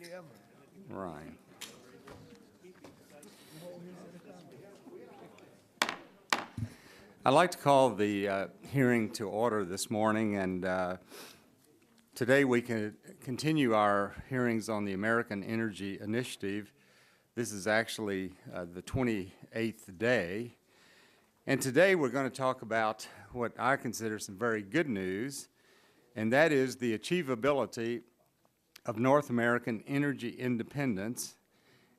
many of them. Right. I'd like to call the hearing to order this morning, and today we can continue our hearings on the American Energy Initiative. This is actually the 28th day, and today we're going to talk about what I consider some very good news, and that is the achievability of North American energy independence,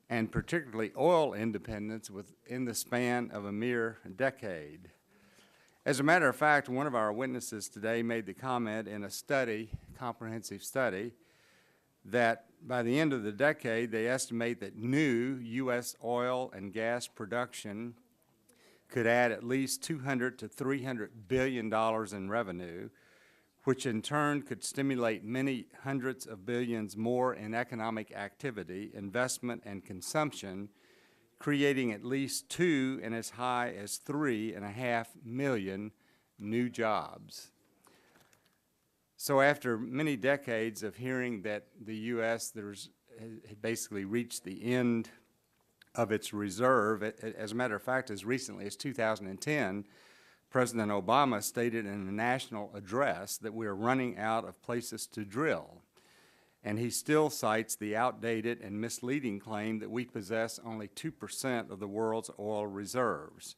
and particularly oil independence within the span of a mere decade. As a matter of fact, one of our witnesses today made the comment in a study, comprehensive study, that by the end of the decade, they estimate that new U.S. oil and gas production could add at least $200 to $300 billion in revenue, which in turn could stimulate many hundreds of billions more in economic activity, investment, and consumption, creating at least 2 and as high as 3.5 million new jobs. So after many decades of hearing that the U.S. had basically reached the end of its reserve, as a matter of fact, as recently as 2010, President Obama stated in a national address that we are running out of places to drill. And he still cites the outdated and misleading claim that we possess only 2% of the world's oil reserves.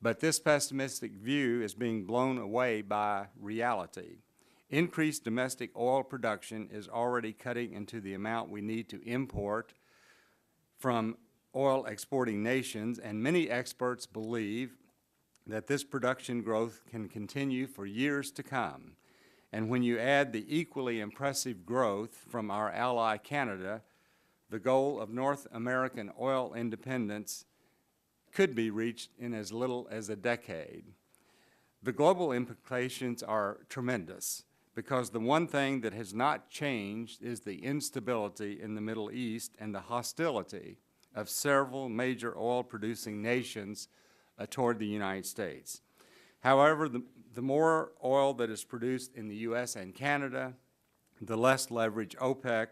But this pessimistic view is being blown away by reality. Increased domestic oil production is already cutting into the amount we need to import from oil exporting nations, and many experts believe that this production growth can continue for years to come. And when you add the equally impressive growth from our ally Canada, the goal of North American oil independence could be reached in as little as a decade. The global implications are tremendous because the one thing that has not changed is the instability in the Middle East and the hostility of several major oil-producing nations toward the United States. However, the more oil that is produced in the U.S. and Canada, the less leverage OPEC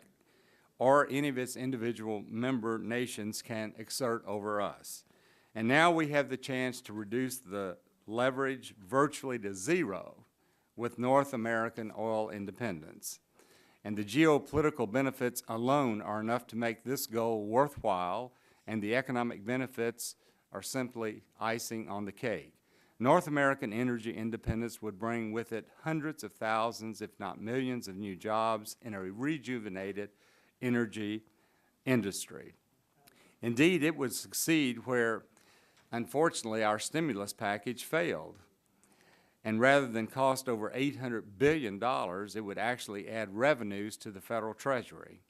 or any of its individual member nations can exert over us. And now we have the chance to reduce the leverage virtually to zero with North American oil independence. And the geopolitical benefits alone are enough to make this goal worthwhile, and the economic benefits are simply icing on the cake. North American energy independence would bring with it hundreds of thousands, if not millions, of new jobs in a rejuvenated energy industry. Indeed, it would succeed where, unfortunately, our stimulus package failed. And rather than cost over $800 billion, it would actually add revenues to the federal treasury.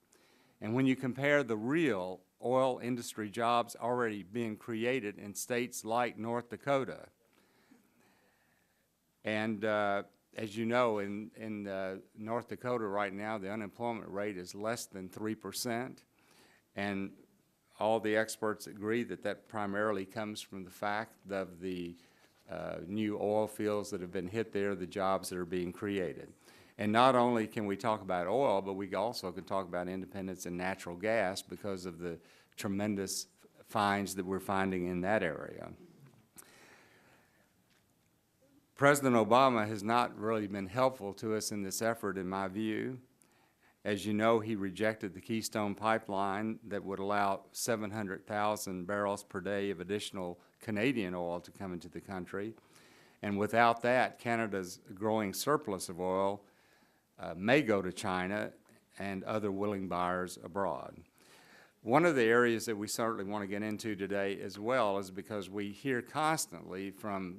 And when you compare the real oil industry jobs already being created in states like North Dakota, and as you know, in North Dakota right now, the unemployment rate is less than 3%, and all the experts agree that that primarily comes from the fact of the new oil fields that have been hit there, the jobs that are being created. And not only can we talk about oil, but we also can talk about independence in natural gas because of the tremendous finds that we're finding in that area. President Obama has not really been helpful to us in this effort, in my view. As you know, he rejected the Keystone Pipeline that would allow 700,000 barrels per day of additional Canadian oil to come into the country. And without that, Canada's growing surplus of oil may go to China and other willing buyers abroad. One of the areas that we certainly want to get into today as well is because we hear constantly from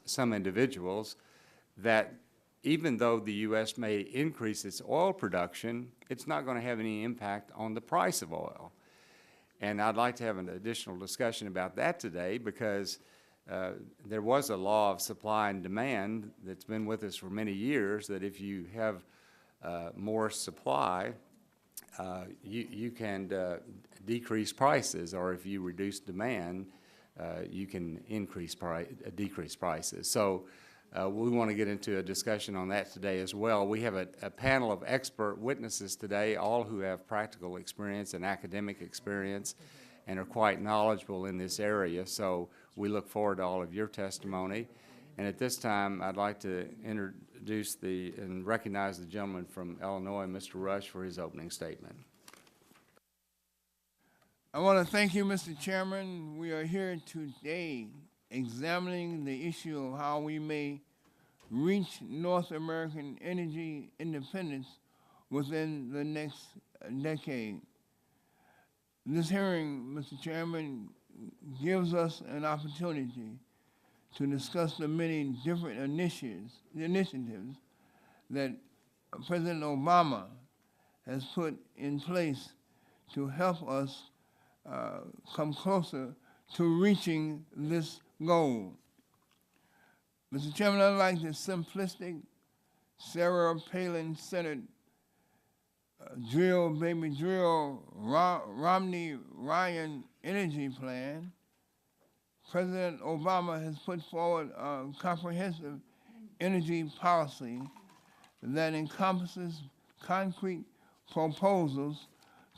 some individuals that even though the U.S. may increase its oil production, it's not going to have any impact on the price of oil. And I'd like to have an additional discussion about that today because there was a law of supply and demand that's been with us for many years that if you have more supply, you can decrease prices, or if you reduce demand, you can decrease prices. So we want to get into a discussion on that today as well. We have a panel of expert witnesses today, all who have practical experience and academic experience and are quite knowledgeable in this area. So we look forward to all of your testimony. And at this time, I'd like to introduce and recognize the gentleman from Illinois, Mr. Rush, for his opening statement. I want to thank you, Mr. Chairman. We are here today examining the issue of how we may reach North American energy independence within the next decade. This hearing, Mr. Chairman, gives us an opportunity to discuss the many different initiatives that President Obama has put in place to help us come closer to reaching this goal. Mr. Chairman, unlike the simplistic Sarah Palin-centered drill, baby drill, Romney-Ryan energy plan, President Obama has put forward a comprehensive energy policy that encompasses concrete proposals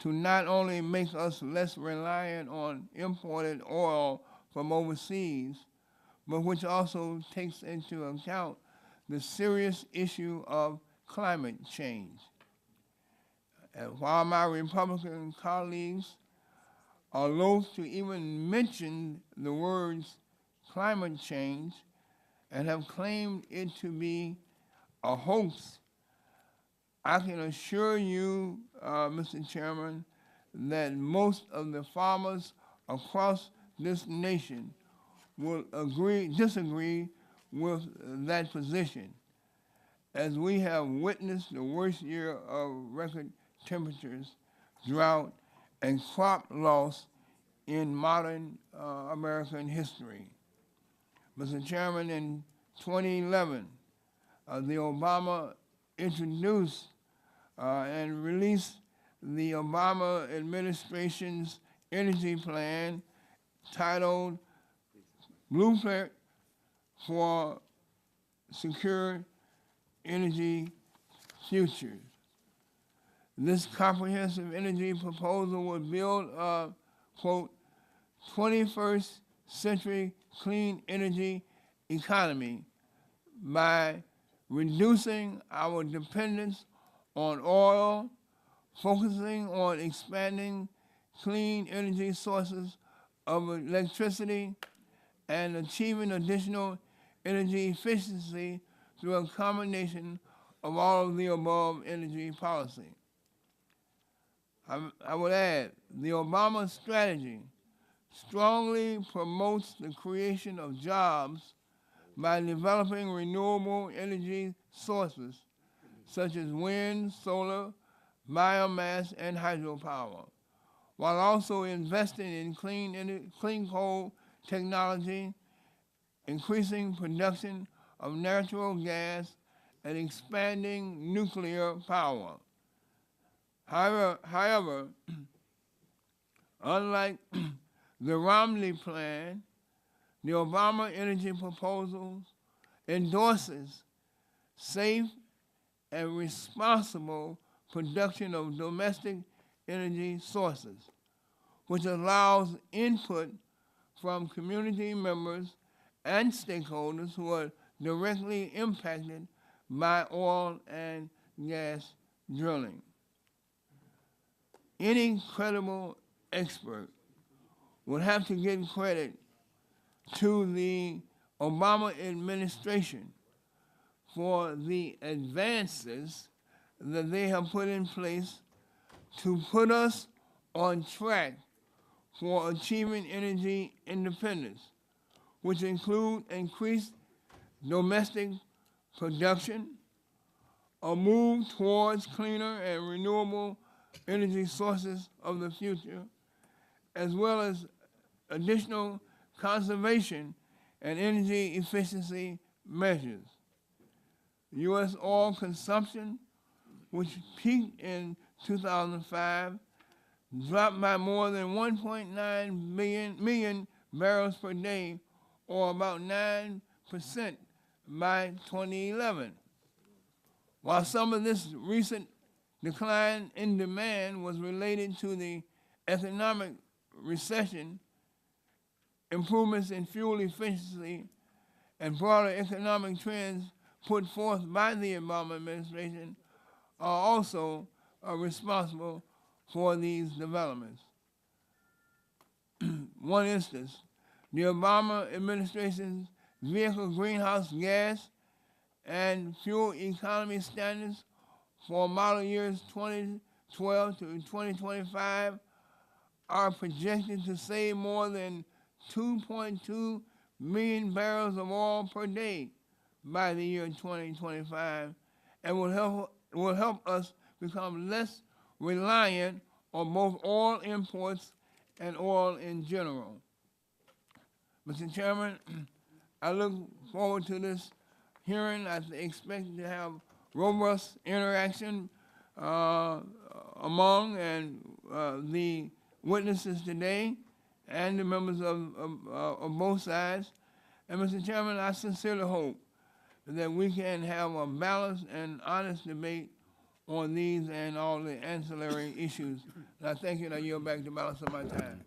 to not only make us less reliant on imported oil from overseas, but which also takes into account the serious issue of climate change. And while my Republican colleagues are loath to even mention the words climate change and have claimed it to be a hoax, I can assure you, Mr. Chairman, that most of the farmers across this nation will disagree with that position, as we have witnessed the worst year of record temperatures, drought, and crop loss in modern American history. Mr. Chairman, in 2011, the Obama introduced and released the Obama administration's energy plan titled Blueprint for Secure Energy Futures. This comprehensive energy proposal would build a, quote, 21st century clean energy economy by reducing our dependence on oil, focusing on expanding clean energy sources of electricity, and achieving additional energy efficiency through a combination of all of the above energy policy. I would add, the Obama strategy strongly promotes the creation of jobs by developing renewable energy sources such as wind, solar, biomass, and hydropower, while also investing in clean coal technology, increasing production of natural gas, and expanding nuclear power. However, unlike the Romney plan, the Obama energy proposals endorses safe and responsible production of domestic energy sources, which allows input from community members and stakeholders who are directly impacted by oil and gas drilling. Any credible expert would have to give credit to the Obama administration for the advances that they have put in place to put us on track for achieving energy independence, which include increased domestic production, a move towards cleaner and renewable energy sources of the future, as well as additional conservation and energy efficiency measures. U.S. oil consumption, which peaked in 2005, dropped by more than 1.9 million barrels per day, or about 9% by 2011. While some of this recent decline in demand was related to the economic recession, improvements in fuel efficiency, and broader economic trends put forth by the Obama administration are also responsible for these developments. One instance, the Obama administration's vehicle greenhouse gas and fuel economy standards for model years 2012 to 2025 are projected to save more than 2.2 million barrels of oil per day by the year 2025 and will help us become less reliant on both oil imports and oil in general. Mr. Chairman, I look forward to this hearing. I expect to have robust interaction among and the witnesses today and the members of both sides. And Mr. Chairman, I sincerely hope that we can have a balanced and honest debate on these and all the ancillary issues. And I thank you, and I yield back the balance of my time.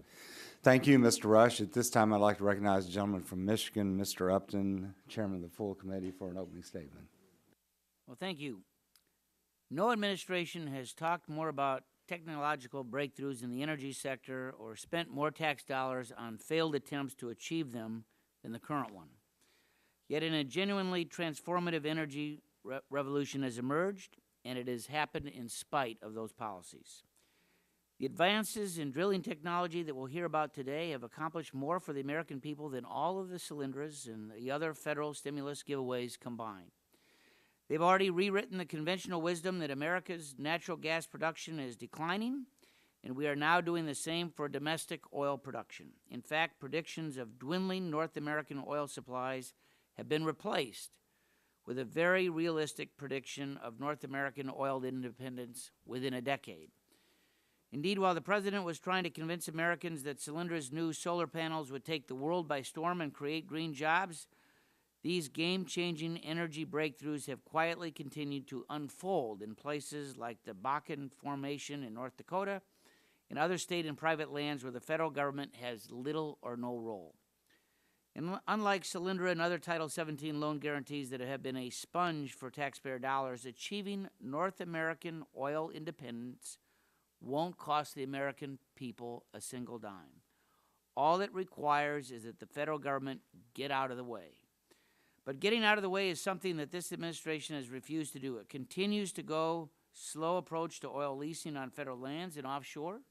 Thank you, Mr. Rush. At this time, I'd like to recognize the gentleman from Michigan, Mr. Upton, Chairman of the full committee, for an opening statement. Well, thank you. No administration has talked more about technological breakthroughs in the energy sector or spent more tax dollars on failed attempts to achieve them than the current one. Yet a genuinely transformative energy revolution has emerged, and it has happened in spite of those policies. The advances in drilling technology that we'll hear about today have accomplished more for the American people than all of the Solyndras and the other federal stimulus giveaways combined. They've already rewritten the conventional wisdom that America's natural gas production is declining, and we are now doing the same for domestic oil production. In fact, predictions of dwindling North American oil supplies have been replaced with a very realistic prediction of North American oil independence within a decade. Indeed, while the President was trying to convince Americans that Solyndra's new solar panels would take the world by storm and create green jobs, these game-changing energy breakthroughs have quietly continued to unfold in places like the Bakken Formation in North Dakota and other state and private lands where the federal government has little or no role. And unlike Solyndra and other Title 17 loan guarantees that have been a sponge for taxpayer dollars, achieving North American oil independence won't cost the American people a single dime. All it requires is that the federal government get out of the way. But getting out of the way is something that this administration has refused to do. It continues to go slow approach to oil leasing on federal lands and offshore.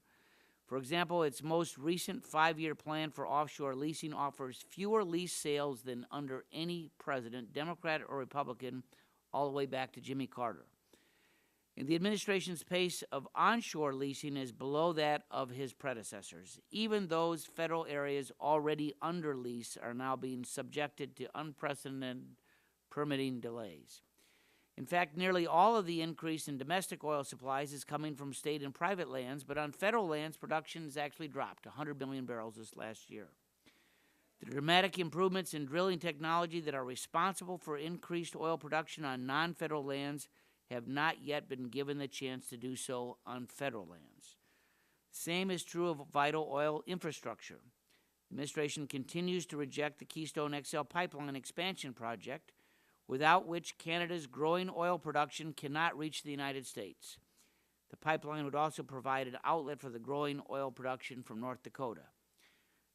For example, its most recent 5-year plan for offshore leasing offers fewer lease sales than under any president, Democrat or Republican, all the way back to Jimmy Carter. And the administration's pace of onshore leasing is below that of his predecessors. Even those federal areas already under lease are now being subjected to unprecedented permitting delays. In fact, nearly all of the increase in domestic oil supplies is coming from state and private lands, but on federal lands, production has actually dropped 100 million barrels this last year. The dramatic improvements in drilling technology that are responsible for increased oil production on non-federal lands have not yet been given the chance to do so on federal lands. Same is true of vital oil infrastructure. The administration continues to reject the Keystone XL pipeline expansion project, without which Canada's growing oil production cannot reach the United States. The pipeline would also provide an outlet for the growing oil production from North Dakota.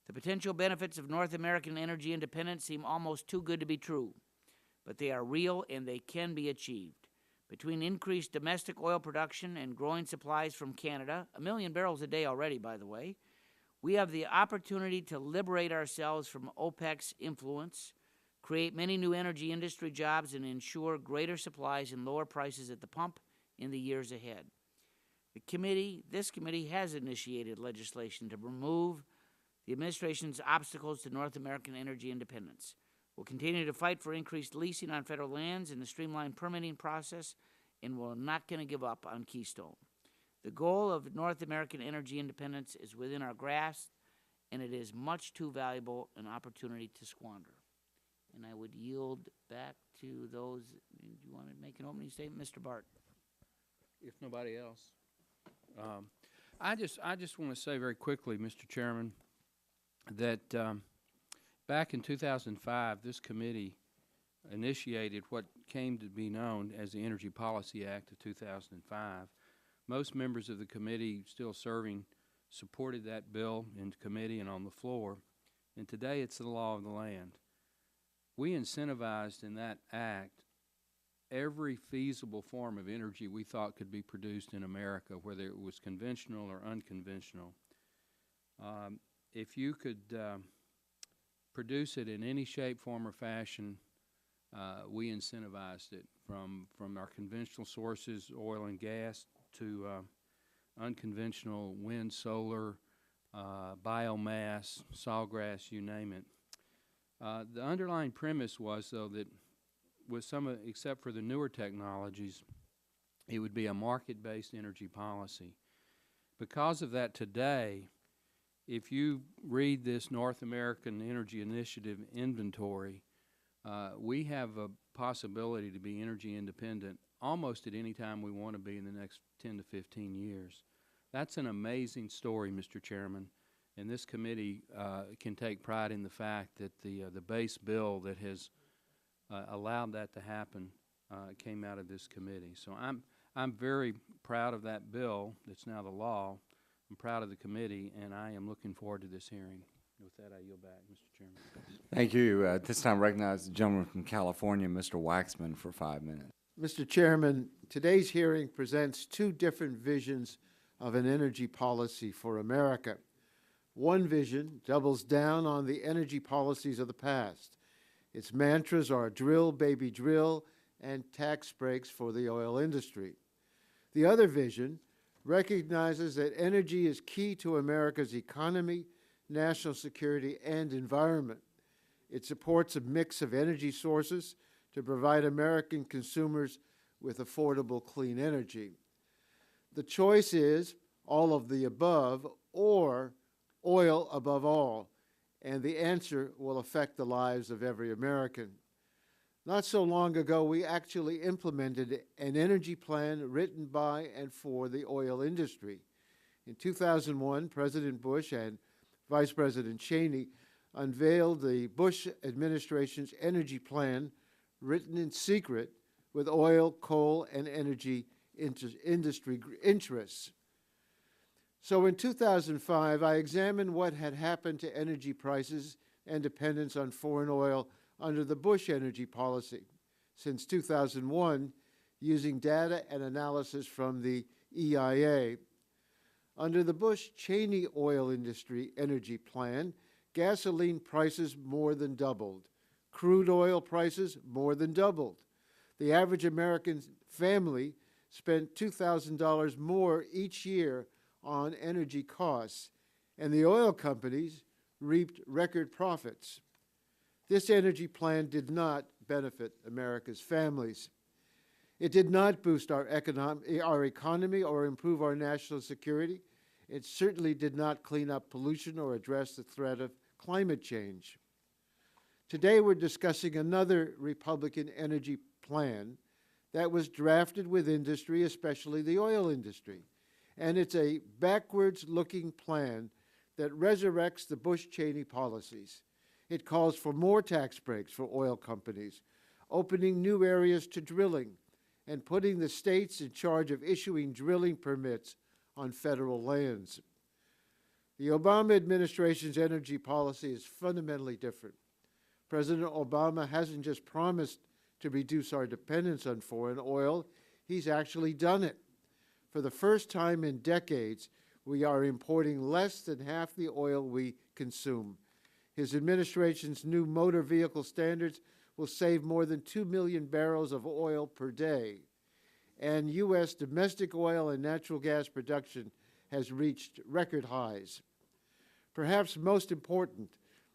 The potential benefits of North American energy independence seem almost too good to be true, but they are real and they can be achieved. Between increased domestic oil production and growing supplies from Canada, 1 million barrels a day already, by the way, we have the opportunity to liberate ourselves from OPEC's influence, create many new energy industry jobs, and ensure greater supplies and lower prices at the pump in the years ahead. This committee has initiated legislation to remove the administration's obstacles to North American energy independence. We'll continue to fight for increased leasing on federal lands and the streamlined permitting process, and we're not going to give up on Keystone. The goal of North American energy independence is within our grasp, and it is much too valuable an opportunity to squander. And I would yield back to those, do you want to make an opening statement, Mr. Bart? If nobody else. I just want to say very quickly, Mr. Chairman, that back in 2005, this committee initiated what came to be known as the Energy Policy Act of 2005. Most members of the committee still serving supported that bill in committee and on the floor, and today it's the law of the land. We incentivized in that act every feasible form of energy we thought could be produced in America, whether it was conventional or unconventional. If you could produce it in any shape, form, or fashion, we incentivized it from our conventional sources, oil and gas, to unconventional wind, solar, biomass, sawgrass, you name it. The underlying premise was, though, that with some, except for the newer technologies, it would be a market-based energy policy. Because of that, today, if you read this North American Energy Initiative inventory, we have a possibility to be energy independent almost at any time we want to be in the next 10 to 15 years. That's an amazing story, Mr. Chairman, and this committee can take pride in the fact that the base bill that has allowed that to happen came out of this committee. So I'm very proud of that bill that's now the law. I'm proud of the committee, and I am looking forward to this hearing. With that, I yield back, Mr. Chairman. Thank you. At this time, recognize the gentleman from California, Mr. Waxman, for 5 minutes. Mr. Chairman, today's hearing presents two different visions of an energy policy for America. One vision doubles down on the energy policies of the past. Its mantras are drill, baby, drill, and tax breaks for the oil industry. The other vision recognizes that energy is key to America's economy, national security, and environment. It supports a mix of energy sources to provide American consumers with affordable, clean energy. The choice is all of the above or oil above all, and the answer will affect the lives of every American. Not so long ago, we actually implemented an energy plan written by and for the oil industry. In 2001, President Bush and Vice President Cheney unveiled the Bush administration's energy plan, written in secret with oil, coal, and energy industry interests. So in 2005, I examined what had happened to energy prices and dependence on foreign oil under the Bush energy policy since 2001, using data and analysis from the EIA. Under the Bush-Cheney oil industry energy plan, gasoline prices more than doubled. Crude oil prices more than doubled. The average American family spent $2,000 more each year on energy costs, and the oil companies reaped record profits. This energy plan did not benefit America's families. It did not boost our economy or improve our national security. It certainly did not clean up pollution or address the threat of climate change. Today we're discussing another Republican energy plan that was drafted with industry, especially the oil industry. And it's a backwards-looking plan that resurrects the Bush-Cheney policies. It calls for more tax breaks for oil companies, opening new areas to drilling, and putting the states in charge of issuing drilling permits on federal lands. The Obama administration's energy policy is fundamentally different. President Obama hasn't just promised to reduce our dependence on foreign oil, he's actually done it. For the first time in decades, we are importing less than half the oil we consume. His administration's new motor vehicle standards will save more than 2 million barrels of oil per day. And U.S. domestic oil and natural gas production has reached record highs. Perhaps most important,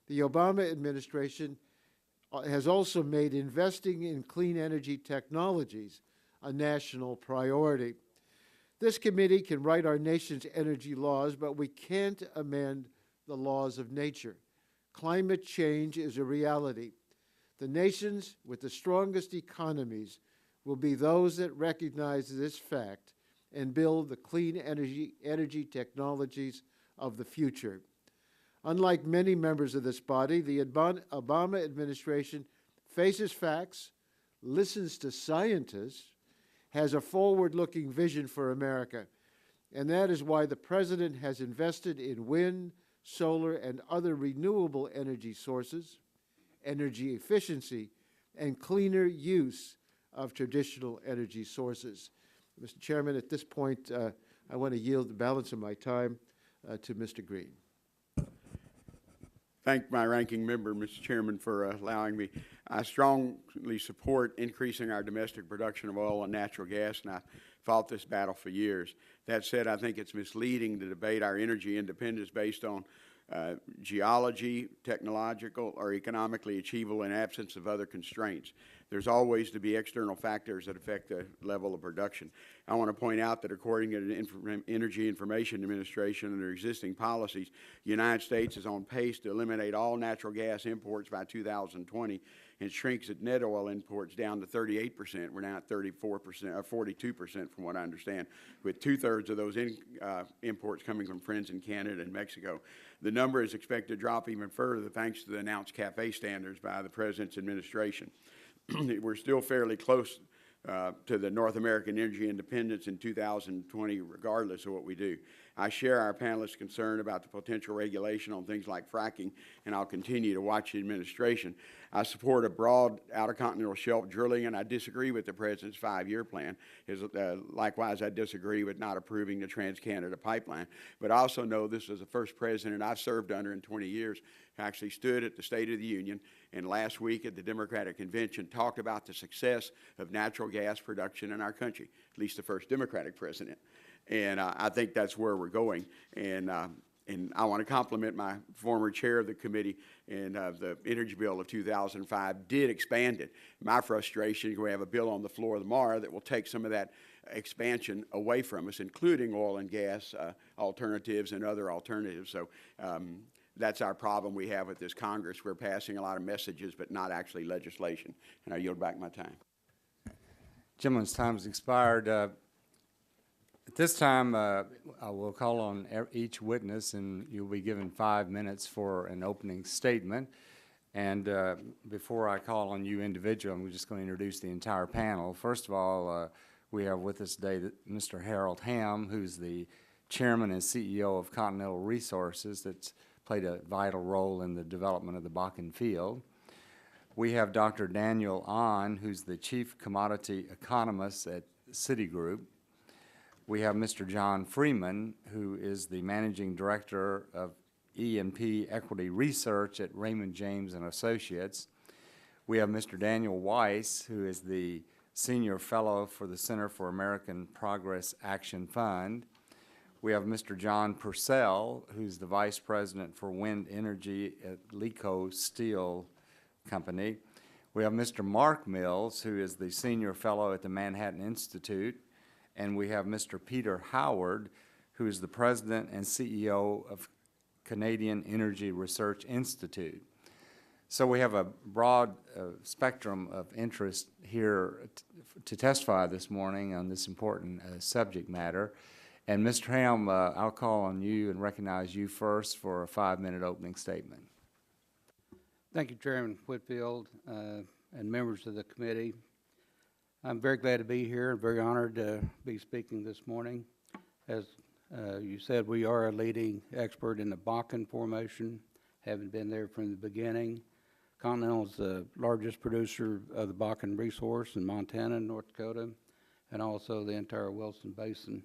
the Obama administration has also made investing in clean energy technologies a national priority. This committee can write our nation's energy laws, but we can't amend the laws of nature. Climate change is a reality. The nations with the strongest economies will be those that recognize this fact and build the clean energy technologies of the future. Unlike many members of this body, the Obama administration faces facts, listens to scientists, has a forward-looking vision for America, and that is why the President has invested in wind, solar, and other renewable energy sources, energy efficiency, and cleaner use of traditional energy sources. Mr. Chairman, at this point, I want to yield the balance of my time to Mr. Green. Thank my ranking member, Mr. Chairman, for allowing me. I strongly support increasing our domestic production of oil and natural gas, and I fought this battle for years. That said, I think it's misleading to debate our energy independence based on geology, technological, or economically achievable in absence of other constraints. There's always to be external factors that affect the level of production. I want to point out that according to the Energy Information Administration, under existing policies, the United States is on pace to eliminate all natural gas imports by 2020 and shrinks its net oil imports down to 38%. We're now at 34%, or 42% from what I understand, with two-thirds of those imports coming from friends in Canada and Mexico. The number is expected to drop even further thanks to the announced CAFE standards by the President's administration. We're still fairly close to the North American energy independence in 2020, regardless of what we do. I share our panelists' concern about the potential regulation on things like fracking, and I'll continue to watch the administration. I support a broad outer continental shelf drilling, and I disagree with the President's 5-year plan. Likewise, I disagree with not approving the Trans-Canada Pipeline. But I also know this is the first President I've served under in 20 years who actually stood at the State of the Union and last week at the Democratic Convention talked about the success of natural gas production in our country, at least the first Democratic president. And I think that's where we're going. And I want to compliment my former chair of the committee, and the energy bill of 2005 did expand it. My frustration is we have a bill on the floor tomorrow that will take some of that expansion away from us, including oil and gas alternatives and other alternatives. So that's our problem we have with this Congress. We're passing a lot of messages, but not actually legislation. And I yield back my time. Gentleman's time has expired. At this time, I will call on each witness, and you'll be given 5 minutes for an opening statement. And before I call on you individually, I'm just going to introduce the entire panel. First of all, we have with us today Mr. Harold Hamm, who's the chairman and CEO of Continental Resources, that's played a vital role in the development of the Bakken field. We have Dr. Daniel Ahn, who's the chief commodity economist at Citigroup. We have Mr. John Freeman, who is the managing director of E&P Equity Research at Raymond James and Associates. We have Mr. Daniel Weiss, who is the senior fellow for the Center for American Progress Action Fund. We have Mr. John Purcell, who's the vice president for wind energy at LECO Steel Company. We have Mr. Mark Mills, who is the senior fellow at the Manhattan Institute. And we have Mr. Peter Howard, who is the president and CEO of Canadian Energy Research Institute. So we have a broad spectrum of interest here to testify this morning on this important subject matter. And Mr. Hamm, I'll call on you and recognize you first for a 5-minute opening statement. Thank you, Chairman Whitfield, and members of the committee. I'm very glad to be here and very honored to be speaking this morning. As you said, we are a leading expert in the Bakken formation, having been there from the beginning. Continental is the largest producer of the Bakken resource in Montana and North Dakota, and also the entire Wilson Basin.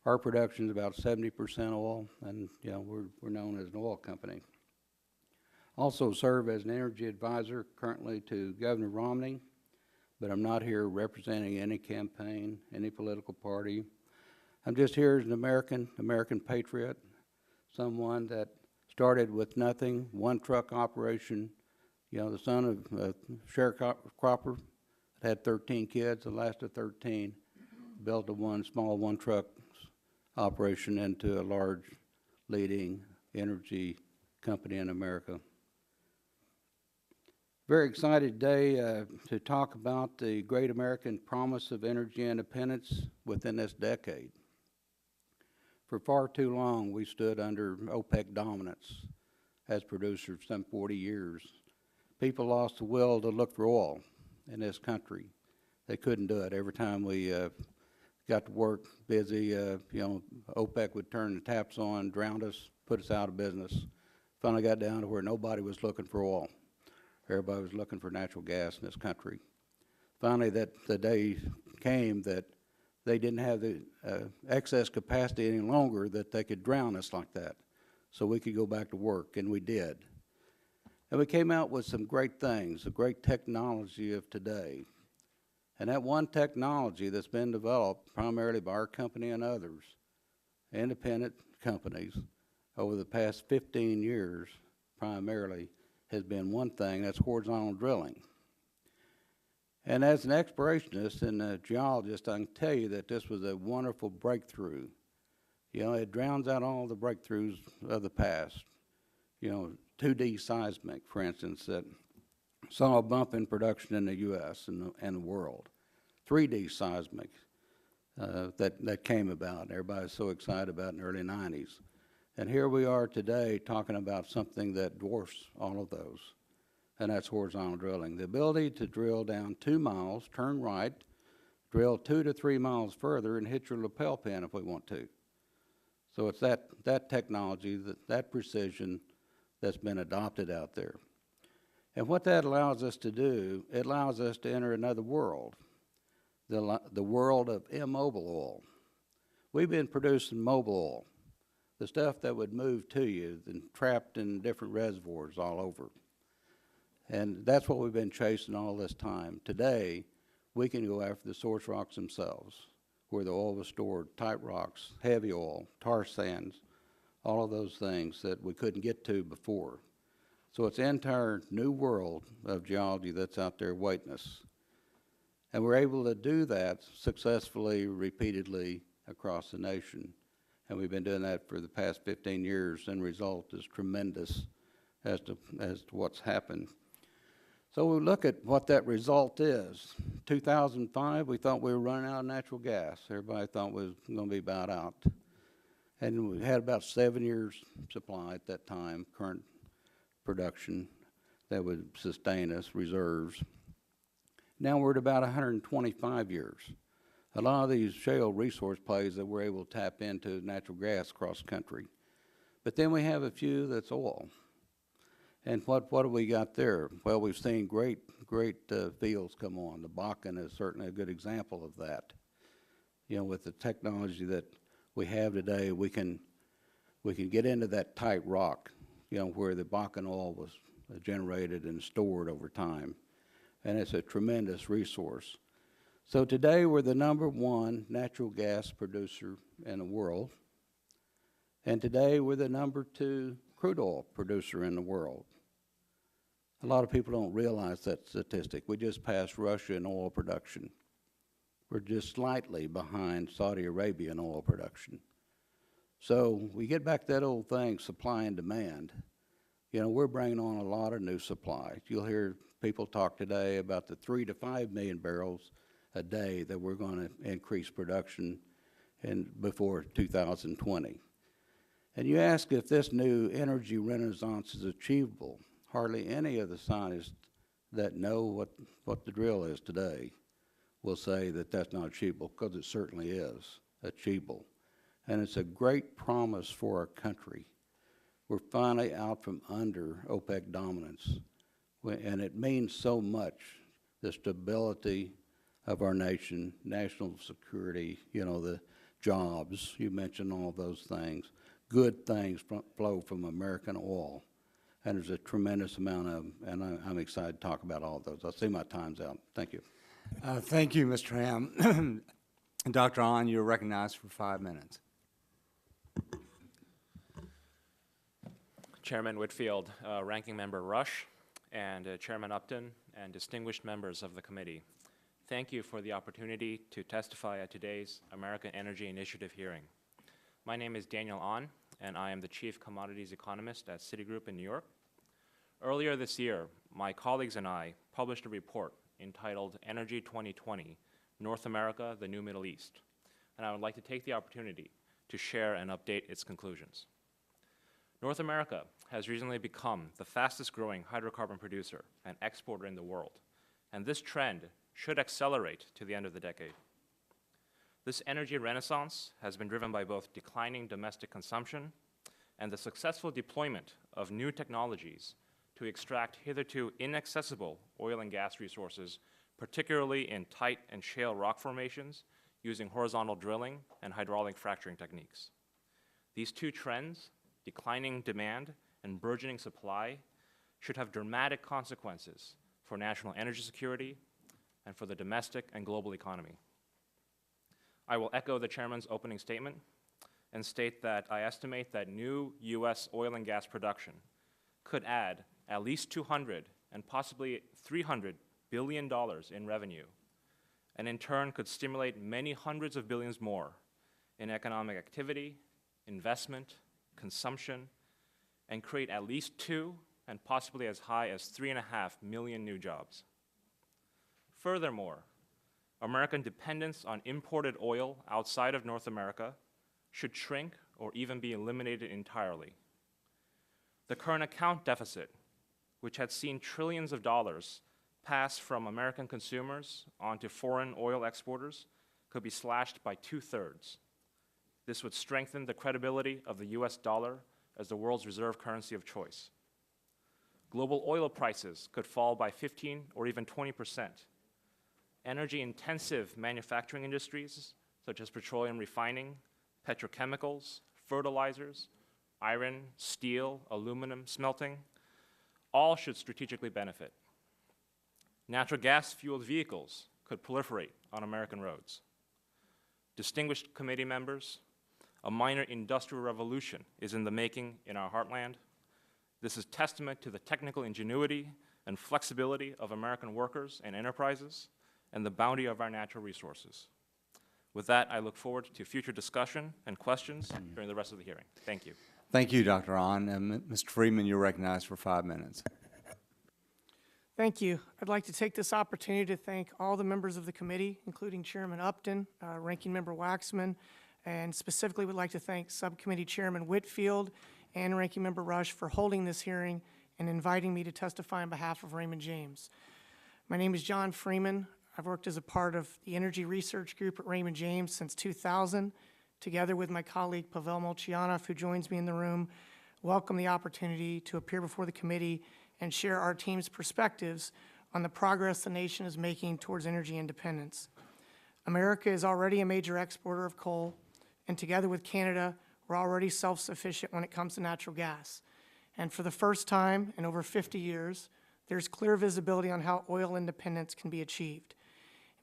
Our production is about 70% oil, and we're known as an oil company. Also serve as an energy advisor currently to Governor Romney, but I'm not here representing any campaign, any political party. I'm just here as an American patriot, someone that started with nothing, one truck operation, the son of a sharecropper that had 13 kids, the last of 13, built a small one truck operation into a large leading energy company in America. Very excited today to talk about the great American promise of energy independence within this decade. For far too long, we stood under OPEC dominance as producers, some 40 years. People lost the will to look for oil in this country. They couldn't do it. Every time we got to work busy, OPEC would turn the taps on, drown us, put us out of business. Finally got down to where nobody was looking for oil. Everybody was looking for natural gas in this country. Finally, the day came that they didn't have the excess capacity any longer that they could drown us like that. So we could go back to work, and we did. And we came out with some great things, the great technology of today. And that one technology that's been developed primarily by our company and others, independent companies, over the past 15 years primarily, has been one thing, that's horizontal drilling. And as an explorationist and a geologist, I can tell you that this was a wonderful breakthrough. You know, it drowns out all the breakthroughs of the past. You know, 2D seismic, for instance, that saw a bump in production in the U.S. and the world. 3D seismic that came about. Everybody was so excited about in the early 90s. And here we are today talking about something that dwarfs all of those, and that's horizontal drilling. The ability to drill down 2 miles, turn right, drill 2 to 3 miles further, and hit your lapel pin if we want to. So it's that technology, that precision that's been adopted out there. And what that allows us to do, it allows us to enter another world, the world of immobile oil. We've been producing mobile oil, the stuff that would move to you and trapped in different reservoirs all over. And that's what we've been chasing all this time. Today, we can go after the source rocks themselves, where the oil was stored, tight rocks, heavy oil, tar sands, all of those things that we couldn't get to before. So it's an entire new world of geology that's out there waiting us. And we're able to do that successfully, repeatedly across the nation. And we've been doing that for the past 15 years, and the result is tremendous as to what's happened. So we look at what that result is. 2005, we thought we were running out of natural gas. Everybody thought we was going to be about out. And we had about 7 years supply at that time, current production that would sustain us, reserves. Now we're at about 125 years. A lot of these shale resource plays that we're able to tap into natural gas across the country. But then we have a few that's oil. And what have we got there? Well, we've seen great fields come on. The Bakken is certainly a good example of that. You know, with the technology that we have today, we can get into that tight rock, you know, where the Bakken oil was generated and stored over time. And it's a tremendous resource. So today we're the #1 natural gas producer in the world. And today we're the #2 crude oil producer in the world. A lot of people don't realize that statistic. We just passed Russia in oil production. We're just slightly behind Saudi Arabia in oil production. So we get back to that old thing, supply and demand. You know, we're bringing on a lot of new supply. You'll hear people talk today about the 3 to 5 million barrels a day that we're going to increase production in before 2020. And you ask if this new energy renaissance is achievable. Hardly any of the scientists that know what the drill is today will say that that's not achievable, because it certainly is achievable. And it's a great promise for our country. We're finally out from under OPEC dominance, and it means so much, the stability of our nation, national security, you know, the jobs, you mentioned all those things. Good things flow from American oil, and there's a tremendous amount of them, and I'm excited to talk about all of those. I see my time's out. Thank you. Thank you, Mr. Ham. Dr. Ahn, you're recognized for 5 minutes. Chairman Whitfield, Ranking Member Rush, and Chairman Upton, and distinguished members of the committee. Thank you for the opportunity to testify at today's American Energy Initiative hearing. My name is Daniel Ahn, and I am the Chief Commodities Economist at Citigroup in New York. Earlier this year, my colleagues and I published a report entitled Energy 2020, North America, the New Middle East, and I would like to take the opportunity to share and update its conclusions. North America has recently become the fastest growing hydrocarbon producer and exporter in the world, and this trend should accelerate to the end of the decade. This energy renaissance has been driven by both declining domestic consumption and the successful deployment of new technologies to extract hitherto inaccessible oil and gas resources, particularly in tight and shale rock formations using horizontal drilling and hydraulic fracturing techniques. These two trends, declining demand and burgeoning supply, should have dramatic consequences for national energy security and for the domestic and global economy. I will echo the Chairman's opening statement and state that I estimate that new U.S. oil and gas production could add at least $200 and possibly $300 billion in revenue, and in turn could stimulate many hundreds of billions more in economic activity, investment, consumption, and create at least 2 and possibly as high as 3.5 million new jobs. Furthermore, American dependence on imported oil outside of North America should shrink or even be eliminated entirely. The current account deficit, which had seen trillions of dollars pass from American consumers onto foreign oil exporters, could be slashed by 2/3. This would strengthen the credibility of the US dollar as the world's reserve currency of choice. Global oil prices could fall by 15 or even 20%. Energy-intensive manufacturing industries, such as petroleum refining, petrochemicals, fertilizers, iron, steel, aluminum smelting, all should strategically benefit. Natural gas-fueled vehicles could proliferate on American roads. Distinguished committee members, a minor industrial revolution is in the making in our heartland. This is testament to the technical ingenuity and flexibility of American workers and enterprises, and the bounty of our natural resources. With that, I look forward to future discussion and questions during the rest of the hearing. Thank you. Thank you, Dr. Ahn. And Mr. Freeman, you're recognized for 5 minutes. Thank you. I'd like to take this opportunity to thank all the members of the committee, including Chairman Upton, Ranking Member Waxman, and specifically would like to thank Subcommittee Chairman Whitfield and Ranking Member Rush for holding this hearing and inviting me to testify on behalf of Raymond James. My name is John Freeman. I've worked as a part of the Energy Research Group at Raymond James since 2000, together with my colleague Pavel Molchanov, who joins me in the room. Welcome the opportunity to appear before the committee and share our team's perspectives on the progress the nation is making towards energy independence. America is already a major exporter of coal, and together with Canada, we're already self-sufficient when it comes to natural gas. And for the first time in over 50 years, there's clear visibility on how oil independence can be achieved.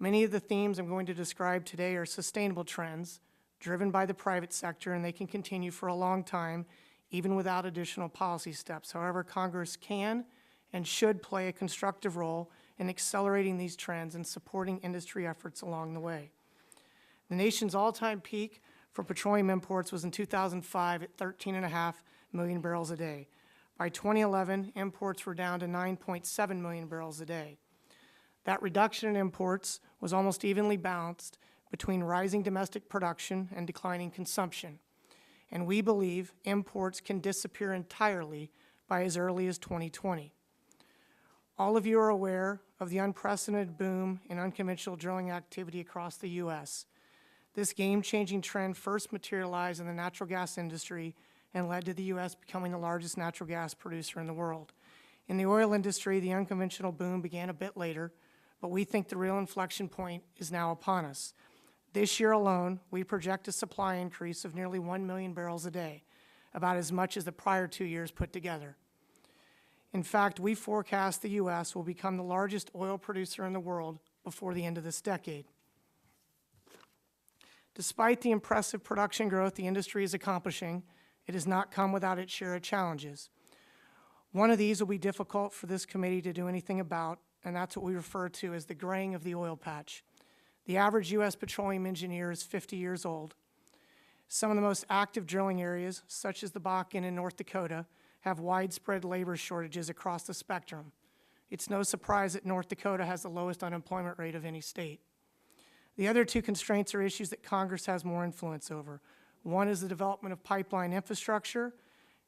Many of the themes I'm going to describe today are sustainable trends driven by the private sector, and they can continue for a long time, even without additional policy steps. However, Congress can and should play a constructive role in accelerating these trends and supporting industry efforts along the way. The nation's all-time peak for petroleum imports was in 2005 at 13.5 million barrels a day. By 2011, imports were down to 9.7 million barrels a day. That reduction in imports was almost evenly balanced between rising domestic production and declining consumption. And we believe imports can disappear entirely by as early as 2020. All of you are aware of the unprecedented boom in unconventional drilling activity across the U.S. This game-changing trend first materialized in the natural gas industry and led to the U.S. becoming the largest natural gas producer in the world. In the oil industry, the unconventional boom began a bit later, but we think the real inflection point is now upon us. This year alone, we project a supply increase of nearly 1 million barrels a day, about as much as the prior 2 years put together. In fact, we forecast the U.S. will become the largest oil producer in the world before the end of this decade. Despite the impressive production growth the industry is accomplishing, it has not come without its share of challenges. One of these will be difficult for this committee to do anything about, and that's what we refer to as the graying of the oil patch. The average U.S. petroleum engineer is 50 years old. Some of the most active drilling areas, such as the Bakken in North Dakota, have widespread labor shortages across the spectrum. It's no surprise that North Dakota has the lowest unemployment rate of any state. The other two constraints are issues that Congress has more influence over. One is the development of pipeline infrastructure,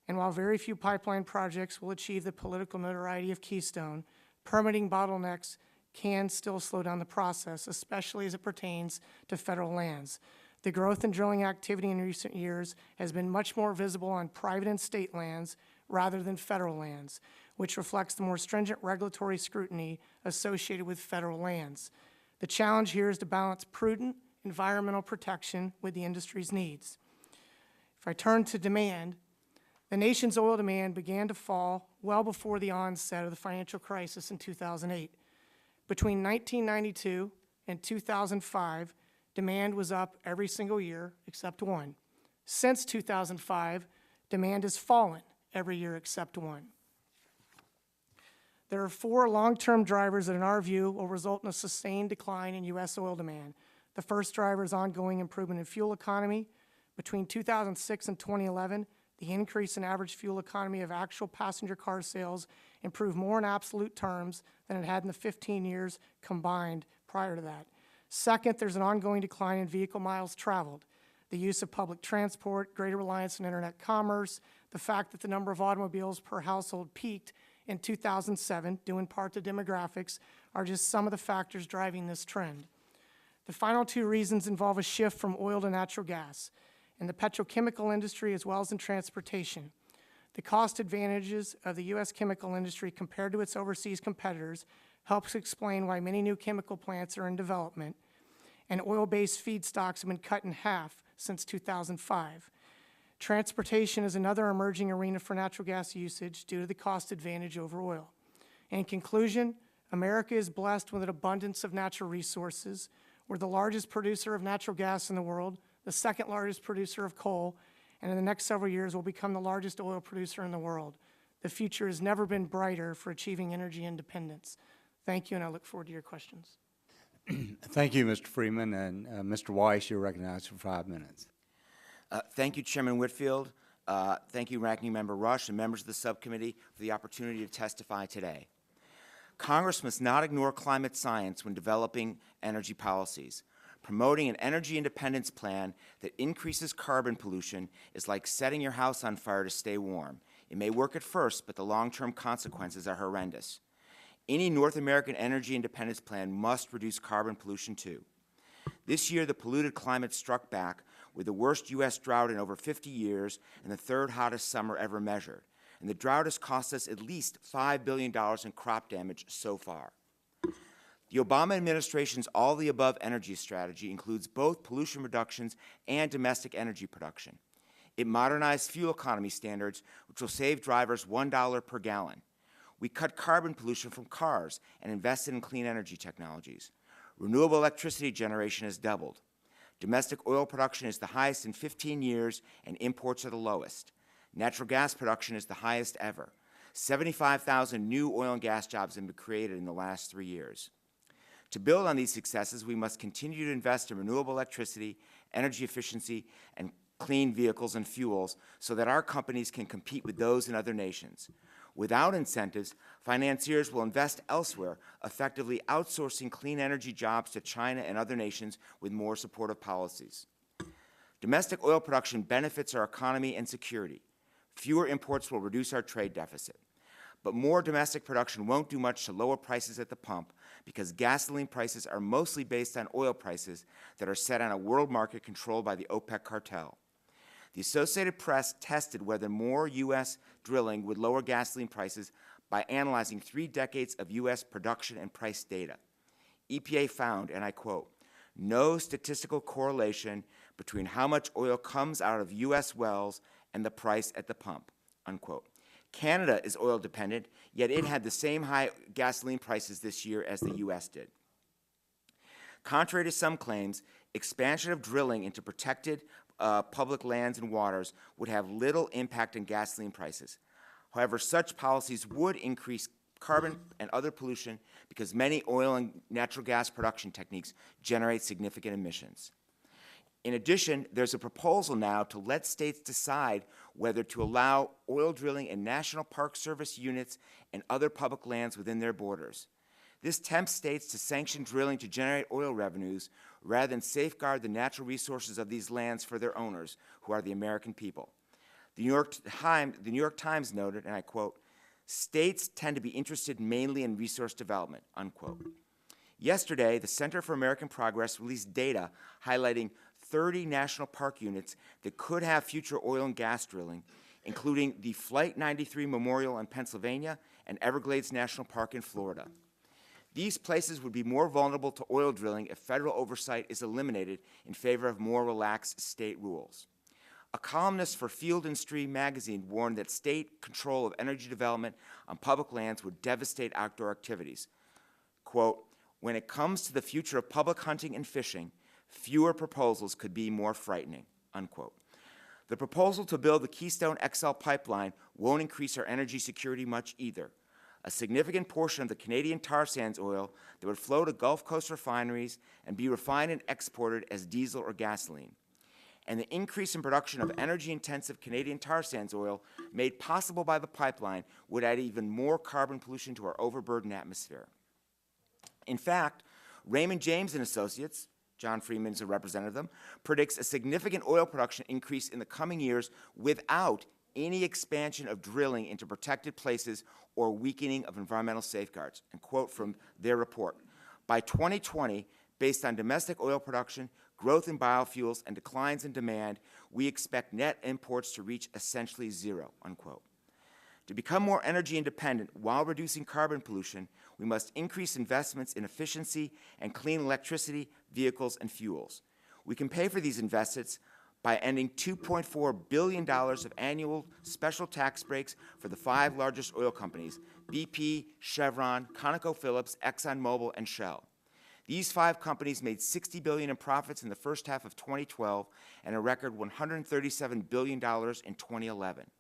and while very few pipeline projects will achieve the political notoriety of Keystone, permitting bottlenecks can still slow down the process, especially as it pertains to federal lands. The growth in drilling activity in recent years has been much more visible on private and state lands rather than federal lands, which reflects the more stringent regulatory scrutiny associated with federal lands. The challenge here is to balance prudent environmental protection with the industry's needs. If I turn to demand, the nation's oil demand began to fall well before the onset of the financial crisis in 2008. Between 1992 and 2005, demand was up every single year except one. Since 2005, demand has fallen every year except one. There are four long-term drivers that, in our view, will result in a sustained decline in U.S. oil demand. The first driver is ongoing improvement in fuel economy. Between 2006 and 2011, the increase in average fuel economy of actual passenger car sales improved more in absolute terms than it had in the 15 years combined prior to that. Second, there's an ongoing decline in vehicle miles traveled. The use of public transport, greater reliance on internet commerce, the fact that the number of automobiles per household peaked in 2007, due in part to demographics, are just some of the factors driving this trend. The final two reasons involve a shift from oil to natural gas in the petrochemical industry as well as in transportation. The cost advantages of the U.S. chemical industry compared to its overseas competitors helps explain why many new chemical plants are in development, and oil-based feedstocks have been cut in half since 2005. Transportation is another emerging arena for natural gas usage due to the cost advantage over oil. In conclusion, America is blessed with an abundance of natural resources. We're the largest producer of natural gas in the world, the second largest producer of coal, and in the next several years will become the largest oil producer in the world. The future has never been brighter for achieving energy independence. Thank you, and I look forward to your questions. Thank you, Mr. Freeman, and Mr. Weiss, you're recognized for 5 minutes. Thank you, Chairman Whitfield. Thank you, Ranking Member Rush, and members of the subcommittee for the opportunity to testify today. Congress must not ignore climate science when developing energy policies. Promoting an energy independence plan that increases carbon pollution is like setting your house on fire to stay warm. It may work at first, but the long-term consequences are horrendous. Any North American energy independence plan must reduce carbon pollution too. This year, the polluted climate struck back with the worst U.S. drought in over 50 years and the third hottest summer ever measured. And the drought has cost us at least $5 billion in crop damage so far. The Obama administration's all-the-above energy strategy includes both pollution reductions and domestic energy production. It modernized fuel economy standards, which will save drivers $1 per gallon. We cut carbon pollution from cars and invested in clean energy technologies. Renewable electricity generation has doubled. Domestic oil production is the highest in 15 years, and imports are the lowest. Natural gas production is the highest ever. 75,000 new oil and gas jobs have been created in the last 3 years. To build on these successes, we must continue to invest in renewable electricity, energy efficiency, and clean vehicles and fuels so that our companies can compete with those in other nations. Without incentives, financiers will invest elsewhere, effectively outsourcing clean energy jobs to China and other nations with more supportive policies. Domestic oil production benefits our economy and security. Fewer imports will reduce our trade deficit. But more domestic production won't do much to lower prices at the pump because gasoline prices are mostly based on oil prices that are set on a world market controlled by the OPEC cartel. The Associated Press tested whether more U.S. drilling would lower gasoline prices by analyzing 3 decades of U.S. production and price data. EPA found, and I quote, "no statistical correlation between how much oil comes out of U.S. wells and the price at the pump," unquote. Canada is oil dependent, yet it had the same high gasoline prices this year as the U.S. did. Contrary to some claims, expansion of drilling into protected public lands and waters would have little impact on gasoline prices. However, such policies would increase carbon and other pollution because many oil and natural gas production techniques generate significant emissions. In addition, there's a proposal now to let states decide whether to allow oil drilling in National Park Service units and other public lands within their borders. This tempts states to sanction drilling to generate oil revenues rather than safeguard the natural resources of these lands for their owners, who are the American people. The New York Times noted, and I quote, "States tend to be interested mainly in resource development," unquote. Yesterday, the Center for American Progress released data highlighting 30 national park units that could have future oil and gas drilling, including the Flight 93 Memorial in Pennsylvania and Everglades National Park in Florida. These places would be more vulnerable to oil drilling if federal oversight is eliminated in favor of more relaxed state rules. A columnist for Field and Stream magazine warned that state control of energy development on public lands would devastate outdoor activities. Quote, "When it comes to the future of public hunting and fishing, fewer proposals could be more frightening," unquote. The proposal to build the Keystone XL pipeline won't increase our energy security much either. A significant portion of the Canadian tar sands oil that would flow to Gulf Coast refineries and be refined and exported as diesel or gasoline. And the increase in production of energy-intensive Canadian tar sands oil made possible by the pipeline would add even more carbon pollution to our overburdened atmosphere. In fact, Raymond James and Associates, John Freeman is a representative of them, predicts a significant oil production increase in the coming years without any expansion of drilling into protected places or weakening of environmental safeguards. And quote from their report, "By 2020, based on domestic oil production, growth in biofuels, and declines in demand, we expect net imports to reach essentially zero," unquote. To become more energy independent while reducing carbon pollution, we must increase investments in efficiency and clean electricity, vehicles, and fuels. We can pay for these investments by ending $2.4 billion of annual special tax breaks for the 5 largest oil companies, BP, Chevron, ConocoPhillips, ExxonMobil, and Shell. These 5 companies made $60 billion in profits in the first half of 2012 and a record $137 billion in 2011.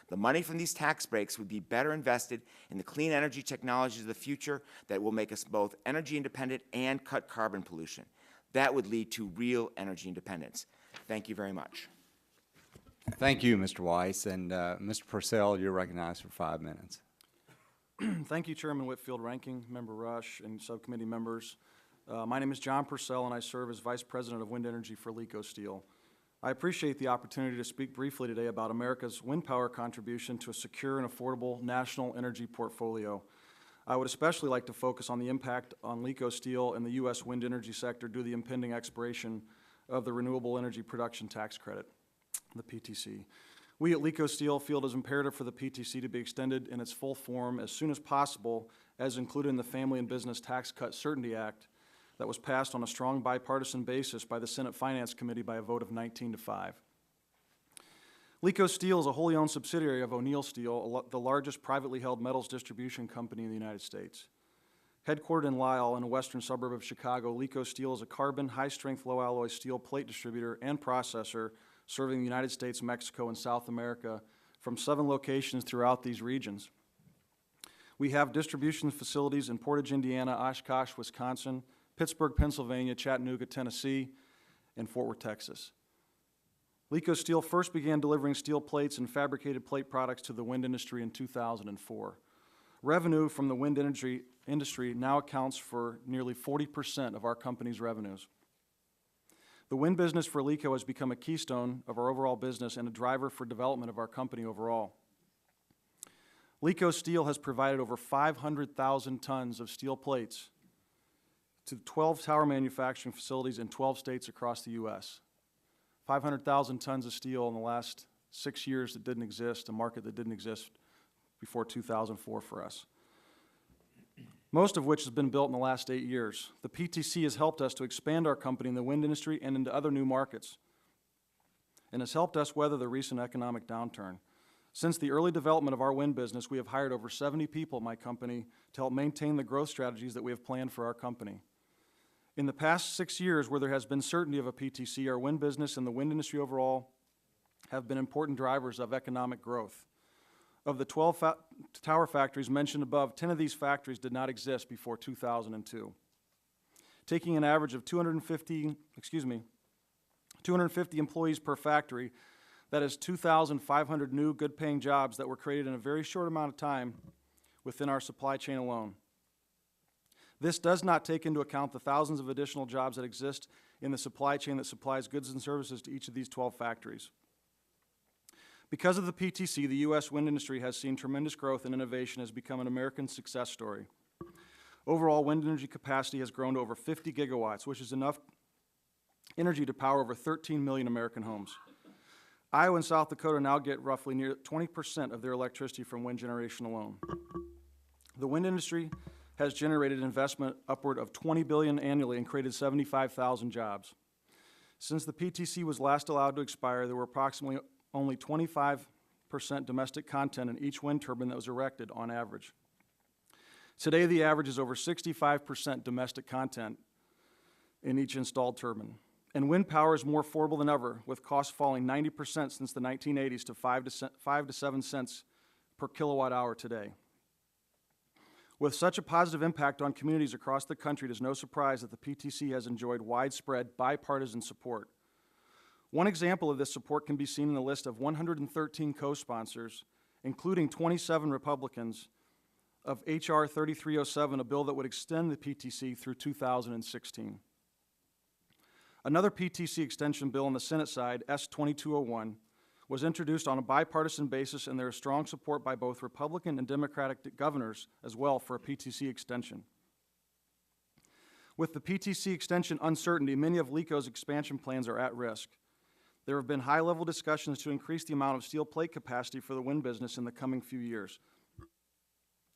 The money from these tax breaks would be better invested in the clean energy technologies of the future that will make us both energy independent and cut carbon pollution. That would lead to real energy independence. Thank you very much. Thank you, Mr. Weiss. And Mr. Purcell, you're recognized for 5 minutes. Thank you, Chairman Whitfield, Ranking Member Rush, and subcommittee members. My name is John Purcell, and I serve as Vice President of Wind Energy for LECO Steel. I appreciate the opportunity to speak briefly today about America's wind power contribution to a secure and affordable national energy portfolio. I would especially like to focus on the impact on LECO Steel and the U.S. wind energy sector due to the impending expiration of the Renewable Energy Production Tax Credit, the PTC. We at LECO Steel feel it is imperative for the PTC to be extended in its full form as soon as possible, as included in the Family and Business Tax Cut Certainty Act that was passed on a strong bipartisan basis by the Senate Finance Committee by a vote of 19-5. LECO Steel is a wholly owned subsidiary of O'Neill Steel, the largest privately held metals distribution company in the United States. Headquartered in Lisle, in a western suburb of Chicago, LECO Steel is a carbon, high-strength, low-alloy steel plate distributor and processor serving the United States, Mexico, and South America from 7 locations throughout these regions. We have distribution facilities in Portage, Indiana, Oshkosh, Wisconsin, Pittsburgh, Pennsylvania, Chattanooga, Tennessee, and Fort Worth, Texas. LECO Steel first began delivering steel plates and fabricated plate products to the wind industry in 2004. Revenue from the wind industry now accounts for nearly 40% of our company's revenues. The wind business for LECO has become a keystone of our overall business and a driver for development of our company overall. LECO Steel has provided over 500,000 tons of steel plates to 12 tower manufacturing facilities in 12 states across the U.S. 500,000 tons of steel in the last 6 years that didn't exist, a market that didn't exist before 2004 for us, most of which has been built in the last 8 years. The PTC has helped us to expand our company in the wind industry and into other new markets, and has helped us weather the recent economic downturn. Since the early development of our wind business, we have hired over 70 people at my company to help maintain the growth strategies that we have planned for our company. In the past 6 years, where there has been certainty of a PTC, our wind business and the wind industry overall have been important drivers of economic growth. Of the 12 tower factories mentioned above, 10 of these factories did not exist before 2002. Taking an average of 250 employees per factory. That is 2,500 new good-paying jobs that were created in a very short amount of time within our supply chain alone. This does not take into account the thousands of additional jobs that exist in the supply chain that supplies goods and services to each of these 12 factories. Because of the PTC, the U.S. wind industry has seen tremendous growth and innovation has become an American success story. Overall, wind energy capacity has grown to over 50 gigawatts, which is enough energy to power over 13 million American homes. Iowa and South Dakota now get roughly near 20% of their electricity from wind generation alone. The wind industry has generated investment upward of $20 billion annually and created 75,000 jobs. Since the PTC was last allowed to expire, there were approximately only 25% domestic content in each wind turbine that was erected on average. Today, the average is over 65% domestic content in each installed turbine. And wind power is more affordable than ever, with costs falling 90% since the 1980s to 5 to 7 cents per kilowatt hour today. With such a positive impact on communities across the country, it is no surprise that the PTC has enjoyed widespread bipartisan support. One example of this support can be seen in the list of 113 co-sponsors, including 27 Republicans, of H.R. 3307, a bill that would extend the PTC through 2016. Another PTC extension bill on the Senate side, S-2201, was introduced on a bipartisan basis, and there is strong support by both Republican and Democratic governors as well for a PTC extension. With the PTC extension uncertainty, many of LECO's expansion plans are at risk. There have been high-level discussions to increase the amount of steel plate capacity for the wind business in the coming few years.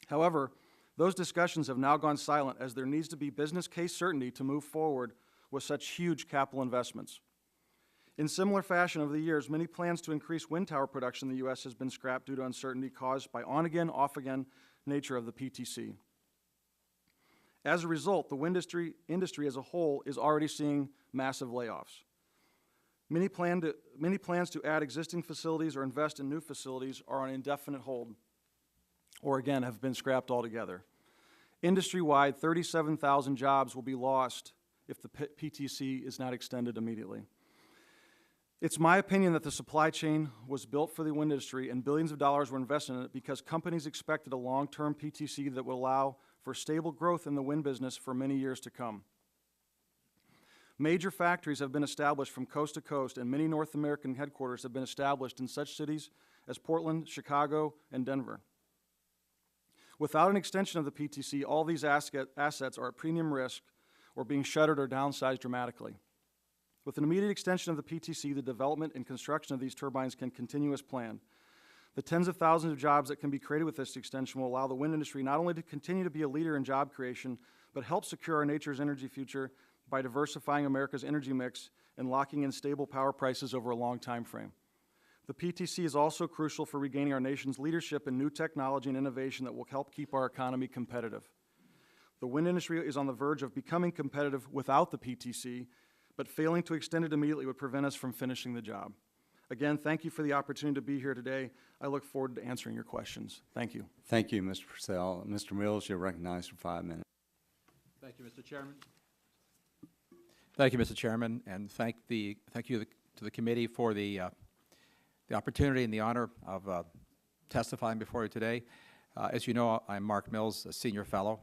However, those discussions have now gone silent as there needs to be business case certainty to move forward with such huge capital investments. In similar fashion, over the years, many plans to increase wind tower production in the U.S. has been scrapped due to uncertainty caused by on-again, off-again nature of the PTC. As a result, the wind industry as a whole is already seeing massive layoffs. Many plans to add existing facilities or invest in new facilities are on indefinite hold, or again, have been scrapped altogether. Industry-wide, 37,000 jobs will be lost if the PTC is not extended immediately. It's my opinion that the supply chain was built for the wind industry and billions of dollars were invested in it because companies expected a long-term PTC that would allow for stable growth in the wind business for many years to come. Major factories have been established from coast to coast, and many North American headquarters have been established in such cities as Portland, Chicago, and Denver. Without an extension of the PTC, all these assets are at premium risk or being shuttered or downsized dramatically. With an immediate extension of the PTC, the development and construction of these turbines can continue as planned. The tens of thousands of jobs that can be created with this extension will allow the wind industry not only to continue to be a leader in job creation, but help secure our nature's energy future by diversifying America's energy mix and locking in stable power prices over a long time frame. The PTC is also crucial for regaining our nation's leadership in new technology and innovation that will help keep our economy competitive. The wind industry is on the verge of becoming competitive without the PTC, but failing to extend it immediately would prevent us from finishing the job. Again, thank you for the opportunity to be here today. I look forward to answering your questions. Thank you. Thank you, Mr. Purcell. Mr. Mills, you're recognized for 5 minutes. Thank you, Mr. Chairman. Thank you, Mr. Chairman, and thank you to the committee for the opportunity and the honor of testifying before you today. As you know, I'm Mark Mills, a senior fellow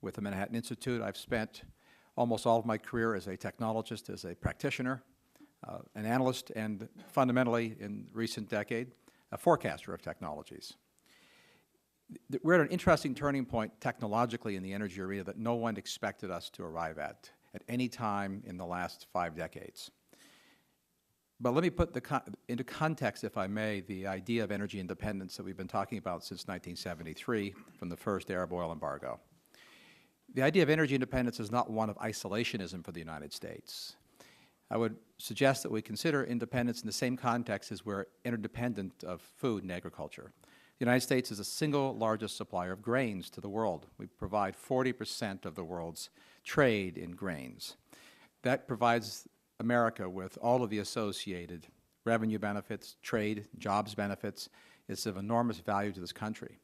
with the Manhattan Institute. I've spent almost all of my career as a technologist, as a practitioner, an analyst, and fundamentally, in recent decade, a forecaster of technologies. We're at an interesting turning point technologically in the energy arena that no one expected us to arrive at any time in the last 5 decades. But let me put into context, if I may, the idea of energy independence that we've been talking about since 1973 from the first Arab oil embargo. The idea of energy independence is not one of isolationism for the United States. I would suggest that we consider independence in the same context as we're interdependent of food and agriculture. The United States is the single largest supplier of grains to the world. We provide 40% of the world's trade in grains. That provides America with all of the associated revenue benefits, trade, jobs benefits. It's of enormous value to this country.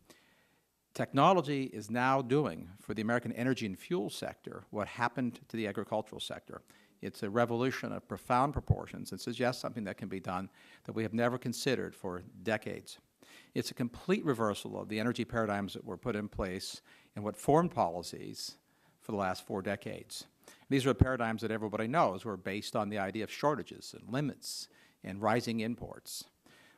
Technology is now doing for the American energy and fuel sector what happened to the agricultural sector. It's a revolution of profound proportions and suggests something that can be done that we have never considered for decades. It's a complete reversal of the energy paradigms that were put in place and what formed policies for the last 4 decades. These are paradigms that everybody knows were based on the idea of shortages and limits and rising imports.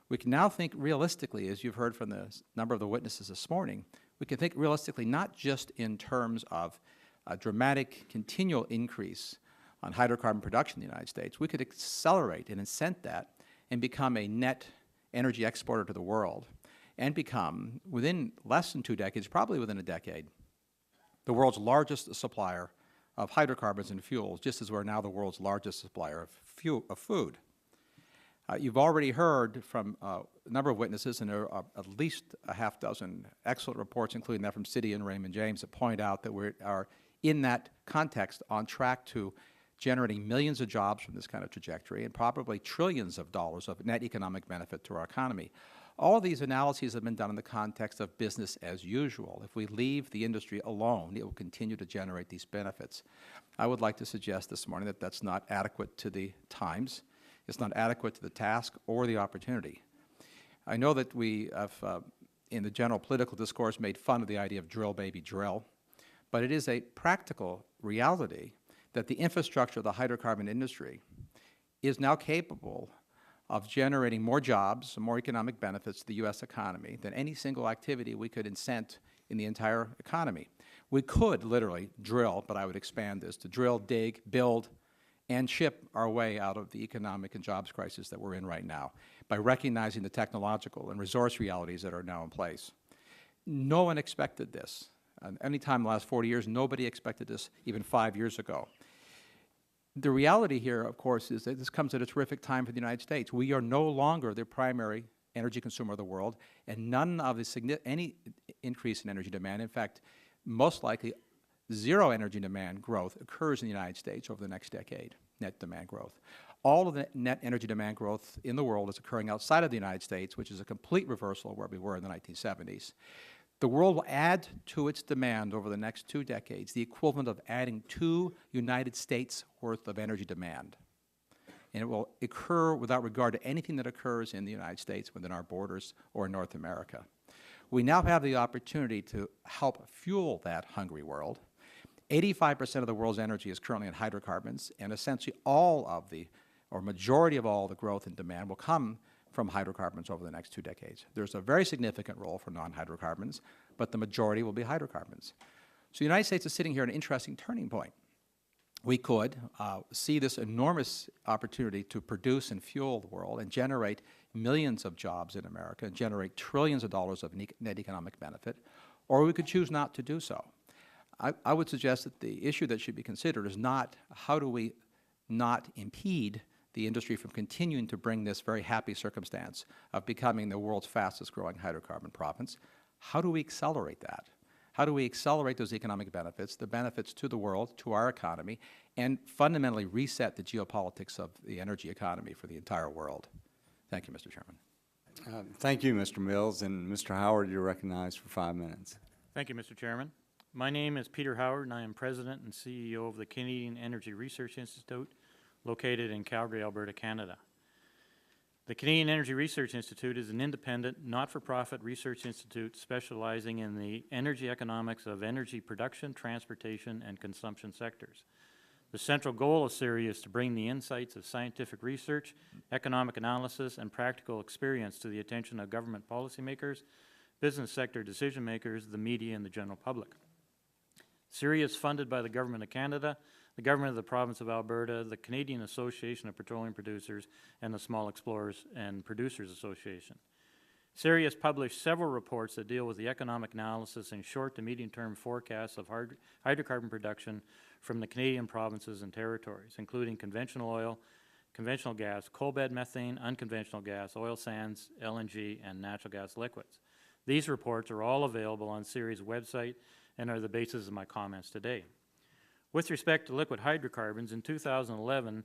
We can now think realistically, as you've heard from the number of the witnesses this morning, we can think realistically not just in terms of a dramatic continual increase on hydrocarbon production in the United States. We could accelerate and incent that and become a net energy exporter to the world and become, within less than 2 decades, probably within a decade, the world's largest supplier of hydrocarbons and fuels, just as we're now the world's largest supplier of food. You've already heard from a number of witnesses, and there are at least a half dozen excellent reports, including that from Citi and Raymond James, that point out that we are, in that context, on track to generating millions of jobs from this kind of trajectory and probably trillions of dollars of net economic benefit to our economy. All of these analyses have been done in the context of business as usual. If we leave the industry alone, it will continue to generate these benefits. I would like to suggest this morning that that's not adequate to the times. It's not adequate to the task or the opportunity. I know that we have, in the general political discourse, made fun of the idea of drill, baby, drill, but it is a practical reality that the infrastructure of the hydrocarbon industry is now capable of generating more jobs and more economic benefits to the U.S. economy than any single activity we could incent in the entire economy. We could literally drill, but I would expand this to drill, dig, build, and ship our way out of the economic and jobs crisis that we're in right now by recognizing the technological and resource realities that are now in place. No one expected this. Any time in the last 40 years, nobody expected this even 5 years ago. The reality here, of course, is that this comes at a terrific time for the United States. We are no longer the primary energy consumer of the world, and none of any increase in energy demand, in fact, most likely zero energy demand growth occurs in the United States over the next decade, net demand growth. All of the net energy demand growth in the world is occurring outside of the United States, which is a complete reversal of where we were in the 1970s. The world will add to its demand over the next 2 decades the equivalent of adding 2 United States worth of energy demand. And it will occur without regard to anything that occurs in the United States within our borders or in North America. We now have the opportunity to help fuel that hungry world. 85% of the world's energy is currently in hydrocarbons, and essentially all of the, or majority of all the growth in demand will come from hydrocarbons over the next 2 decades. There's a very significant role for non-hydrocarbons, but the majority will be hydrocarbons. So the United States is sitting here at an interesting turning point. We could see this enormous opportunity to produce and fuel the world and generate millions of jobs in America and generate trillions of dollars of net economic benefit, or we could choose not to do so. I would suggest that the issue that should be considered is not how do we not impede the industry from continuing to bring this very happy circumstance of becoming the world's fastest growing hydrocarbon province. How do we accelerate that? How do we accelerate those economic benefits, the benefits to the world, to our economy, and fundamentally reset the geopolitics of the energy economy for the entire world? Thank you, Mr. Chairman. Thank you, Mr. Mills, and Mr. Howard, you're recognized for 5 minutes. Thank you, Mr. Chairman. My name is Peter Howard, and I am President and CEO of the Canadian Energy Research Institute, located in Calgary, Alberta, Canada. The Canadian Energy Research Institute is an independent, not-for-profit research institute specializing in the energy economics of energy production, transportation, and consumption sectors. The central goal of CERI is to bring the insights of scientific research, economic analysis, and practical experience to the attention of government policymakers, business sector decision-makers, the media, and the general public. CERI is funded by the Government of Canada, the Government of the Province of Alberta, the Canadian Association of Petroleum Producers, and the Small Explorers and Producers Association. CERI has published several reports that deal with the economic analysis and short to medium-term forecasts of hydrocarbon production from the Canadian provinces and territories, including conventional oil, conventional gas, coal bed methane, unconventional gas, oil sands, LNG, and natural gas liquids. These reports are all available on CERI's website and are the basis of my comments today. With respect to liquid hydrocarbons, in 2011,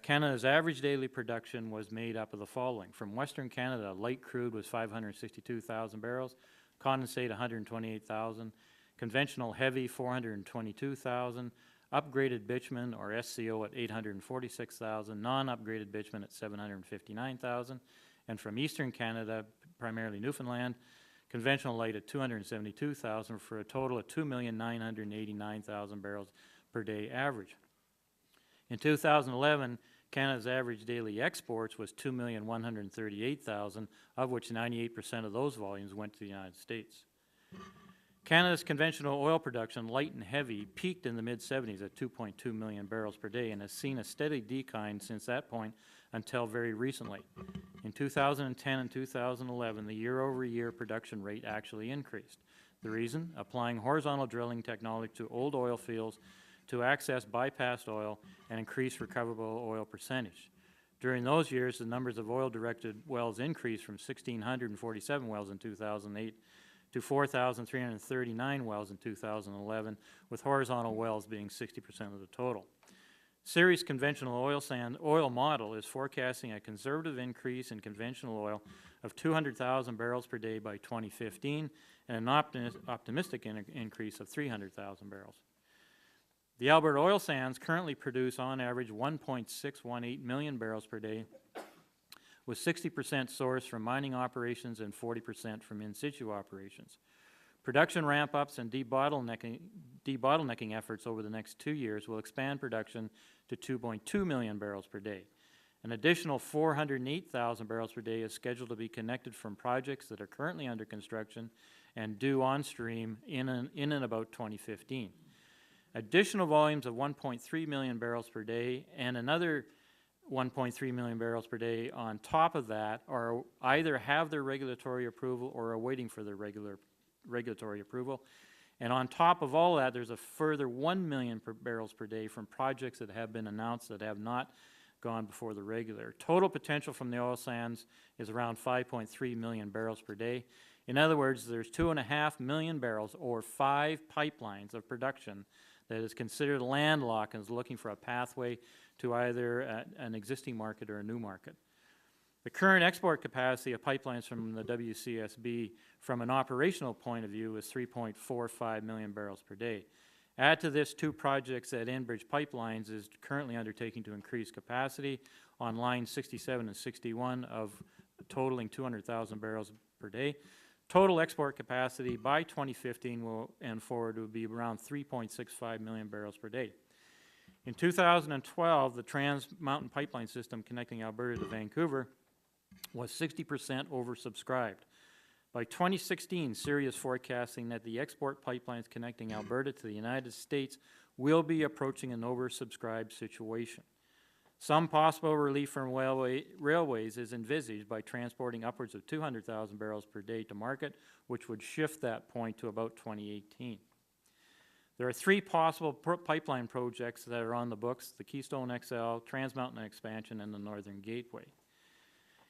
Canada's average daily production was made up of the following. From Western Canada, light crude was 562,000 barrels, condensate 128,000, conventional heavy 422,000, upgraded bitumen or SCO at 846,000, non-upgraded bitumen at 759,000, and from Eastern Canada, primarily Newfoundland, conventional light at 272,000 for a total of 2,989,000 barrels per day average. In 2011, Canada's average daily exports was 2,138,000, of which 98% of those volumes went to the United States. Canada's conventional oil production, light and heavy, peaked in the mid-70s at 2.2 million barrels per day and has seen a steady decline since that point until very recently. In 2010 and 2011, the year-over-year production rate actually increased. The reason? Applying horizontal drilling technology to old oil fields to access bypassed oil and increase recoverable oil percentage. During those years, the numbers of oil-directed wells increased from 1,647 wells in 2008 to 4,339 wells in 2011, with horizontal wells being 60% of the total. Ceres conventional oil model is forecasting a conservative increase in conventional oil of 200,000 barrels per day by 2015 and an optimistic increase of 300,000 barrels. The Alberta oil sands currently produce on average 1.618 million barrels per day, with 60% sourced from mining operations and 40% from in-situ operations. Production ramp-ups and debottlenecking efforts over the next 2 years will expand production to 2.2 million barrels per day. An additional 408,000 barrels per day is scheduled to be connected from projects that are currently under construction and due on stream in and about 2015. Additional volumes of 1.3 million barrels per day and another 1.3 million barrels per day on top of that are either have their regulatory approval or are waiting for their regulatory approval. And on top of all that, there's a further 1 million barrels per day from projects that have been announced that have not gone before the regulator. Total potential from the oil sands is around 5.3 million barrels per day. In other words, there's 2.5 million barrels or 5 pipelines of production that is considered landlocked and is looking for a pathway to either an existing market or a new market. The current export capacity of pipelines from the WCSB from an operational point of view is 3.45 million barrels per day. Add to this 2 projects that Enbridge Pipelines is currently undertaking to increase capacity on lines 67 and 61 of totaling 200,000 barrels per day. Total export capacity by 2015 and forward will be around 3.65 million barrels per day. In 2012, the Trans Mountain Pipeline System connecting Alberta to Vancouver was 60% oversubscribed. By 2016, Ceres is forecasting that the export pipelines connecting Alberta to the United States will be approaching an oversubscribed situation. Some possible relief from railways is envisaged by transporting upwards of 200,000 barrels per day to market, which would shift that point to about 2018. There are 3 possible pipeline projects that are on the books: the Keystone XL, Trans Mountain Expansion, and the Northern Gateway.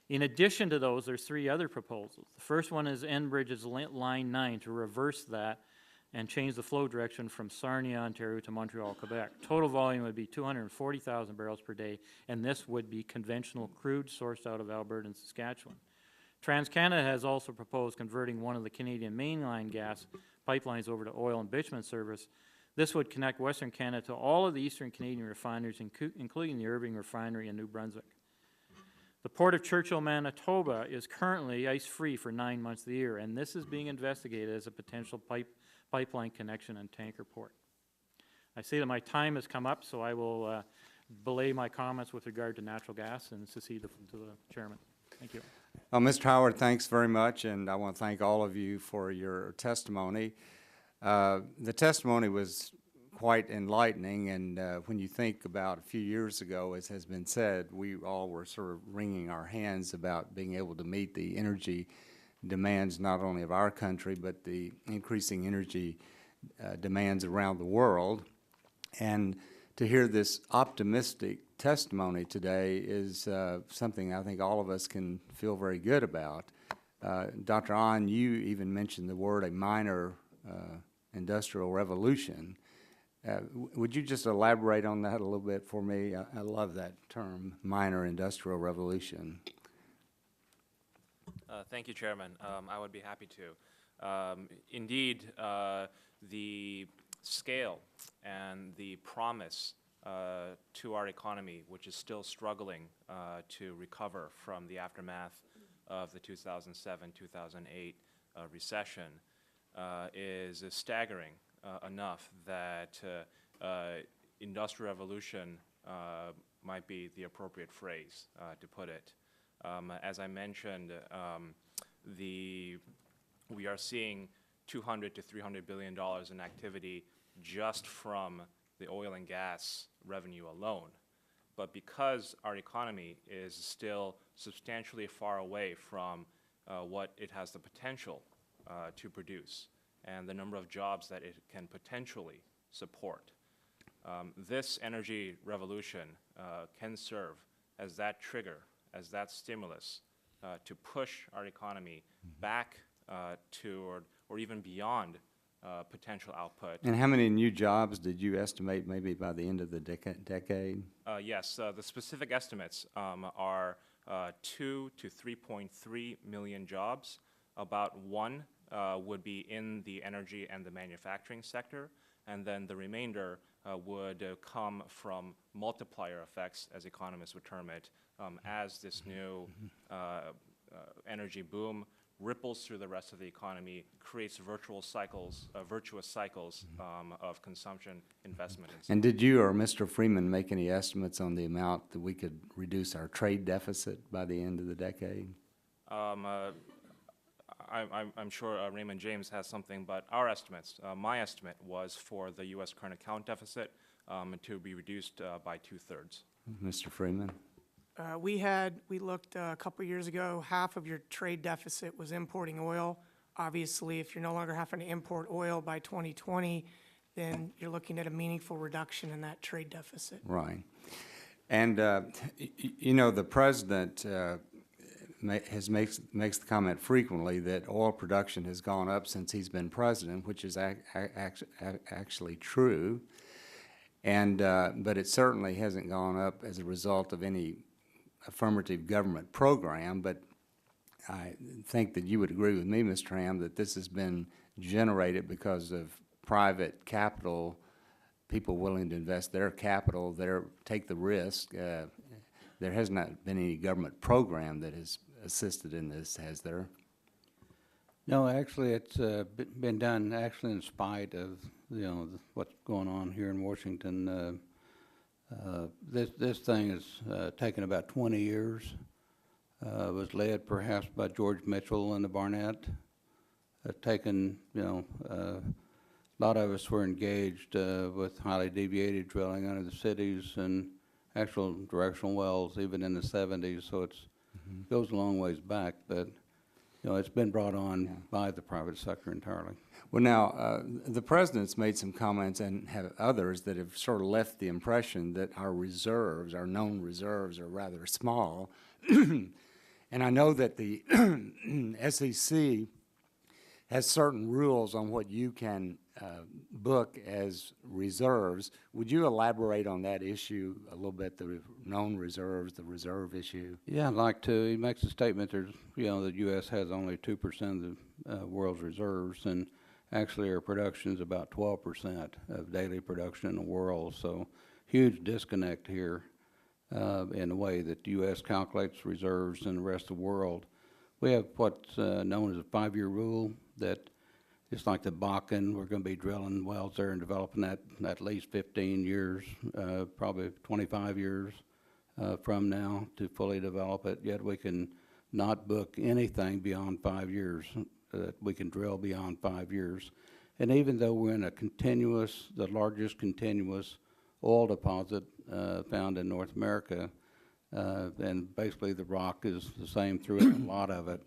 In addition to those, there's 3 other proposals. The first one is Enbridge's Line 9 to reverse that and change the flow direction from Sarnia, Ontario to Montreal, Quebec. Total volume would be 240,000 barrels per day, and this would be conventional crude sourced out of Alberta and Saskatchewan. TransCanada has also proposed converting one of the Canadian mainline gas pipelines over to oil and bitumen service. This would connect Western Canada to all of the Eastern Canadian refineries, including the Irving Refinery in New Brunswick. The Port of Churchill, Manitoba is currently ice-free for 9 months of the year, and this is being investigated as a potential pipeline connection and tanker port. I see that my time has come up, so I will belay my comments with regard to natural gas and secede to the chairman. Thank you. Well, Mr. Howard, thanks very much, and I want to thank all of you for your testimony. The testimony was quite enlightening, and when you think about a few years ago, as has been said, we all were sort of wringing our hands about being able to meet the energy demands not only of our country, but the increasing energy demands around the world. And to hear this optimistic testimony today is something I think all of us can feel very good about. Dr. Ahn, you even mentioned the word a minor industrial revolution. Would you just elaborate on that a little bit for me? I love that term, minor industrial revolution. Thank you, Chairman. I would be happy to. Indeed, the scale and the promise to our economy, which is still struggling to recover from the aftermath of the 2007-2008 recession, is staggering enough that industrial revolution might be the appropriate phrase to put it. As I mentioned, we are seeing $200 to $300 billion in activity just from the oil and gas revenue alone. But because our economy is still substantially far away from what it has the potential to produce and the number of jobs that it can potentially support, this energy revolution can serve as that trigger, as that stimulus to push our economy back toward or even beyond potential output. And how many new jobs did you estimate maybe by the end of the decade? Yes, the specific estimates are 2 to 3.3 million jobs. About 1 would be in the energy and the manufacturing sector, and then the remainder would come from multiplier effects, as economists would term it, as this new energy boom ripples through the rest of the economy, creates virtuous cycles of consumption, investment, and so And did you or Mr. Freeman make any estimates on the amount that we could reduce our trade deficit by the end of the decade? I'm sure Raymond James has something, but our estimates, my estimate was for the U.S. current account deficit to be reduced by 2/3. Mr. Freeman? We looked a couple years ago, half of your trade deficit was importing oil. Obviously, if you're no longer having to import oil by 2020, then you're looking at a meaningful reduction in that trade deficit. Right. And, you know, the president makes the comment frequently that oil production has gone up since he's been president, which is actually true. And, but it certainly hasn't gone up as a result of any affirmative government program, but I think that you would agree with me, Mr. Ham, that this has been generated because of private capital, people willing to invest their capital, take the risk. There has not been any government program that has assisted in this, has there? No, actually, it's been done actually in spite of, you know, what's going on here in Washington. This thing has taken about 20 years. Was led perhaps by George Mitchell and the Barnett. Taken, you know, a lot of us were engaged with highly deviated drilling under the cities and actual directional wells even in the 70s, so it's goes a long ways back, but you know, it's been brought on by the private sector entirely. Well, now, the president's made some comments and have others that have sort of left the impression that our reserves, our known reserves, are rather small. And I know that the SEC has certain rules on what you can book as reserves. Would you elaborate on that issue a little bit, the known reserves, the reserve issue? Yeah, I'd like to. He makes a statement there's, you know, the U.S. has only 2% of the world's reserves, and actually our production is about 12% of daily production in the world, so huge disconnect here in the way that the U.S. calculates reserves and the rest of the world. We have what's known as a 5-year rule that it's like the Bakken, we're going to be drilling wells there and developing that at least 15 years, probably 25 years from now to fully develop it, yet we can not book anything beyond 5 years. We can drill beyond 5 years. And even though we're in a continuous, the largest continuous oil deposit found in North America, and basically the rock is the same throughout a lot of it.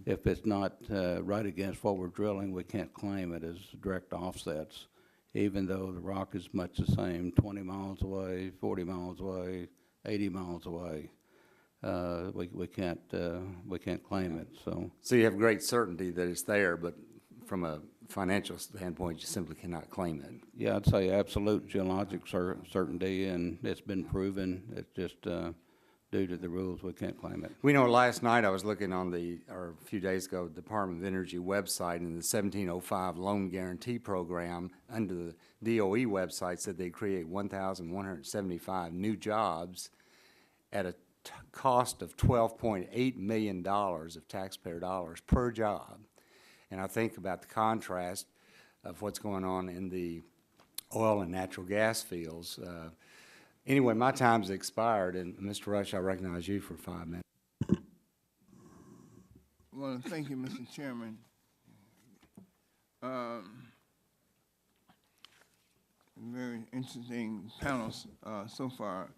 If it's not right against what we're drilling, we can't claim it as direct offsets, even though the rock is much the same, 20 miles away, 40 miles away, 80 miles away. We can't claim it. So you have great certainty that it's there, but from a financial standpoint, you simply cannot claim it. Yeah, I'd say absolute geologic certainty, and it's been proven. It's just due to the rules, we can't claim it. We know last night I was looking on or a few days ago, the Department of Energy website, and the 1705 Loan Guarantee Program under the DOE website said they create 1,175 new jobs at a cost of $12.8 million of taxpayer dollars per job. And I think about the contrast of what's going on in the oil and natural gas fields. Anyway, my time's expired, and Mr. Rush, I recognize you for 5 minutes. Well, thank you, Mr. Chairman. Very interesting panels so far.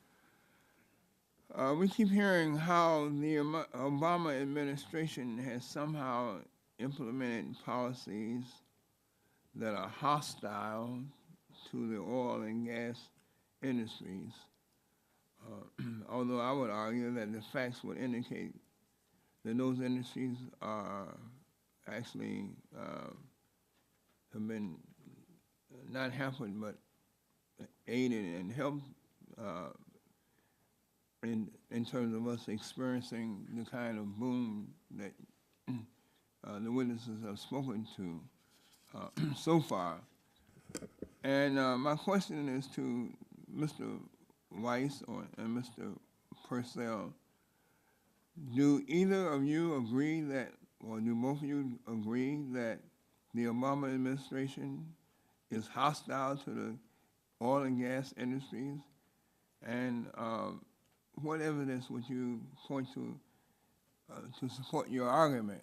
We keep hearing how the Obama administration has somehow implemented policies that are hostile to the oil and gas industries. Although I would argue that the facts would indicate that those industries are actually have been not hampered but aided and helped in terms of us experiencing the kind of boom that the witnesses have spoken to so far. And my question is to Mr. Weiss and Mr. Purcell. Do either of you agree that, or do both of you agree that the Obama administration is hostile to the oil and gas industries? And what evidence would you point to support your argument?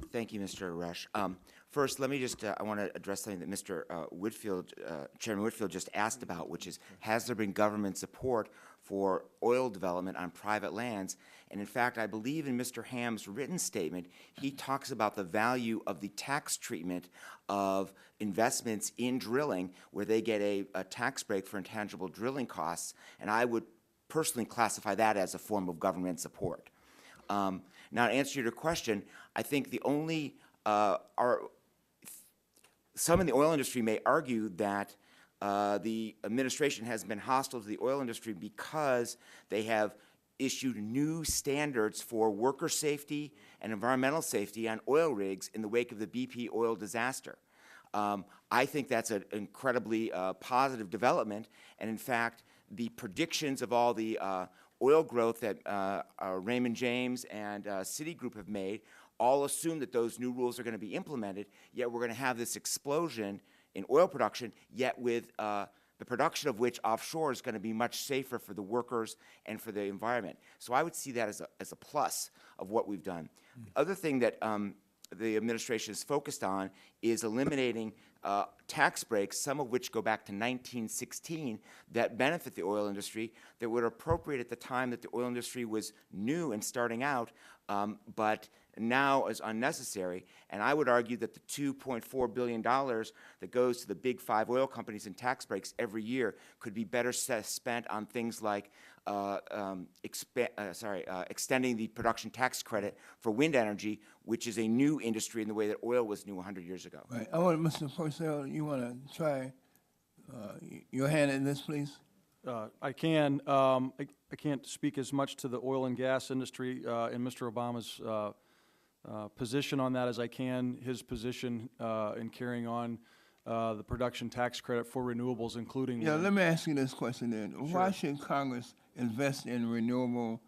Thank you, Mr. Rush. First, let me just, I want to address something that Mr. Whitfield, Chairman Whitfield just asked about, which is, has there been government support for oil development on private lands? And in fact, I believe in Mr. Ham's written statement, he talks about the value of the tax treatment of investments in drilling, where they get a tax break for intangible drilling costs, and I would personally classify that as a form of government support. Now, to answer your question, I think the only, some in the oil industry may argue that the administration has been hostile to the oil industry because they have issued new standards for worker safety and environmental safety on oil rigs in the wake of the BP oil disaster. I think that's an incredibly positive development, and in fact, the predictions of all the oil growth that Raymond James and Citigroup have made all assume that those new rules are going to be implemented, yet we're going to have this explosion in oil production, yet with the production of which offshore is going to be much safer for the workers and for the environment. So I would see that as a plus of what we've done. Other thing that the administration is focused on is eliminating tax breaks, some of which go back to 1916, that benefit the oil industry, that were appropriate at the time that the oil industry was new and starting out, but now is unnecessary. And I would argue that the $2.4 billion that goes to the big 5 oil companies in tax breaks every year could be better spent on things like extending the production tax credit for wind energy, which is a new industry in the way that oil was new 100 years ago. Right. I want Mr. Purcell, you want to try your hand in this, please? I can. I can't speak as much to the oil and gas industry in Mr. Obama's position on that as I can his position in carrying on the production tax credit for renewables, including Yeah, wind. let me ask you this question then. Sure. Why should Congress invest in renewable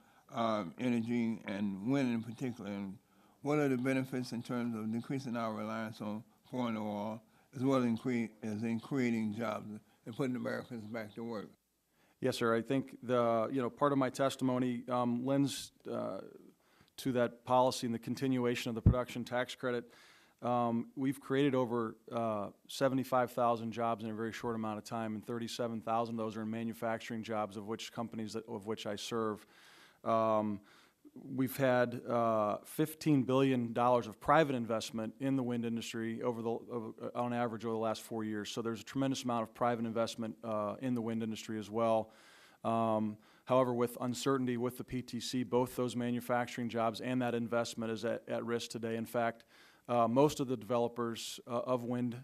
energy and wind in particular? And what are the benefits in terms of decreasing our reliance on foreign oil, as well as in creating jobs and putting Americans back to work? Yes, sir. I think part of my testimony lends to that policy and the continuation of the production tax credit. We've created over 75,000 jobs in a very short amount of time, and 37,000 of those are in manufacturing jobs, of which I serve. We've had $15 billion of private investment in the wind industry on average over the last 4 years. So there's a tremendous amount of private investment in the wind industry as well. However, with uncertainty with the PTC, both those manufacturing jobs and that investment is at risk today. In fact, most of the developers of wind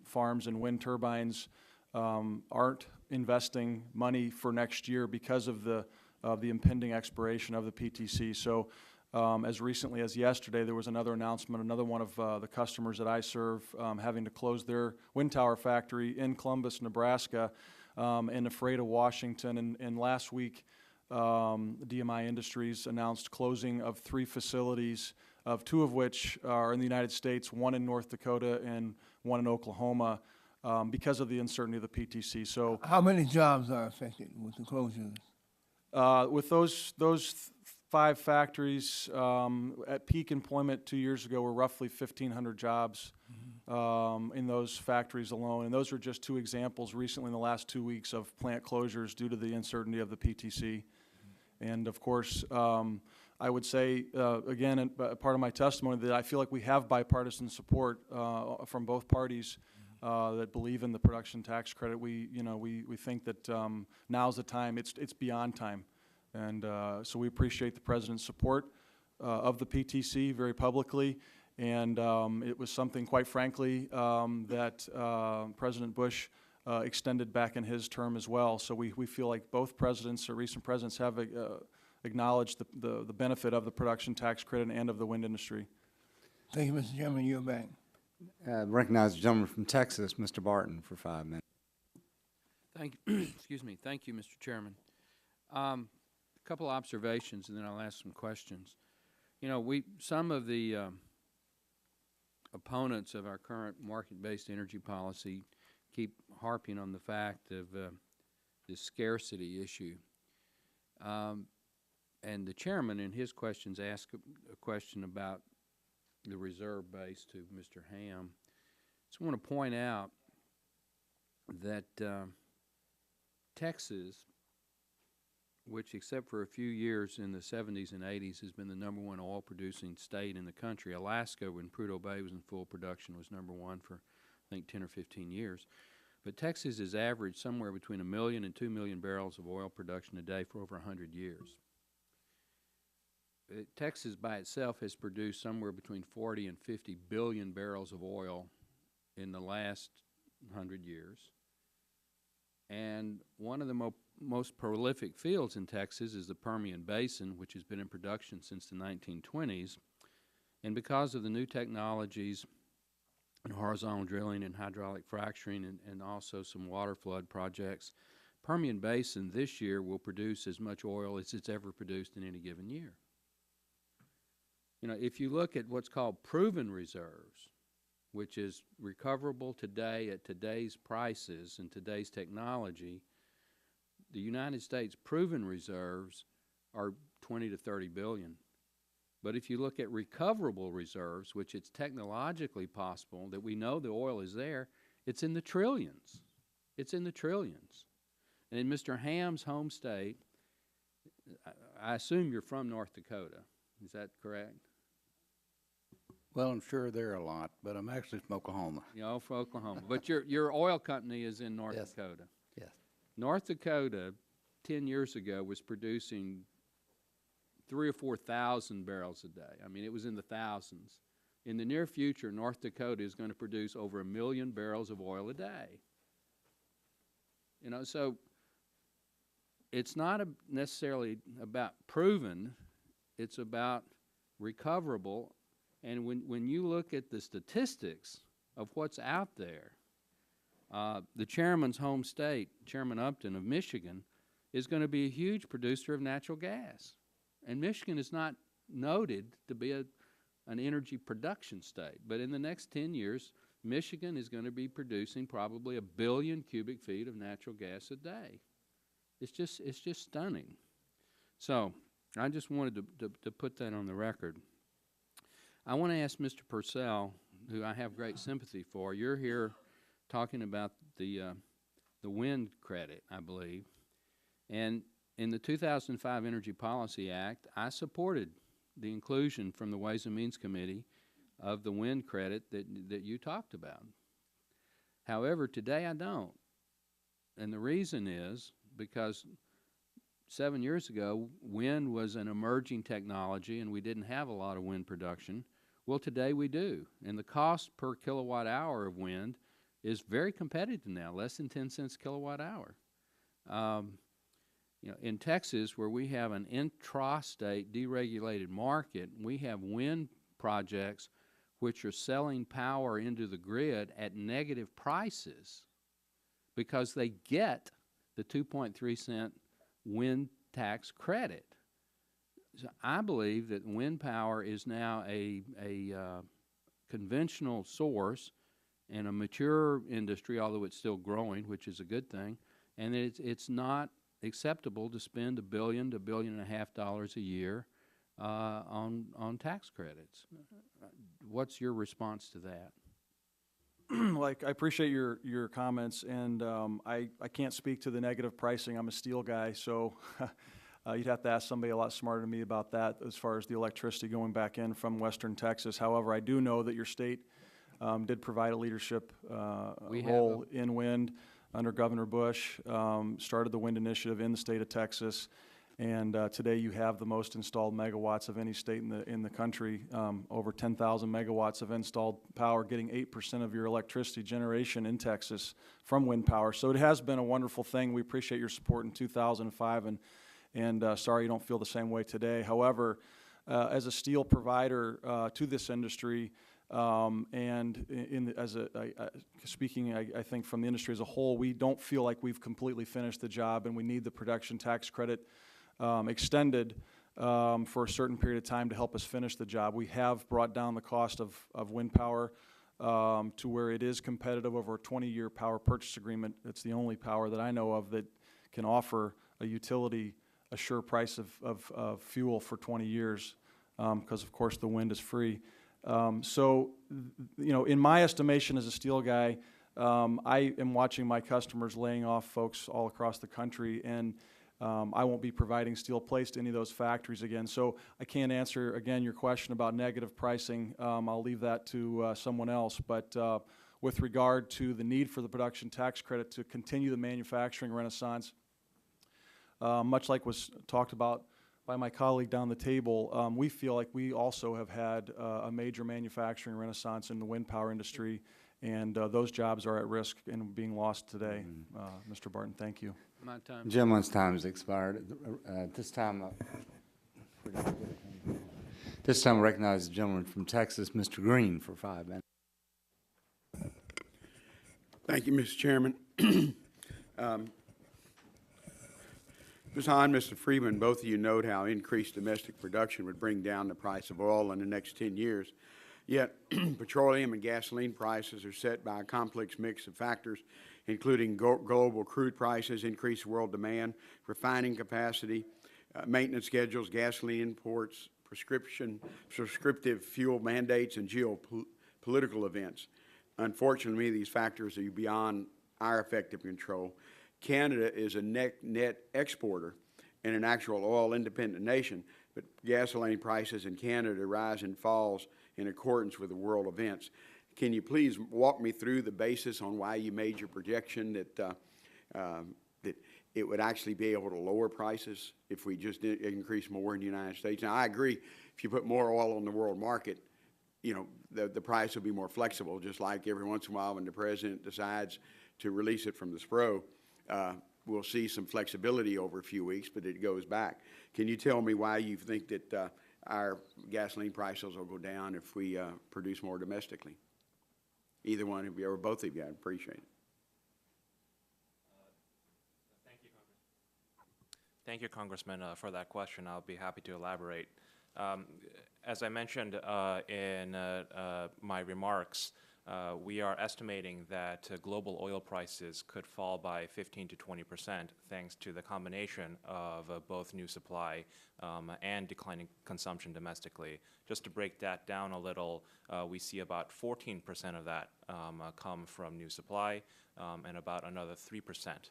farms and wind turbines aren't investing money for next year because of the impending expiration of the PTC. So as recently as yesterday, there was another announcement, another one of the customers that I serve having to close their wind tower factory in Columbus, Nebraska, in the Freda, Washington. And last week, DMI Industries announced closing of 3 facilities, of 2 of which are in the United States, 1 in North Dakota and 1 in Oklahoma, because of the uncertainty of the PTC. So, how many jobs are affected with the closures? with those 5 factories, at peak employment 2 years ago were roughly 1,500 jobs in those factories alone. And those are just 2 examples recently in the last 2 weeks of plant closures due to the uncertainty of the PTC. And of course, I would say, again, part of my testimony, that I feel like we have bipartisan support from both parties that believe in the production tax credit. We think that now's the time. It's beyond time. And so we appreciate the President's support of the PTC very publicly. And it was something, quite frankly, that President Bush extended back in his term as well. So we feel like both presidents, or recent presidents, have acknowledged the benefit of the production tax credit and of the wind industry. Thank you, Mr. Chairman. You're back. Recognize the gentleman from Texas, Mr. Barton, for 5 minutes. Thank you. Excuse me. Thank you, Mr. Chairman. A couple observations, and then I'll ask some questions. You know, some of the opponents of our current market-based energy policy keep harping on the fact of the scarcity issue. And the chairman, in his questions, asked a question about the reserve base to Mr. Ham. Just want to point out that Texas, which except for a few years in the 70s and 80s has been the #1 oil producing state in the country. Alaska, when Prudhoe Bay was in full production, was #1 for I think 10 or 15 years. But Texas has averaged somewhere between 1 million and 2 million barrels of oil production a day for over 100 years. Texas by itself has produced somewhere between 40 and 50 billion barrels of oil in the last 100 years. And one of the most prolific fields in Texas is the Permian Basin, which has been in production since the 1920s. And because of the new technologies in horizontal drilling and hydraulic fracturing and also some water flood projects, Permian Basin this year will produce as much oil as it's ever produced in any given year. You know, if you look at what's called proven reserves, which is recoverable today at today's prices and today's technology, the United States proven reserves are 20 to 30 billion. But if you look at recoverable reserves, which it's technologically possible that we know the oil is there, it's in the trillions. It's in the trillions. And in Mr. Ham's home state, I assume you're from North Dakota. Is that correct? Well, I'm sure there are a lot, but I'm actually from Oklahoma. You know, from Oklahoma. But your oil company is in North Yes. Dakota. Yes. North Dakota, 10 years ago, was producing 3,000 or 4,000 barrels a day. I mean, it was in the thousands. In the near future, North Dakota is going to produce over 1 million barrels of oil a day. You know, so it's not necessarily about proven, it's about recoverable. And when you look at the statistics of what's out there, the chairman's home state, Chairman Upton of Michigan, is going to be a huge producer of natural gas. And Michigan is not noted to be an energy production state. But in the next 10 years, Michigan is going to be producing probably 1 billion cubic feet of natural gas a day. It's just stunning. So I just wanted to put that on the record. I want to ask Mr. Purcell, who I have great sympathy for. You're here talking about the wind credit, I believe. And in the 2005 Energy Policy Act, I supported the inclusion from the Ways and Means Committee of the wind credit that you talked about. However, today I don't. And the reason is because 7 years ago, wind was an emerging technology and we didn't have a lot of wind production. Well, today we do. And the cost per kilowatt hour of wind is very competitive now, less than 10 cents kilowatt hour. You know, in Texas, where we have an intrastate deregulated market, we have wind projects which are selling power into the grid at negative prices because they get the 2.3 cent wind tax credit. So I believe that wind power is now a conventional source and a mature industry, although it's still growing, which is a good thing, and it's not acceptable to spend $1 billion to $1.5 billion a year on tax credits. What's your response to that? Like, I appreciate your comments, and I can't speak to the negative pricing. I'm a steel guy, so you'd have to ask somebody a lot smarter than me about that as far as the electricity going back in from western Texas. However, I do know that your state did provide a leadership role in wind under Governor Bush, started the wind initiative in the state of Texas, and today you have the most installed megawatts of any state in the country, over 10,000 megawatts of installed power, getting 8% of your electricity generation in Texas from wind power. So it has been a wonderful thing. We appreciate your support in 2005, and sorry you don't feel the same way today. However, as a steel provider to this industry, and speaking, I think from the industry as a whole, we don't feel like we've completely finished the job, and we need the production tax credit extended for a certain period of time to help us finish the job. We have brought down the cost of wind power to where it is competitive over a 20-year power purchase agreement. It's the only power that I know of that can offer a utility a sure price of fuel for 20 years because, of course, the wind is free. So, you know, in my estimation as a steel guy, I am watching my customers laying off folks all across the country, and I won't be providing steel plates to any of those factories again. So I can't answer, again, your question about negative pricing. I'll leave that to someone else. But with regard to the need for the production tax credit to continue the manufacturing renaissance, much like was talked about by my colleague down the table, we feel like we also have had a major manufacturing renaissance in the wind power industry, and those jobs are at risk and being lost today. Mr. Barton, thank you. My time. Gentleman's time has expired. This time I recognize the gentleman from Texas, Mr. Green, for 5 minutes. Thank you, Mr. Chairman. Ms. Hahn, Mr. Freeman, both of you note how increased domestic production would bring down the price of oil in the next 10 years. Yet, petroleum and gasoline prices are set by a complex mix of factors, including global crude prices, increased world demand, refining capacity, maintenance schedules, gasoline imports, prescriptive fuel mandates, and geopolitical events. Unfortunately, these factors are beyond our effective control. Canada is a net exporter and an actual oil-independent nation, but gasoline prices in Canada rise and falls in accordance with the world events. Can you please walk me through the basis on why you made your projection that that it would actually be able to lower prices if we just increase more in the United States? Now, I agree, if you put more oil on the world market, you know, the price will be more flexible, just like every once in a while when the president decides to release it from the SPRO. We'll see some flexibility over a few weeks, but it goes back. Can you tell me why you think that our gasoline prices will go down if we produce more domestically? Either one of you or both of you, I'd appreciate it. Thank you, Congressman, for that question. I'll be happy to elaborate. As I mentioned in my remarks, we are estimating that global oil prices could fall by 15 to 20% thanks to the combination of both new supply and declining consumption domestically. Just to break that down a little, we see about 14% of that come from new supply and about another 3%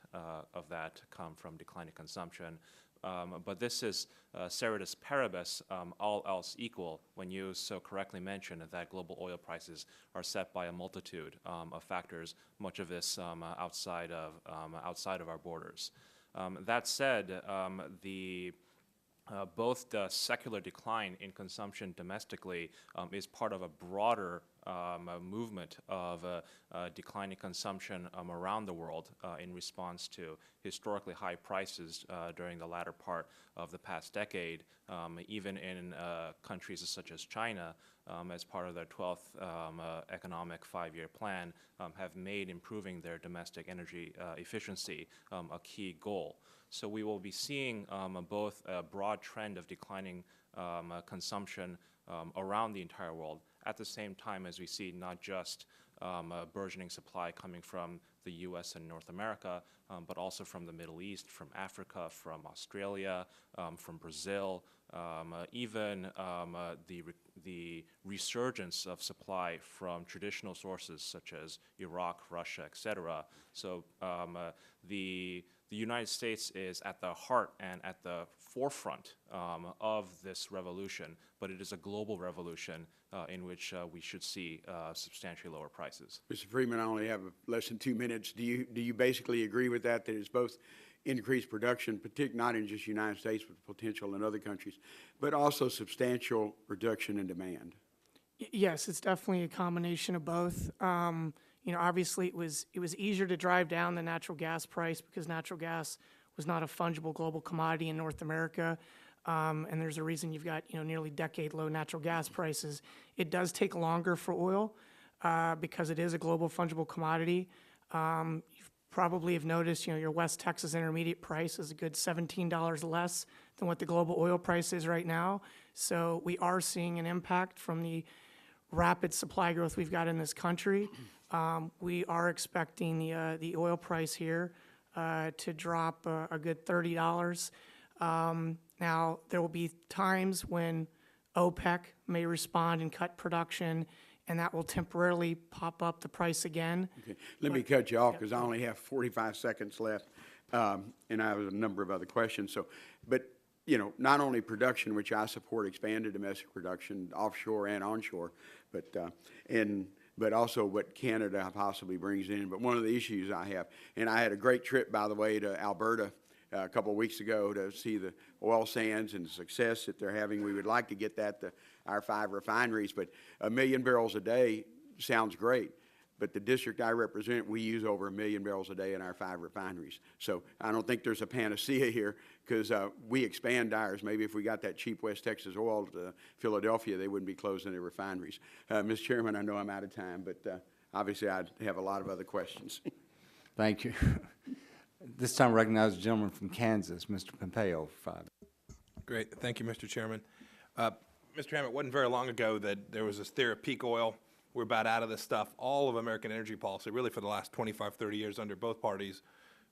of that come from declining consumption. But this is ceteris paribus, all else equal, when you so correctly mentioned that global oil prices are set by a multitude of factors, much of this outside of our borders. That said, the both the secular decline in consumption domestically is part of a broader movement of declining consumption around the world in response to historically high prices during the latter part of the past decade, even in countries such as China, as part of their 12th economic five-year plan, have made improving their domestic energy efficiency a key goal. So we will be seeing both a broad trend of declining consumption around the entire world, at the same time as we see not just a burgeoning supply coming from the U.S. and North America, but also from the Middle East, from Africa, from Australia, from Brazil, even the resurgence of supply from traditional sources such as Iraq, Russia, et cetera. So the United States is at the heart and at the forefront of this revolution, but it is a global revolution in which we should see substantially lower prices. Mr. Freeman, I only have less than 2 minutes. Do you basically agree with that it's both increased production, not in just the United States, but potential in other countries, but also substantial reduction in demand? Yes, it's definitely a combination of both. You know, obviously it was easier to drive down the natural gas price because natural gas was not a fungible global commodity in North America. And there's a reason you've got, you know, nearly decade-low natural gas prices. It does take longer for oil because it is a global fungible commodity. You probably have noticed, you know, your West Texas Intermediate price is a good $17 less than what the global oil price is right now. So we are seeing an impact from the rapid supply growth we've got in this country. We are expecting the oil price here to drop a good $30. Now, there will be times when OPEC may respond and cut production, and that will temporarily pop up the price again. Okay. Let me cut you off because I only have 45 seconds left, and I have a number of other questions. So, but you know, not only production, which I support, expanded domestic production, offshore and onshore, but also what Canada possibly brings in. But one of the issues I have, and I had a great trip, by the way, to Alberta a couple of weeks ago to see the oil sands and the success that they're having. We would like to get that to our 5 refineries, but 1 million barrels a day sounds great. But the district I represent, we use over 1 million barrels a day in our 5 refineries. So I don't think there's a panacea here because we expand ours. Maybe if we got that cheap West Texas oil to Philadelphia, they wouldn't be closing their refineries. Mr. Chairman, I know I'm out of time, but obviously I have a lot of other questions. Thank you. This time I recognize the gentleman from Kansas, Mr. Pompeo, for 5. Great. Thank you, Mr. Chairman. Mr. Chairman, it wasn't very long ago that there was this theory of peak oil. We're about out of this stuff. All of American energy policy, really for the last 25, 30 years under both parties,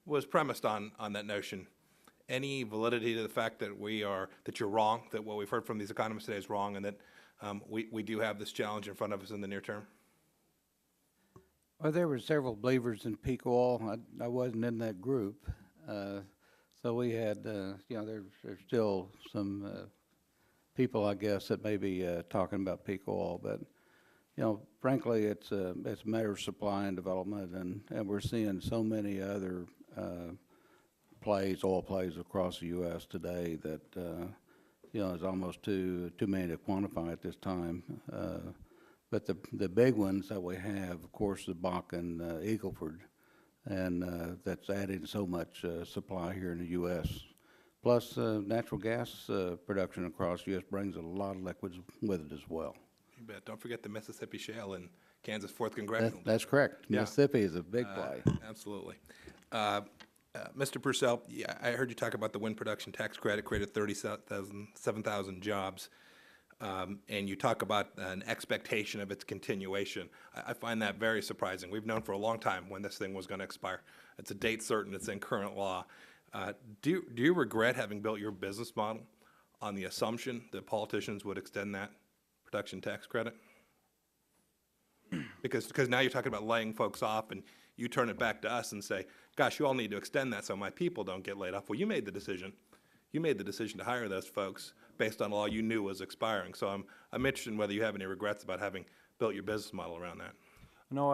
was premised on that notion. Any validity to the fact that you're wrong, that what we've heard from these economists today is wrong, and that we do have this challenge in front of us in the near term? Well, there were several believers in peak oil. I wasn't in that group. So we had, you know, there's still some people, I guess, that may be talking about peak oil. But, you know, frankly, it's a matter of supply and development, and we're seeing so many other oil plays across the U.S. today that, you know, it's almost too many to quantify at this time. But the big ones that we have, of course, the Bakken, Eagle Ford, and that's adding so much supply here in the U.S. Plus, natural gas production across the U.S. brings a lot of liquids with it as well. You bet. Don't forget the Mississippi Shale in Kansas 4th Congressional. That's correct. Yeah. Mississippi is a big play. Absolutely. Mr. Purcell, yeah, I heard you talk about the wind production tax credit created 7,000 jobs. And you talk about an expectation of its continuation. I find that very surprising. We've known for a long time when this thing was going to expire. It's a date certain. It's in current law. Do you regret having built your business model on the assumption that politicians would extend that production tax credit? Because now you're talking about laying folks off, and you turn it back to us and say, gosh, you all need to extend that so my people don't get laid off. Well, you made the decision. You made the decision to hire those folks based on a law you knew was expiring. So I'm interested in whether you have any regrets about having built your business model around that. No,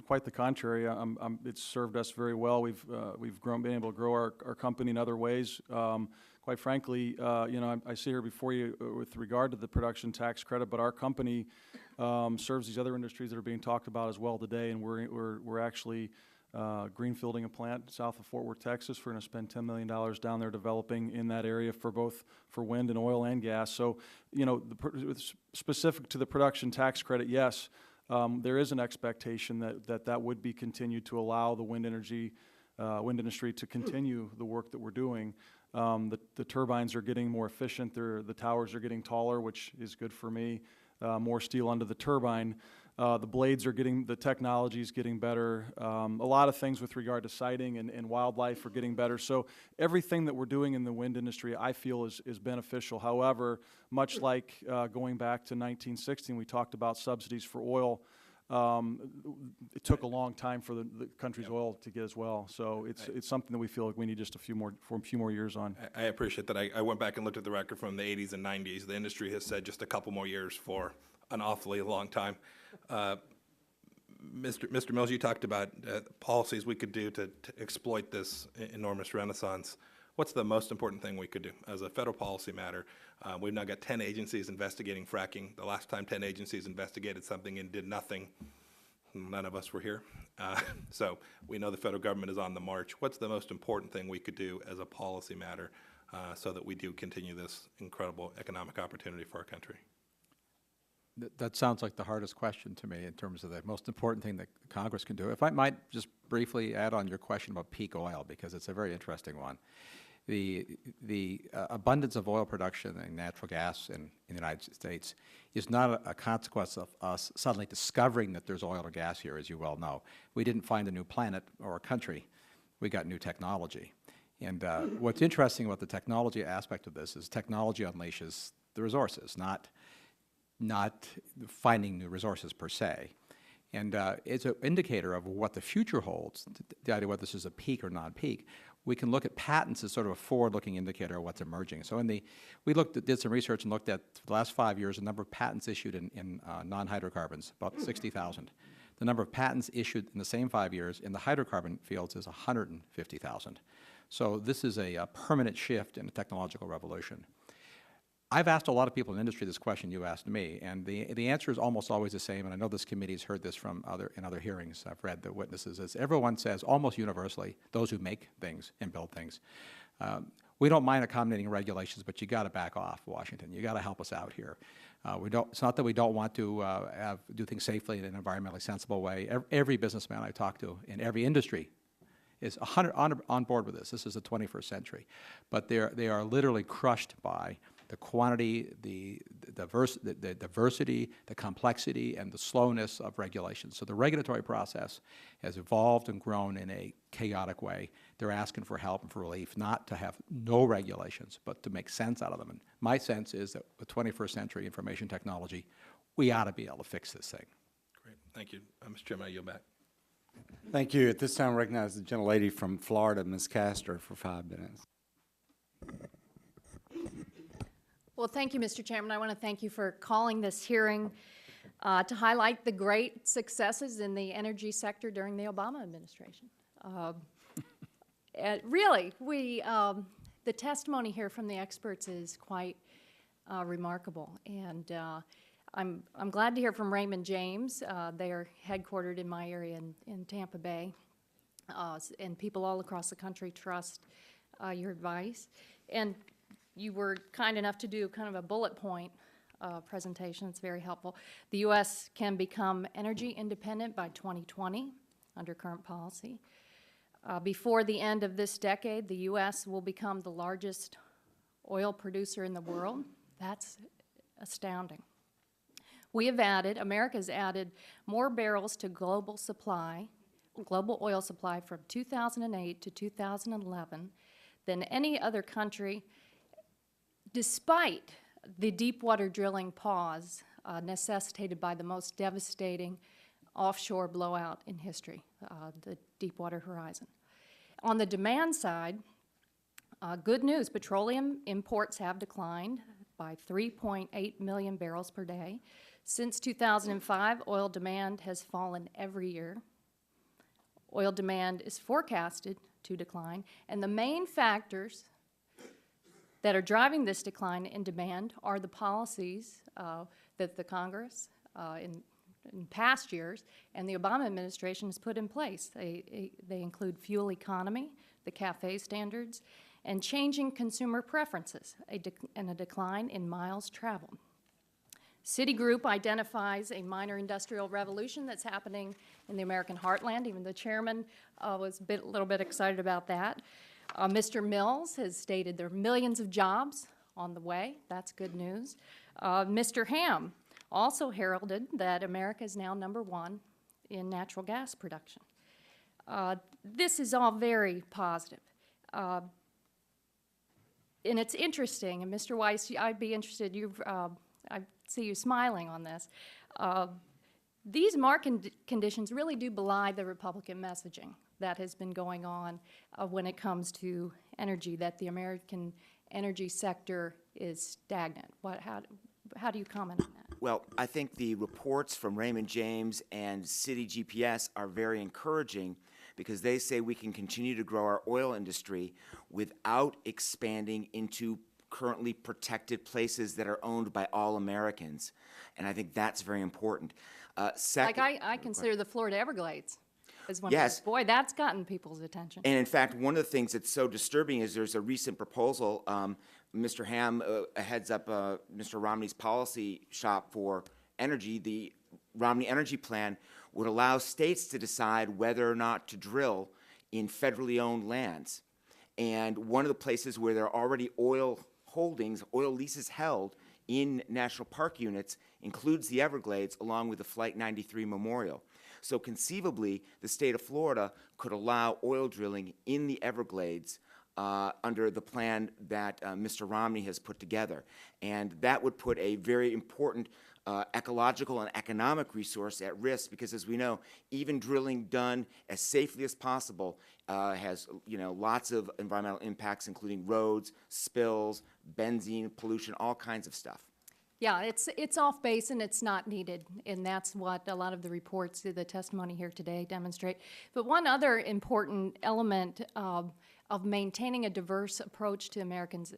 quite the contrary. It's served us very well. We've been able to grow our company in other ways. quite frankly, you know, I sit here before you with regard to the production tax credit, but our company serves these other industries that are being talked about as well today, and we're actually greenfielding a plant south of Fort Worth, Texas. We're going to spend $10 million down there developing in that area for both for wind and oil and gas. So, you know, specific to the production tax credit, yes, there is an expectation that would be continued to allow the wind industry to continue the work that we're doing. The turbines are getting more efficient. The towers are getting taller, which is good for me. More steel under the turbine. The blades are the technology is getting better. A lot of things with regard to siting and wildlife are getting better. So everything that we're doing in the wind industry, I feel is beneficial. However, much like going back to 1916, we talked about subsidies for oil. It took a long time for the country's oil to get as well. So it's something that we feel like we need just a few more years on. I appreciate that. I went back and looked at the record from the 80s and 90s. The industry has said just a couple more years for an awfully long time. Mr. Mills, you talked about policies we could do to exploit this enormous renaissance. What's the most important thing we could do as a federal policy matter? We've now got 10 agencies investigating fracking. The last time 10 agencies investigated something and did nothing, none of us were here. So we know the federal government is on the march. What's the most important thing we could do as a policy matter so that we do continue this incredible economic opportunity for our country? That sounds like the hardest question to me in terms of the most important thing that Congress can do. If I might just briefly add on your question about peak oil, because it's a very interesting one. The abundance of oil production and natural gas in the United States is not a consequence of us suddenly discovering that there's oil or gas here, as you well know. We didn't find a new planet or a country. We got new technology. And what's interesting about the technology aspect of this is technology unleashes the resources, not finding new resources per se. And it's an indicator of what the future holds, the idea whether this is a peak or non-peak. We can look at patents as sort of a forward-looking indicator of what's emerging. So we did some research and looked at the last 5 years, the number of patents issued in non-hydrocarbons, about 60,000. The number of patents issued in the same 5 years in the hydrocarbon fields is 150,000. So this is a permanent shift in the technological revolution. I've asked a lot of people in industry this question you asked me, and the answer is almost always the same, and I know this committee's heard this from in other hearings. I've read the witnesses, is everyone says almost universally, those who make things and build things, we don't mind accommodating regulations, but you got to back off, Washington. You got to help us out here. It's not that we don't want to do things safely in an environmentally sensible way. Every businessman I talk to in every industry is 100 on board with this. This is the 21st century, but they are literally crushed by the quantity, the diversity, the complexity, and the slowness of regulations. So the regulatory process has evolved and grown in a chaotic way. They're asking for help and for relief, not to have no regulations, but to make sense out of them. And my sense is that with 21st century information technology, we ought to be able to fix this thing. Great. Thank you. Mr. Chairman, I yield back. Thank you. At this time, I recognize the gentlelady from Florida, Ms. Castor, for 5 minutes. Well, thank you, Mr. Chairman. I want to thank you for calling this hearing to highlight the great successes in the energy sector during the Obama administration. Really, the testimony here from the experts is quite remarkable, and I'm glad to hear from Raymond James. They are headquartered in my area in Tampa Bay, and people all across the country trust your advice. And you were kind enough to do kind of a bullet point presentation. It's very helpful. The U.S. can become energy independent by 2020 under current policy. Before the end of this decade, the U.S. will become the largest oil producer in the world. That's astounding. America's added more barrels to global oil supply from 2008 to 2011 than any other country, despite the deepwater drilling pause necessitated by the most devastating offshore blowout in history, the Deepwater Horizon. On the demand side, good news, petroleum imports have declined by 3.8 million barrels per day. Since 2005, oil demand has fallen every year. Oil demand is forecasted to decline, and the main factors that are driving this decline in demand are the policies that the Congress in past years and the Obama administration has put in place. They include fuel economy, the CAFE standards, and changing consumer preferences, and a decline in miles traveled. Citigroup identifies a minor industrial revolution that's happening in the American heartland. Even the chairman was a little bit excited about that. Mr. Mills has stated there are millions of jobs on the way. That's good news. Mr. Ham also heralded that America is now #1 in natural gas production. This is all very positive. And it's interesting, and Mr. Weiss, I'd be interested, I see you smiling on this. These market conditions really do belie the Republican messaging that has been going on when it comes to energy, that the American energy sector is stagnant. How do you comment on that? Well, I think the reports from Raymond James and City GPS are very encouraging because they say we can continue to grow our oil industry without expanding into currently protected places that are owned by all Americans. And I think that's very important. Second, Like I consider the Florida Everglades as one Yes. of those. Boy, that's gotten people's attention. And in fact, one of the things that's so disturbing is there's a recent proposal. Mr. Ham heads up Mr. Romney's policy shop for energy. The Romney Energy Plan would allow states to decide whether or not to drill in federally owned lands. And one of the places where there are already oil holdings, oil leases held in national park units includes the Everglades along with the Flight 93 Memorial. So conceivably, the state of Florida could allow oil drilling in the Everglades under the plan that Mr. Romney has put together. And that would put a very important ecological and economic resource at risk because, as we know, even drilling done as safely as possible has, lots of environmental impacts, including roads, spills, benzene, pollution, all kinds of stuff. Yeah, it's off base and it's not needed, and that's what a lot of the reports, the testimony here today demonstrate. But one other important element of maintaining a diverse approach to America's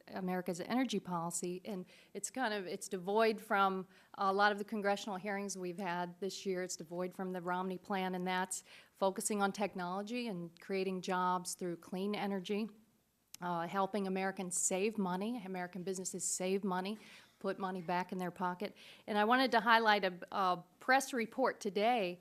energy policy, and it's devoid from a lot of the congressional hearings we've had this year. It's devoid from the Romney Plan, and that's focusing on technology and creating jobs through clean energy, helping Americans save money, American businesses save money, put money back in their pocket. And I wanted to highlight a press report today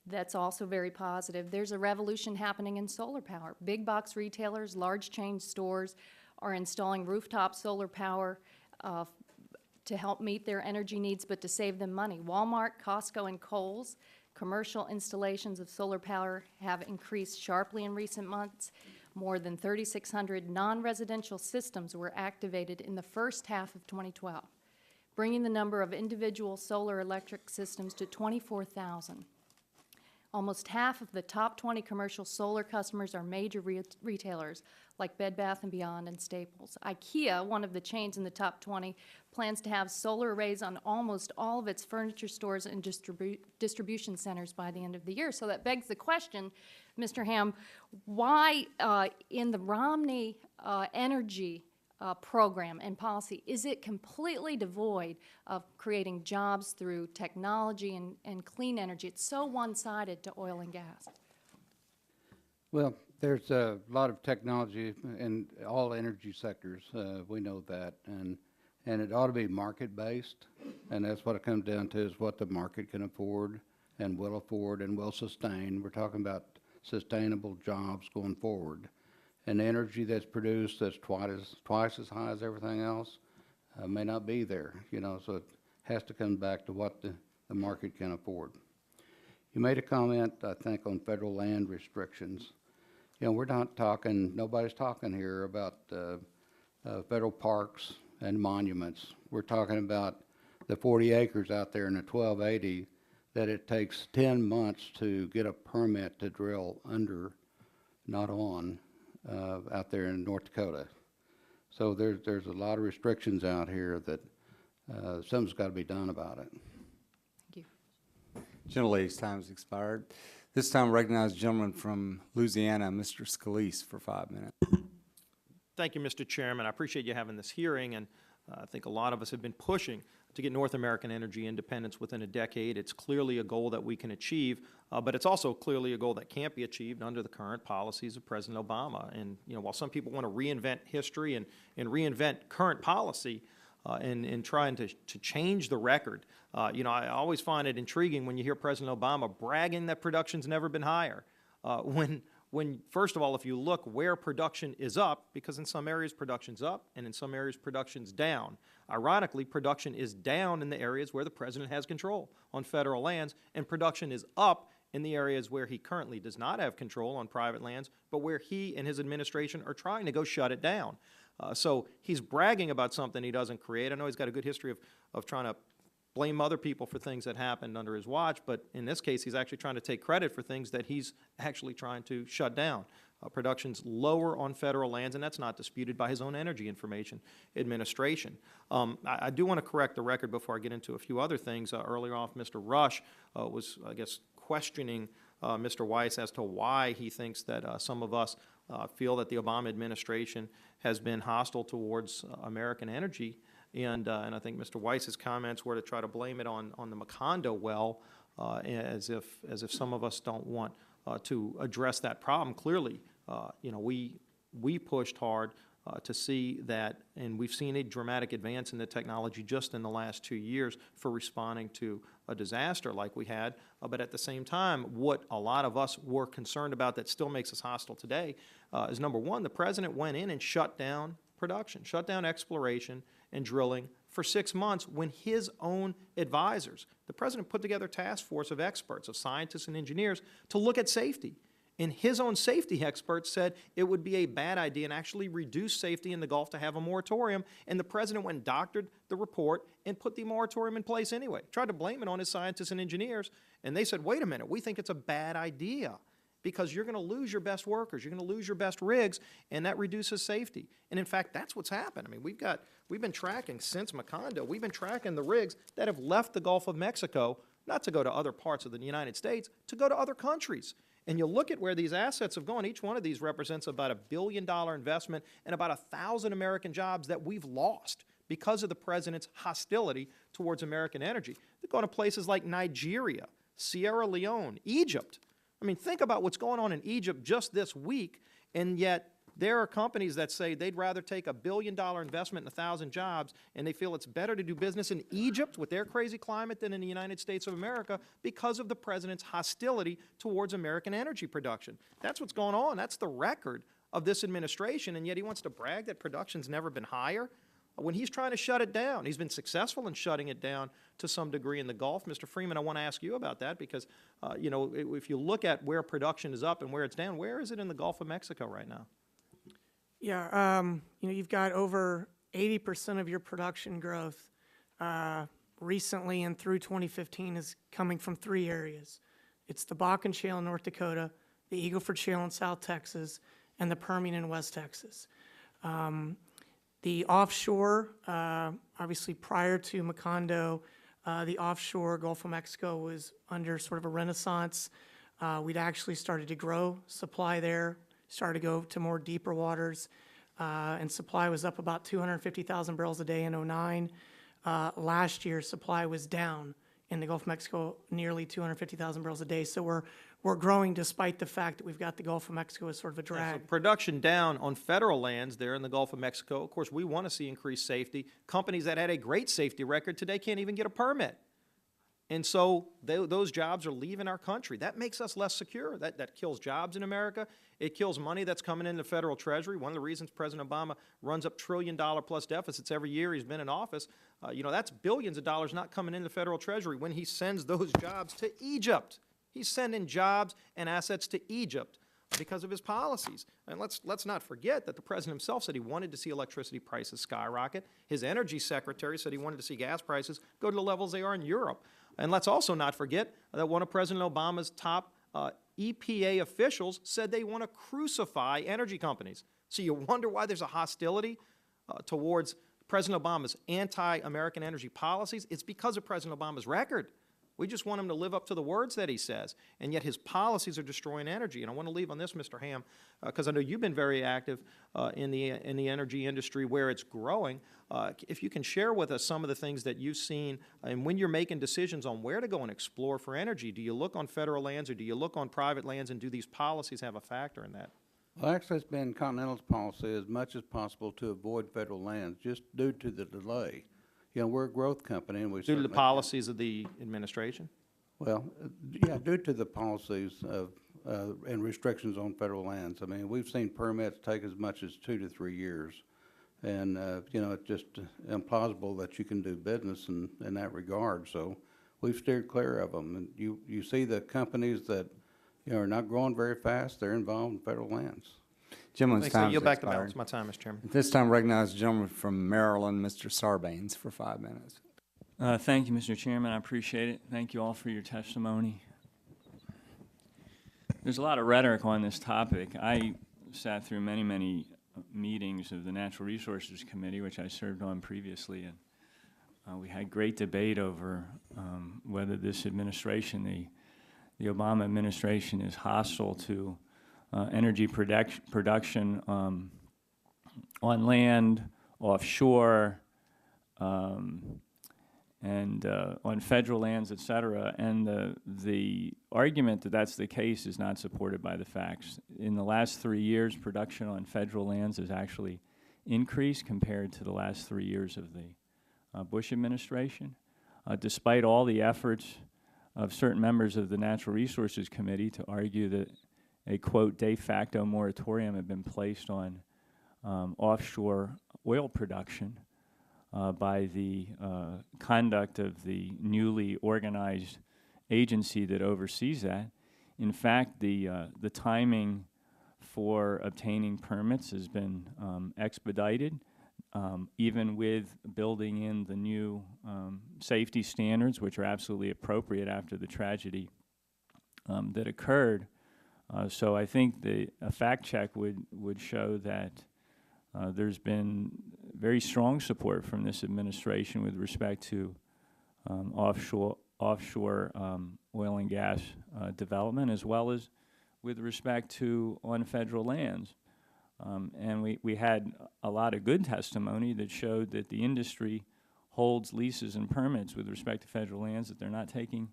that's also very positive. There's a revolution happening in solar power. Big box retailers, large chain stores are installing rooftop solar power to help meet their energy needs, but to save them money. Walmart, Costco, and Kohl's commercial installations of solar power have increased sharply in recent months. More than 3,600 non-residential systems were activated in the first half of 2012, bringing the number of individual solar electric systems to 24,000. Almost half of the top 20 commercial solar customers are major retailers like Bed Bath & Beyond and Staples. IKEA, one of the chains in the top 20, plans to have solar arrays on almost all of its furniture stores and distribution centers by the end of the year. So that begs the question, Mr. Ham, why in the Romney energy program and policy, is it completely devoid of creating jobs through technology and clean energy? It's so one-sided to oil and gas. Well, there's a lot of technology in all energy sectors. We know that, and it ought to be market-based, and that's what it comes down to, is what the market can afford and will sustain. We're talking about sustainable jobs going forward. And energy that's produced that's twice as high as everything else may not be there, so it has to come back to what the market can afford. You made a comment, I think, on federal land restrictions. We're not talking, nobody's talking here about federal parks and monuments. We're talking about the 40 acres out there in the 1280 that it takes 10 months to get a permit to drill under, not on, out there in North Dakota. So there's a lot of restrictions out here that something's got to be done about it. Thank you. Gentlelady's time has expired. This time I recognize the gentleman from Louisiana, Mr. Scalise, for 5 minutes. Thank you, Mr. Chairman. I appreciate you having this hearing, and I think a lot of us have been pushing to get North American energy independence within a decade. It's clearly a goal that we can achieve, but it's also clearly a goal that can't be achieved under the current policies of President Obama. And while some people want to reinvent history and reinvent current policy and trying to change the record, I always find it intriguing when you hear President Obama bragging that production's never been higher. When, first of all, if you look where production is up, because in some areas production's up and in some areas production's down. Ironically, production is down in the areas where the president has control on federal lands, and production is up in the areas where he currently does not have control on private lands, but where he and his administration are trying to go shut it down. So he's bragging about something he doesn't create. I know he's got a good history of trying to blame other people for things that happened under his watch, but in this case, he's actually trying to take credit for things that he's actually trying to shut down. Production's lower on federal lands, and that's not disputed by his own Energy Information Administration. I do want to correct the record before I get into a few other things. Earlier off, Mr. Rush was, I guess, questioning Mr. Weiss as to why he thinks that some of us feel that the Obama administration has been hostile towards American energy. And I think Mr. Weiss's comments were to try to blame it on the Macondo well, as if some of us don't want to address that problem. Clearly, we pushed hard to see that, and we've seen a dramatic advance in the technology just in the last 2 years for responding to a disaster like we had. But at the same time, what a lot of us were concerned about that still makes us hostile today is, number one, the president went in and shut down production, shut down exploration and drilling for 6 months when his own advisors, the president put together a task force of experts, of scientists and engineers to look at safety. And his own safety experts said it would be a bad idea and actually reduce safety in the Gulf to have a moratorium. And the president went and doctored the report and put the moratorium in place anyway. Tried to blame it on his scientists and engineers. And they said, wait a minute, we think it's a bad idea, because you're going to lose your best workers, you're going to lose your best rigs, and that reduces safety. And in fact, that's what's happened. I mean, we've been tracking since Macondo, we've been tracking the rigs that have left the Gulf of Mexico, not to go to other parts of the United States, to go to other countries. And you look at where these assets have gone, each one of these represents about $1 billion investment and about 1,000 American jobs that we've lost because of the president's hostility towards American energy. They're going to places like Nigeria, Sierra Leone, Egypt. I mean, think about what's going on in Egypt just this week, and yet there are companies that say they'd rather take $1 billion investment and 1,000 jobs, and they feel it's better to do business in Egypt with their crazy climate than in the United States of America because of the president's hostility towards American energy production. That's what's going on. That's the record of this administration, and yet he wants to brag that production's never been higher when he's trying to shut it down. He's been successful in shutting it down to some degree in the Gulf. Mr. Freeman, I want to ask you about that because, if you look at where production is up and where it's down, where is it in the Gulf of Mexico right now? Yeah, you've got over 80% of your production growth recently and through 2015 is coming from 3 areas. It's the Bakken Shale in North Dakota, the Eagle Ford Shale in South Texas, and the Permian in West Texas. The offshore, obviously prior to Macondo, the offshore Gulf of Mexico was under sort of a renaissance. We'd actually started to grow supply there, started to go to more deeper waters, and supply was up about 250,000 barrels a day in 2009. Last year, supply was down in the Gulf of Mexico, nearly 250,000 barrels a day. So we're growing despite the fact that we've got the Gulf of Mexico as sort of a drag. So production down on federal lands there in the Gulf of Mexico. Of course, we want to see increased safety. Companies that had a great safety record today can't even get a permit. And so those jobs are leaving our country. That makes us less secure. That kills jobs in America. It kills money that's coming into the federal treasury. One of the reasons President Obama runs up $1 trillion plus deficits every year he's been in office, that's billions of dollars not coming into the federal treasury when he sends those jobs to Egypt. He's sending jobs and assets to Egypt because of his policies. And let's not forget that the president himself said he wanted to see electricity prices skyrocket. His energy secretary said he wanted to see gas prices go to the levels they are in Europe. And let's also not forget that one of President Obama's top EPA officials said they want to crucify energy companies. So you wonder why there's a hostility towards President Obama's anti-American energy policies. It's because of President Obama's record. We just want him to live up to the words that he says, and yet his policies are destroying energy. And I want to leave on this, Mr. Ham, because I know you've been very active in the energy industry where it's growing. If you can share with us some of the things that you've seen, and when you're making decisions on where to go and explore for energy, do you look on federal lands or do you look on private lands, and do these policies have a factor in that? Well, actually, it's been Continental's policy as much as possible to avoid federal lands, just due to the delay. You know, we're a growth company, and we Due to the certainly- policies of the administration? Well, yeah, due to the policies of, and restrictions on federal lands. I mean, we've seen permits take as much as 2 to 3 years. And, you know, it's just implausible that you can do business in that regard. So we've steered clear of them. And you see the companies that, you know, are not growing very fast, they're involved in federal lands. Gentleman's Thanks. I time yield has back the expired. balance of my time, Mr. Chairman. At this time, recognize the gentleman from Maryland, Mr. Sarbanes, for 5 minutes. Thank you, Mr. Chairman. I appreciate it. Thank you all for your testimony. There's a lot of rhetoric on this topic. I sat through many, many meetings of the Natural Resources Committee, which I served on previously, and we had great debate over whether this administration, the Obama administration, is hostile to energy production on land, offshore, and on federal lands, et cetera. And the argument that that's the case is not supported by the facts. In the last 3 years, production on federal lands has actually increased compared to the last 3 years of the Bush administration. Despite all the efforts of certain members of the Natural Resources Committee to argue that a, quote, de facto moratorium had been placed on offshore oil production by the conduct of the newly organized agency that oversees that. In fact, the timing for obtaining permits has been expedited, even with building in the new safety standards, which are absolutely appropriate after the tragedy that occurred. So I think a fact check would show that there's been very strong support from this administration with respect to offshore oil and gas development, as well as with respect to on federal lands. And we had a lot of good testimony that showed that the industry holds leases and permits with respect to federal lands that they're not taking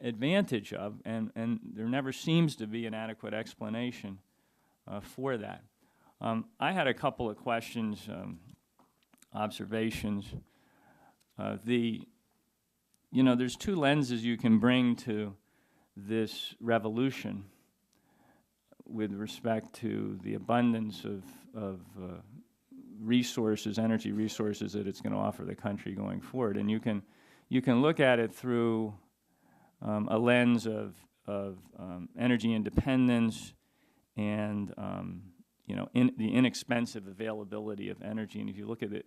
advantage of, and there never seems to be an adequate explanation for that. I had a couple of questions, observations. You know, there's two lenses you can bring to this revolution with respect to the abundance of resources, energy resources that it's going to offer the country going forward. And you can look at it through a lens of energy independence and you know, the inexpensive availability of energy. And if you look at it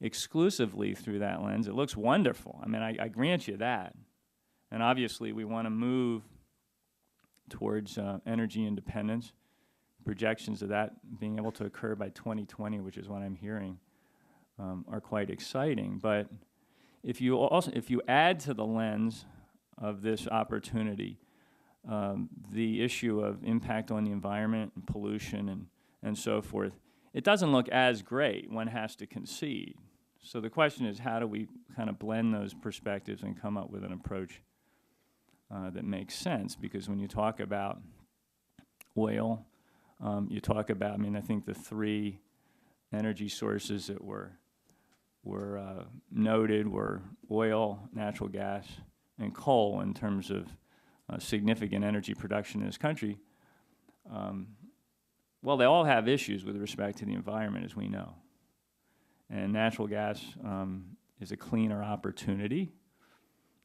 exclusively through that lens, it looks wonderful. I mean, I grant you that. And obviously, we want to move towards energy independence. Projections of that being able to occur by 2020, which is what I'm hearing, are quite exciting. But if you add to the lens of this opportunity the issue of impact on the environment and pollution and so forth, it doesn't look as great, one has to concede. So the question is, how do we kind of blend those perspectives and come up with an approach that makes sense? Because when you talk about oil, you talk about, I mean, I think the three energy sources that were noted were oil, natural gas, and coal in terms of significant energy production in this country. Well, they all have issues with respect to the environment, as we know. And natural gas is a cleaner opportunity,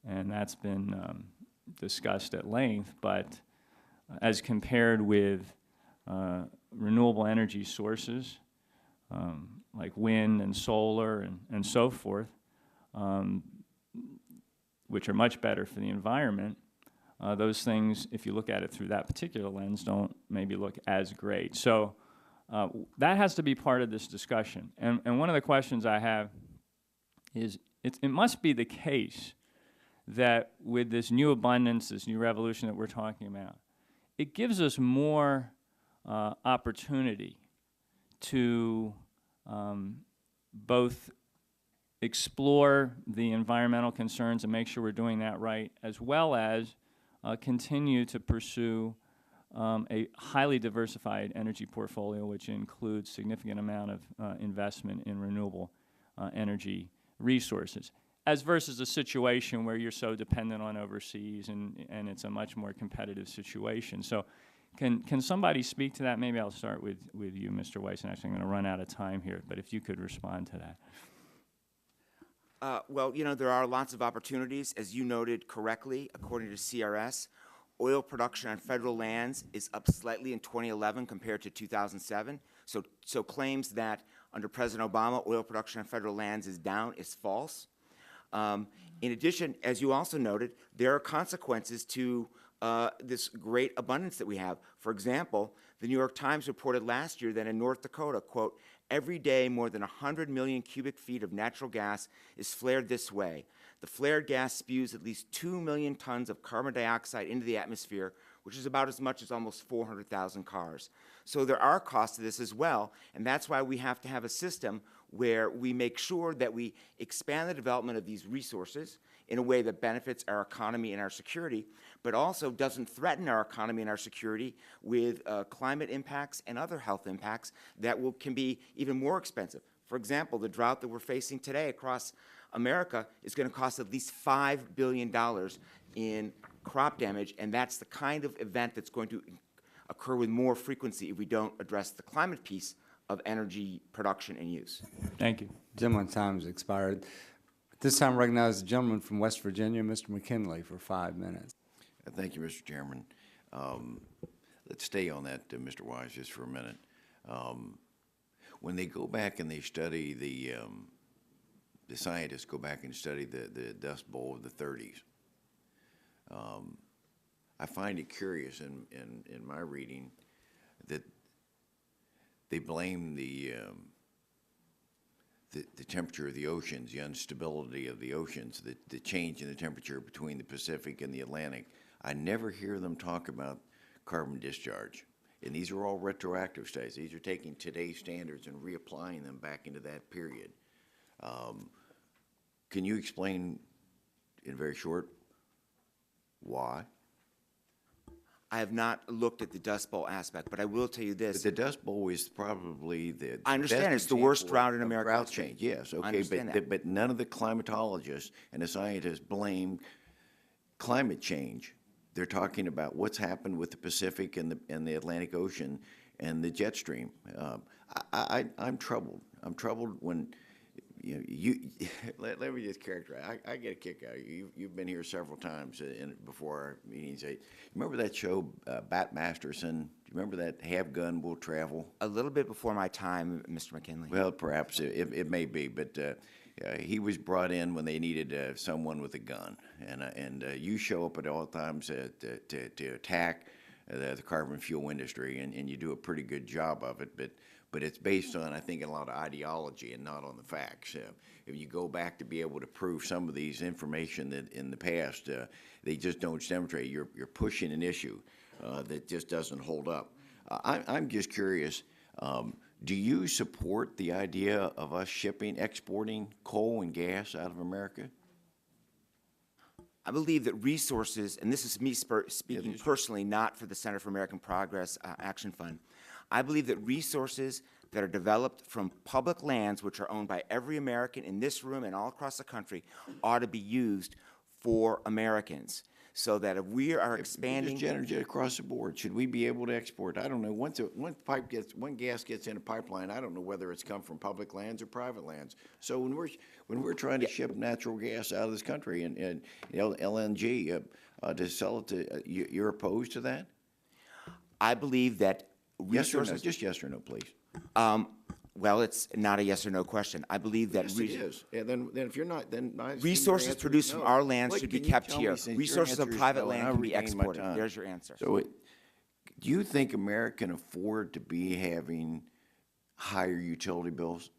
and that's been discussed at length. But as compared with renewable energy sources like wind and solar and so forth, which are much better for the environment, those things, if you look at it through that particular lens, don't maybe look as great. So that has to be part of this discussion. And one of the questions I have is, it must be the case that with this new abundance, this new revolution that we're talking about, it gives us more opportunity to both explore the environmental concerns and make sure we're doing that right, as well as continue to pursue a highly diversified energy portfolio, which includes significant amount of investment in renewable energy resources, as versus a situation where you're so dependent on overseas and it's a much more competitive situation. So can somebody speak to that? Maybe I'll start with you, Mr. Weiss, and actually I'm going to run out of time here, but if you could respond to that. Well, you know, there are lots of opportunities. As you noted correctly, according to CRS, oil production on federal lands is up slightly in 2011 compared to 2007. So claims that under President Obama, oil production on federal lands is down is false. In addition, as you also noted, there are consequences to this great abundance that we have. For example, the New York Times reported last year that in North Dakota, quote, every day more than 100 million cubic feet of natural gas is flared this way. The flared gas spews at least 2 million tons of carbon dioxide into the atmosphere, which is about as much as almost 400,000 cars. So there are costs to this as well, and that's why we have to have a system where we make sure that we expand the development of these resources in a way that benefits our economy and our security, but also doesn't threaten our economy and our security with climate impacts and other health impacts that can be even more expensive. For example, the drought that we're facing today across America is going to cost at least $5 billion in crop damage, and that's the kind of event that's going to occur with more frequency if we don't address the climate piece of energy production and use. Thank you. Gentleman's time has expired. At this time, I recognize the gentleman from West Virginia, Mr. McKinley, for 5 minutes. Thank you, Mr. Chairman. Let's stay on that, Mr. Wise, just for a minute. When they go back and they study the scientists go back and study the Dust Bowl of the 30s, I find it curious in my reading that they blame the temperature of the oceans, the instability of the oceans, the change in the temperature between the Pacific and the Atlantic. I never hear them talk about carbon discharge. And these are all retroactive studies. These are taking today's standards and reapplying them back into that period. Can you explain in very short why? I have not looked at the Dust Bowl aspect, but I will tell you this. But the Dust Bowl is probably the I understand it's the worst drought in America. Drought change, yes, okay, but none of the climatologists and the scientists blame climate change. They're talking about what's happened with the Pacific and the Atlantic Ocean and the jet stream. I'm troubled. I'm troubled when let me just characterize. I get a kick out of you. You've been here several times before our meetings. Remember that show, Bat Masterson? Do you remember that Have Gun Will Travel? A little bit before my time, Mr. McKinley. Well, perhaps it may be, but he was brought in when they needed someone with a gun, and you show up at all times to attack the carbon fuel industry, and you do a pretty good job of it, but it's based on, I think, a lot of ideology and not on the facts. If you go back to be able to prove some of these information that in the past, they just don't demonstrate. You're pushing an issue that just doesn't hold up. I'm just curious, do you support the idea of us exporting coal and gas out of America? I believe that resources, and this is me speaking personally, not for the Center for American Progress Action Fund, I believe that resources that are developed from public lands, which are owned by every American in this room and all across the country, ought to be used for Americans. So that if we are expanding, just energy across the board, should we be able to export? I don't know. Once gas gets in a pipeline, I don't know whether it's come from public lands or private lands. So when we're trying to ship natural gas out of this country and LNG to sell it to, you're opposed to that? I believe that Yes or no? resources. Just yes or no, please. Well, it's not a yes or no question. I believe that Yes, it is. And then if you're not, then I assume your resources answer is produced from no. our land What should be can you kept tell me here. since your Resources of answer is private no, land and can I'll be regain my exported. time. There's your answer. So do you think America can afford to be having higher utility bills?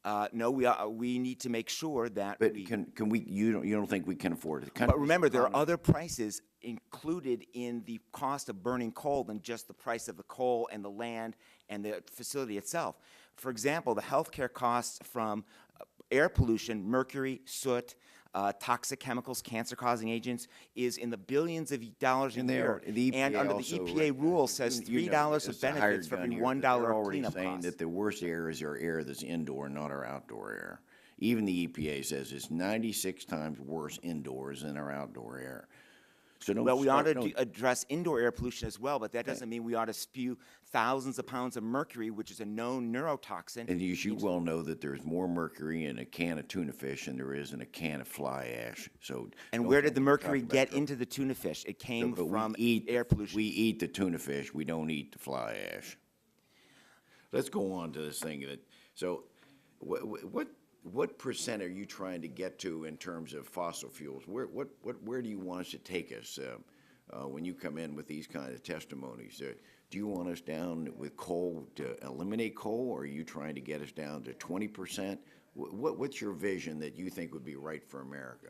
No, we need to make sure that But we. can we, you don't think we can afford it? But remember, there are other prices included in the cost of burning coal than just the price of the coal and the land and the facility itself. For example, the healthcare costs from air pollution, mercury, soot, toxic chemicals, cancer-causing agents, is in the billions of dollars a And year. the And EPA under the also EPA rule says $3 of it's a hired benefits for gun every here. $1 They're of already cleanup saying costs. that the worst air is our air that's indoor, not our outdoor air. Even the EPA says it's 96 times worse indoors than our outdoor air. So don't Well, we ought start- to don't- address indoor air pollution as well, but that doesn't mean we ought to spew thousands of pounds of mercury, which is a known neurotoxin. And you well know that there's more mercury in a can of tuna fish than there is in a can of fly ash. So. And don't where think did the we're mercury talking about get trouble. into the tuna fish? It came But from we eat air pollution. We eat the tuna fish. We don't eat the fly ash. Let's go on to this thing. So, what percent are you trying to get to in terms of fossil fuels? Where do you want us to take us when you come in with these kind of testimonies? Do you want us down with coal to eliminate coal, or are you trying to get us down to 20%? What's your vision that you think would be right for America?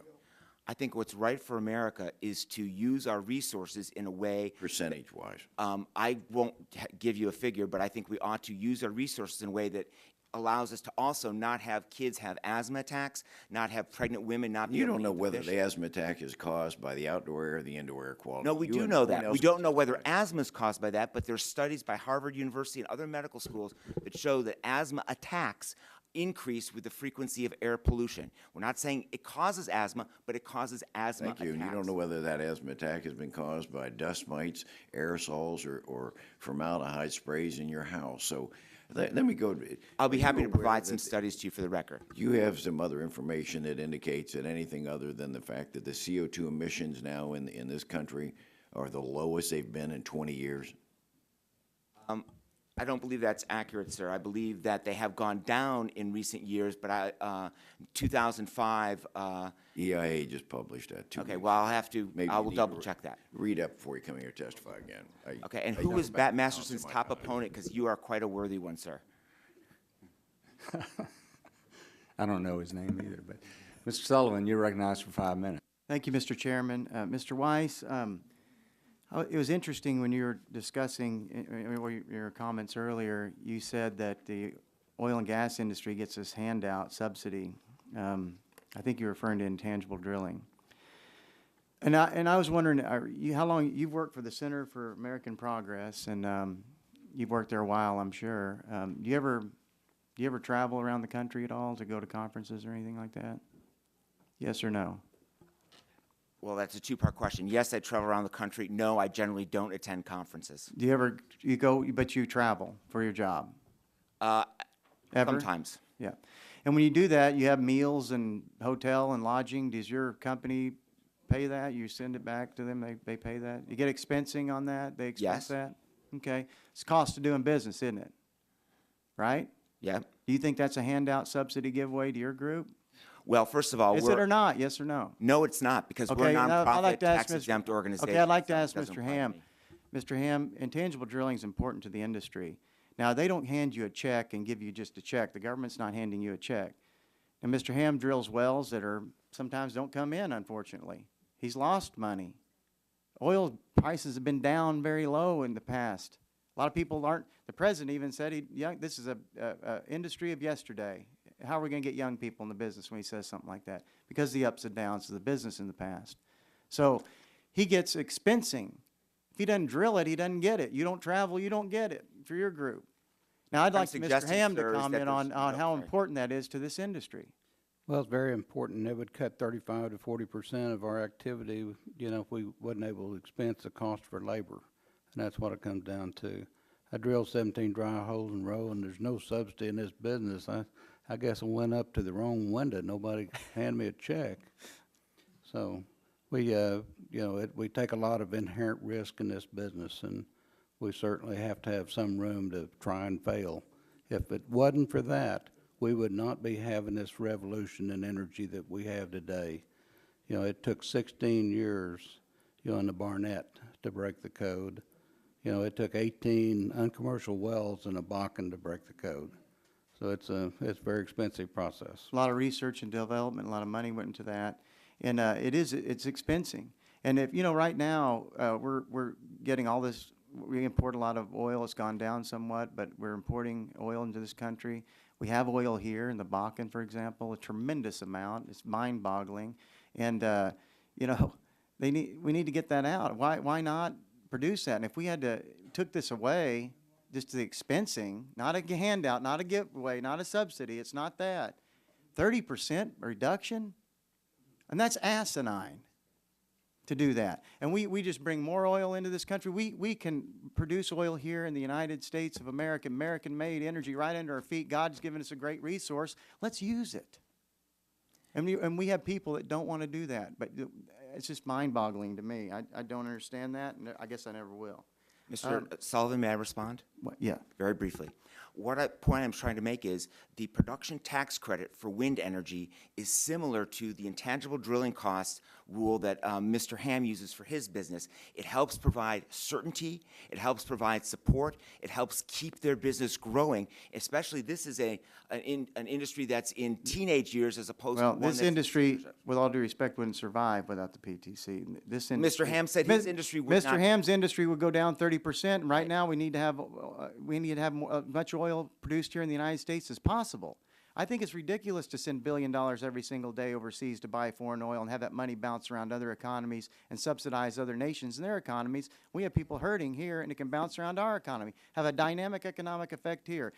I think what's right for America is to use our resources in a way. Percentage-wise. I won't give you a figure, but I think we ought to use our resources in a way that allows us to also not have kids have asthma attacks, not have pregnant women not be You able don't to know eat whether fish. the asthma attack is caused by the outdoor air or the indoor air quality. No, we You do and know no one that. else We can don't know whether testify. asthma is caused by that, but there's studies by Harvard University and other medical schools that show that asthma attacks increase with the frequency of air pollution. We're not saying it causes asthma, but it causes asthma Thank you. And you attacks. don't know whether that asthma attack has been caused by dust mites, aerosols, or formaldehyde sprays in your house. So let me go. I'll be are you happy to aware provide that some studies to you for the record. You have some other information that indicates that anything other than the fact that the CO2 emissions now in this country are the lowest they've been in 20 years? I don't believe that's accurate, sir. I believe that they have gone down in recent years, but 2005. EIA just published that too. Okay, well, I'll have to. I will double check that. Read up before you come here to testify again. Okay, and I who know is about Bat the Masterson's balance of my top opponent? Because you are quite a worthy one, sir. I don't know his name either, but Mr. Sullivan, you're recognized for 5 minutes. Thank you, Mr. Chairman. Mr. Weiss, it was interesting when you were discussing your comments earlier, you said that the oil and gas industry gets this handout subsidy. I think you're referring to intangible drilling. And I was wondering, how long, you've worked for the Center for American Progress, and you've worked there a while, I'm sure. Do you ever travel around the country at all to go to conferences or anything like that? Yes or no? Well, that's a two-part question. Yes, I travel around the country. No, I generally don't attend conferences. Do you ever, you go, but you travel for your job? Ever? Sometimes. Yeah. And when you do that, you have meals and hotel and lodging. Does your company pay that? You send it back to them, they pay that? You get expensing on that? They expense Yes. that? Okay. It's cost of doing business, isn't it? Right? Yeah. Do you think that's a handout subsidy giveaway to your group? Well, first of all, Is it or not? Yes or no? No, it's not, because we're a Okay, now, I'd like nonprofit, to ask tax-exempt organization. Okay, I'd like to so it ask doesn't Mr. apply to Ham. me. Mr. Ham, intangible drilling is important to the industry. Now, they don't hand you a check and give you just a check. The government's not handing you a check. And Mr. Ham drills wells that are, sometimes don't come in, unfortunately. He's lost money. Oil prices have been down very low in the past. A lot of people aren't, the president even said, this is a industry of yesterday. How are we going to get young people in the business when he says something like that? Because of the ups and downs of the business in the past. So he gets expensing. If he doesn't drill it, he doesn't get it. You don't travel, you don't get it for your group. Now, I'd I'm like Mr. suggesting, Ham sir, to is that comment on there's- how sorry. important that is to this industry. Well, it's very important. It would cut 35 to 40% of our activity, if we wasn't able to expense the cost for labor. And that's what it comes down to. I drilled 17 dry holes in a row, and there's no subsidy in this business. I guess I went up to the wrong window. Nobody handed me a check. So we, we take a lot of inherent risk in this business, and we certainly have to have some room to try and fail. If it wasn't for that, we would not be having this revolution in energy that we have today. It took 16 years, in the Barnett to break the code. It took 18 uncommercial wells in the Bakken to break the code. So it's a very expensive process. A lot of research and development, a lot of money went into that. And it's expensing. And if, you know, right now, we're getting all this, we import a lot of oil. It's gone down somewhat, but we're importing oil into this country. We have oil here in the Bakken, for example, a tremendous amount. It's mind-boggling. And, you know, we need to get that out. Why not produce that? And if we took this away, just the expensing, not a handout, not a giveaway, not a subsidy, it's not that. 30% reduction? And that's asinine to do that. And we just bring more oil into this country. We can produce oil here in the United States of America, American-made energy right under our feet. God's given us a great resource. Let's use it. And we have people that don't want to do that. But it's just mind-boggling to me. I don't understand that, and I guess I never will. Mr. Sullivan, may I respond? Yeah. Very briefly. Point I'm trying to make is the production tax credit for wind energy is similar to the intangible drilling cost rule that Mr. Ham uses for his business. It helps provide certainty. It helps provide support. It helps keep their business growing. Especially, this is an industry that's in teenage years as opposed to one this industry, with all due respect, wouldn't survive without the PTC. Mr. Ham said his industry would not. Mr. Ham's industry would go down 30%. And right now, we need to have much oil produced here in the United States as possible. I think it's ridiculous to send $1 billion every single day overseas to buy foreign oil and have that money bounce around other economies and subsidize other nations and their economies. We have people hurting here, and it can bounce around our economy, have a dynamic economic effect here.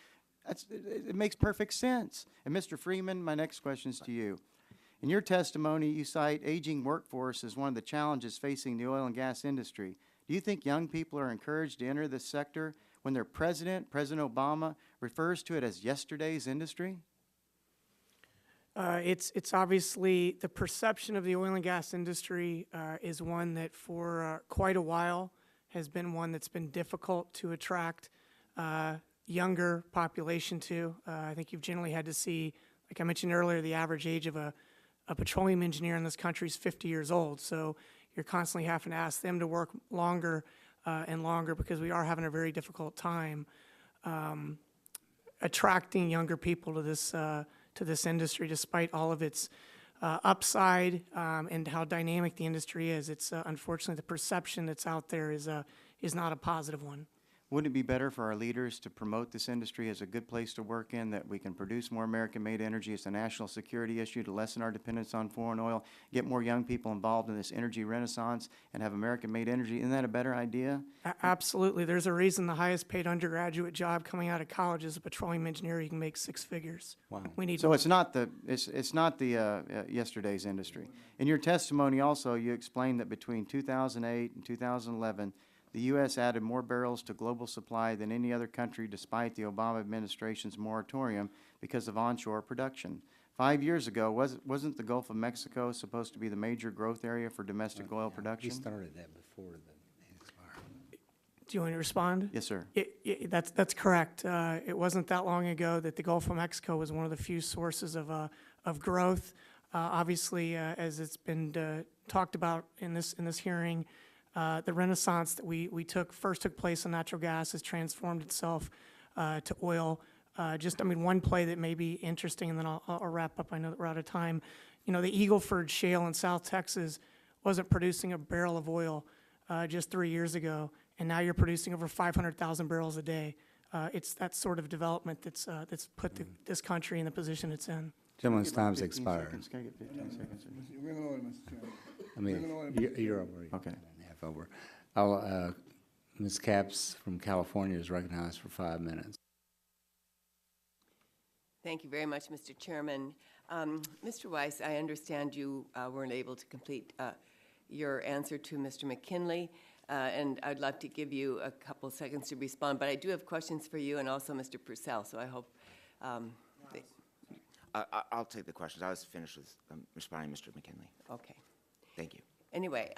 It makes perfect sense. And Mr. Freeman, my next question is to you. In your testimony, you cite aging workforce as one of the challenges facing the oil and gas industry. Do you think young people are encouraged to enter this sector when their president, President Obama, refers to it as yesterday's industry? It's obviously the perception of the oil and gas industry is one that for quite a while has been one that's been difficult to attract younger population to. I think you've generally had to see, like I mentioned earlier, the average age of a petroleum engineer in this country is 50 years old. So you're constantly having to ask them to work longer and longer because we are having a very difficult time attracting younger people to this industry, despite all of its upside and how dynamic the industry is. It's unfortunately the perception that's out there is not a positive one. Wouldn't it be better for our leaders to promote this industry as a good place to work in, that we can produce more American-made energy? It's a national security issue to lessen our dependence on foreign oil, get more young people involved in this energy renaissance, and have American-made energy. Isn't that a better idea? Absolutely. There's a reason the highest paid undergraduate job coming out of college is a petroleum engineer. You can make 6 figures. Wow. We need So it's not the yesterday's industry. In your testimony also, you explained that between 2008 and 2011, the U.S. added more barrels to global supply than any other country despite the Obama administration's moratorium because of onshore production. 5 years ago, wasn't the Gulf of Mexico supposed to be the major growth area for domestic oil production? We started that before the expiry. Do you want to respond? Yes, sir. That's correct. It wasn't that long ago that the Gulf of Mexico was one of the few sources of growth. Obviously, as it's been talked about in this hearing, the renaissance that we first took place in natural gas has transformed itself to oil. One play that may be interesting, and then I'll wrap up. I know that we're out of time. You know, the Eagle Ford Shale in South Texas wasn't producing a barrel of oil just 3 years ago, and now you're producing over 500,000 barrels a day. It's that sort of development that's put this country in the position it's in. Gentleman's time's expired. Can I get 15 seconds? Bring it on, Mr. Chairman. I mean, you're over. Okay. Half over. Ms. Capps from California is recognized for 5 minutes. Thank you very much, Mr. Chairman. Mr. Weiss, I understand you weren't able to complete your answer to Mr. McKinley, and I'd love to give you a couple seconds to respond, but I do have questions for you and also Mr. Purcell, so I hope... I'll take the questions. I was finished with responding to Mr. McKinley. Okay. Thank you. Anyway,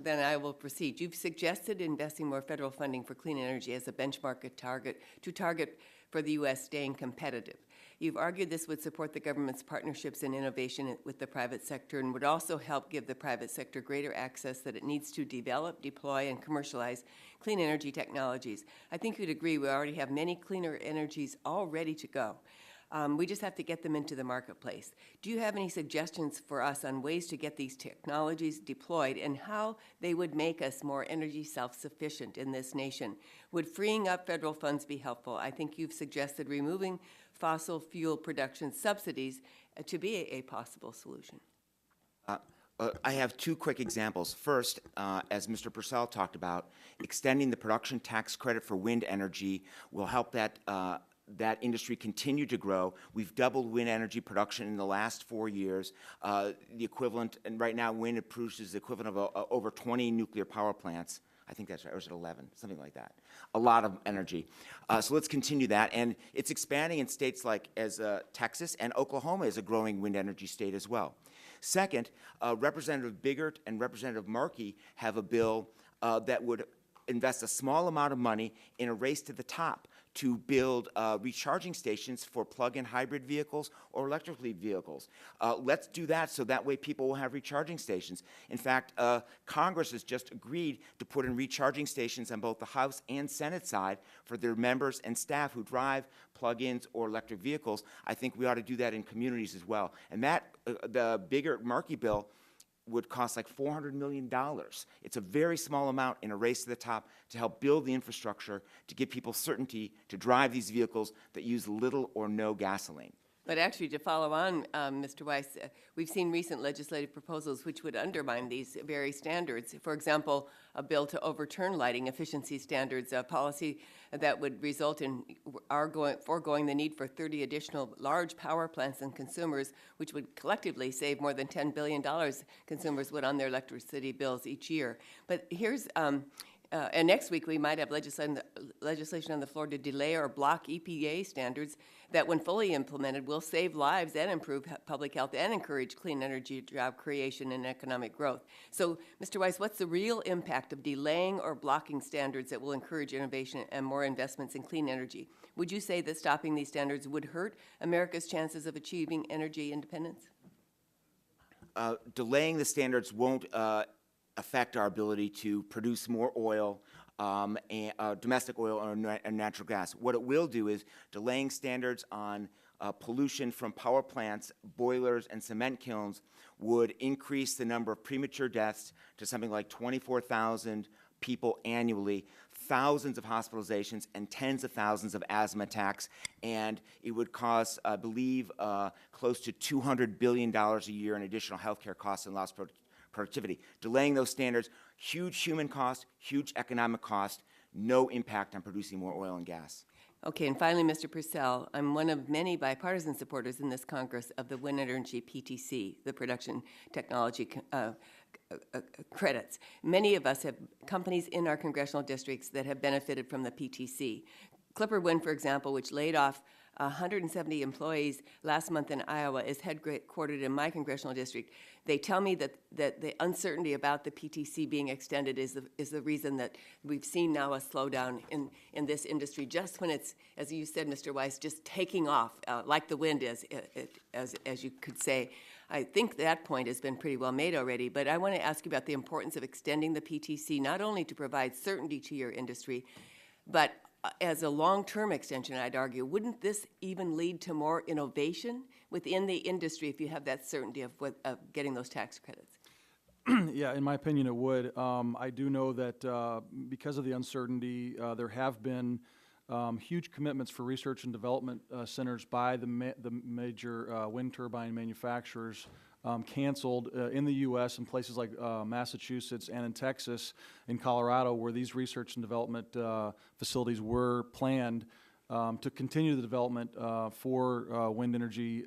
then I will proceed. You've suggested investing more federal funding for clean energy as a benchmark to target for the U.S. staying competitive. You've argued this would support the government's partnerships and innovation with the private sector and would also help give the private sector greater access that it needs to develop, deploy, and commercialize clean energy technologies. I think you'd agree we already have many cleaner energies all ready to go. We just have to get them into the marketplace. Do you have any suggestions for us on ways to get these technologies deployed and how they would make us more energy self-sufficient in this nation? Would freeing up federal funds be helpful? I think you've suggested removing fossil fuel production subsidies to be a possible solution. I have two quick examples. First, as Mr. Purcell talked about, extending the production tax credit for wind energy will help that industry continue to grow. We've doubled wind energy production in the last 4 years. The equivalent, and right now wind produces the equivalent of over 20 nuclear power plants. I think that's right, or is it 11? Something like that. A lot of energy. So let's continue that. And it's expanding in states like Texas, and Oklahoma is a growing wind energy state as well. Second, Representative Biggert and Representative Markey have a bill that would invest a small amount of money in a race to the top to build recharging stations for plug-in hybrid vehicles or electric vehicles. Let's do that so that way people will have recharging stations. In fact, Congress has just agreed to put in recharging stations on both the House and Senate side for their members and staff who drive plug-ins or electric vehicles. I think we ought to do that in communities as well. And that, the Biggert-Markey bill, would cost like $400 million. It's a very small amount in a race to the top to help build the infrastructure to give people certainty to drive these vehicles that use little or no gasoline. But actually, to follow on, Mr. Weiss, we've seen recent legislative proposals which would undermine these very standards. For example, a bill to overturn lighting efficiency standards, a policy that would result in foregoing the need for 30 additional large power plants and consumers, which would collectively save more than $10 billion consumers would on their electricity bills each year. But here's and next week, we might have legislation on the floor to delay or block EPA standards that, when fully implemented, will save lives and improve public health and encourage clean energy job creation and economic growth. So, Mr. Weiss, what's the real impact of delaying or blocking standards that will encourage innovation and more investments in clean energy? Would you say that stopping these standards would hurt America's chances of achieving energy independence? Delaying the standards won't affect our ability to produce more oil, and domestic oil and natural gas. What it will do is delaying standards on pollution from power plants, boilers, and cement kilns would increase the number of premature deaths to something like 24,000 people annually, thousands of hospitalizations, and tens of thousands of asthma attacks. And it would cause, I believe, close to $200 billion a year in additional health care costs and lost productivity. Delaying those standards, huge human cost, huge economic cost, no impact on producing more oil and gas. Okay, and finally, Mr. Purcell, I'm one of many bipartisan supporters in this Congress of the wind energy PTC, the production technology credits. Many of us have companies in our congressional districts that have benefited from the PTC. Clipper Wind, for example, which laid off 170 employees last month in Iowa, is headquartered in my congressional district. They tell me that the uncertainty about the PTC being extended is the reason that we've seen now a slowdown in this industry, just when it's, as you said, Mr. Weiss, just taking off like the wind is, as you could say. I think that point has been pretty well made already, but I want to ask you about the importance of extending the PTC, not only to provide certainty to your industry, but as a long-term extension, I'd argue, wouldn't this even lead to more innovation within the industry if you have that certainty of getting those tax credits? Yeah, in my opinion, it would. I do know that because of the uncertainty, there have been huge commitments for research and development centers by the major wind turbine manufacturers canceled in the U.S. in places like Massachusetts and in Texas, in Colorado, where these research and development facilities were planned to continue the development for wind energy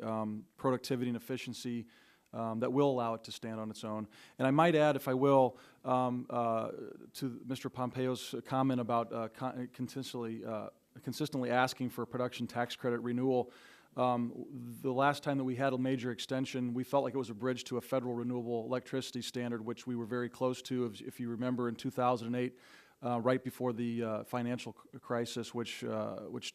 productivity and efficiency that will allow it to stand on its own. And I might add, if I will, to Mr. Pompeo's comment about consistently asking for a production tax credit renewal. The last time that we had a major extension, we felt like it was a bridge to a federal renewable electricity standard, which we were very close to, if you remember, in 2008, right before the financial crisis, which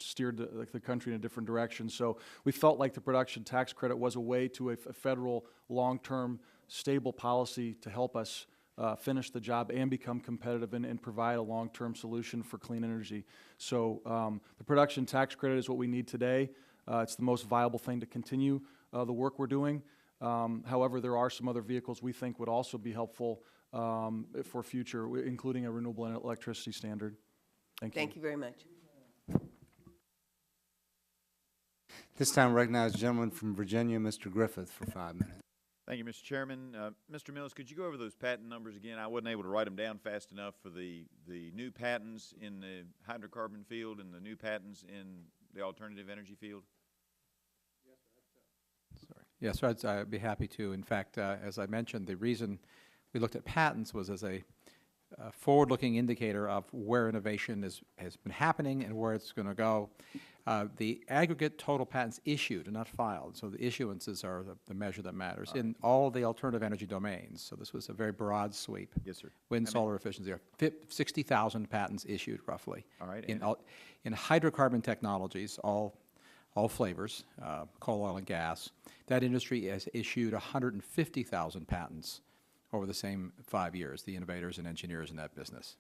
steered the country in a different direction. So we felt like the production tax credit was a way to a federal, long-term, stable policy to help us finish the job and become competitive and provide a long-term solution for clean energy. So the production tax credit is what we need today. It's the most viable thing to continue the work we're doing. However, there are some other vehicles we think would also be helpful for future, including a renewable electricity standard. Thank you. Thank you very much. This time recognize the gentleman from Virginia, Mr. Griffith, for 5 minutes. Thank you, Mr. Chairman. Mr. Mills, could you go over those patent numbers again? I wasn't able to write them down fast enough for the new patents in the hydrocarbon field and the new patents in the alternative energy field. Yes, sir, I'd be happy to. In fact, as I mentioned, the reason we looked at patents was as a forward-looking indicator of where innovation has been happening and where it's going to go. The aggregate total patents issued and not filed, so the issuances are the measure that matters in all the alternative energy domains. So this was a very broad sweep. Yes, sir. Wind, solar efficiency, 60,000 patents issued roughly. All right. In hydrocarbon technologies, all flavors, coal, oil, and gas, that industry has issued 150,000 patents over the same 5 years, the innovators and engineers in that business.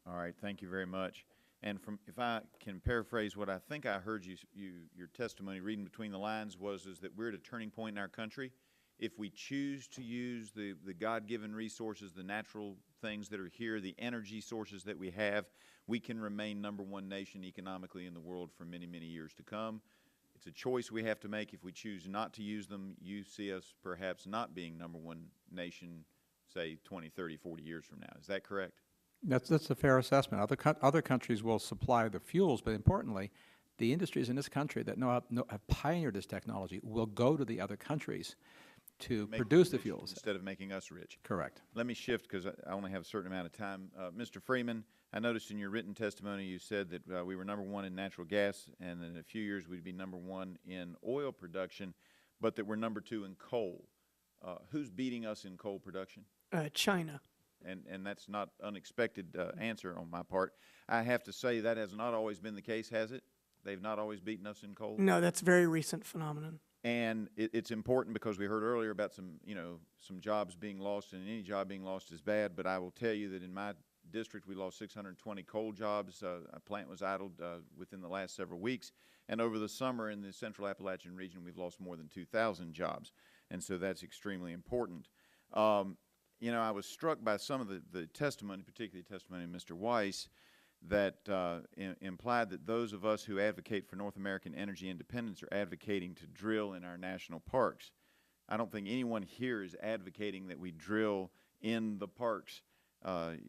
All right, thank you very much. And if I can paraphrase what I think I heard your testimony reading between the lines is that we're at a turning point in our country. If we choose to use the God-given resources, the natural things that are here, the energy sources that we have, we can remain #1 nation economically in the world for many, many years to come. It's a choice we have to make. If we choose not to use them, you see us perhaps not being #1 nation, say 20, 30, 40 years from now. Is that correct? That's a fair assessment. Other countries will supply the fuels, but importantly, the industries in this country that have pioneered this technology will go to the other countries to produce the fuels. Instead of making us rich. Correct. Let me shift because I only have a certain amount of time. Mr. Freeman, I noticed in your written testimony you said that we were #1 in natural gas, and in a few years we'd be #1 in oil production, but that we're #2 in coal. Who's beating us in coal production? China. And that's not unexpected answer on my part. I have to say that has not always been the case, has it? They've not always beaten us in coal? No, that's a very recent phenomenon. And it's important because we heard earlier about some jobs being lost, and any job being lost is bad, but I will tell you that in my district we lost 620 coal jobs. A plant was idled within the last several weeks, and over the summer in the Central Appalachian region we've lost more than 2,000 jobs, and so that's extremely important. I was struck by some of the testimony, particularly the testimony of Mr. Weiss, that implied that those of us who advocate for North American energy independence are advocating to drill in our national parks. I don't think anyone here is advocating that we drill in the parks.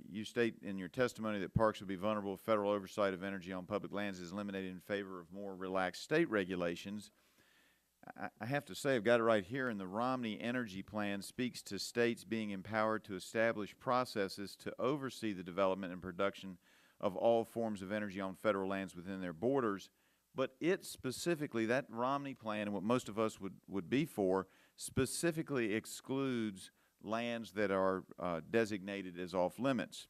You state in your testimony that parks will be vulnerable if federal oversight of energy on public lands is eliminated in favor of more relaxed state regulations. I have to say, I've got it right here, and the Romney Energy Plan speaks to states being empowered to establish processes to oversee the development and production of all forms of energy on federal lands within their borders. But it specifically, that Romney Plan, and what most of us would be for, specifically excludes lands that are designated as off limits.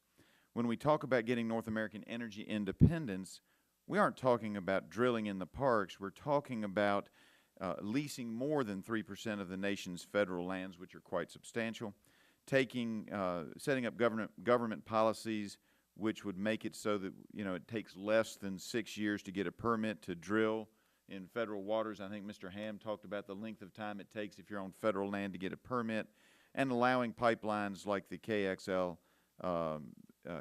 When we talk about getting North American energy independence, we aren't talking about drilling in the parks. We're talking about leasing more than 3% of the nation's federal lands, which are quite substantial, setting up government policies which would make it so that it takes less than 6 years to get a permit to drill in federal waters. I think Mr. Ham talked about the length of time it takes if you're on federal land to get a permit, and allowing pipelines like the KXL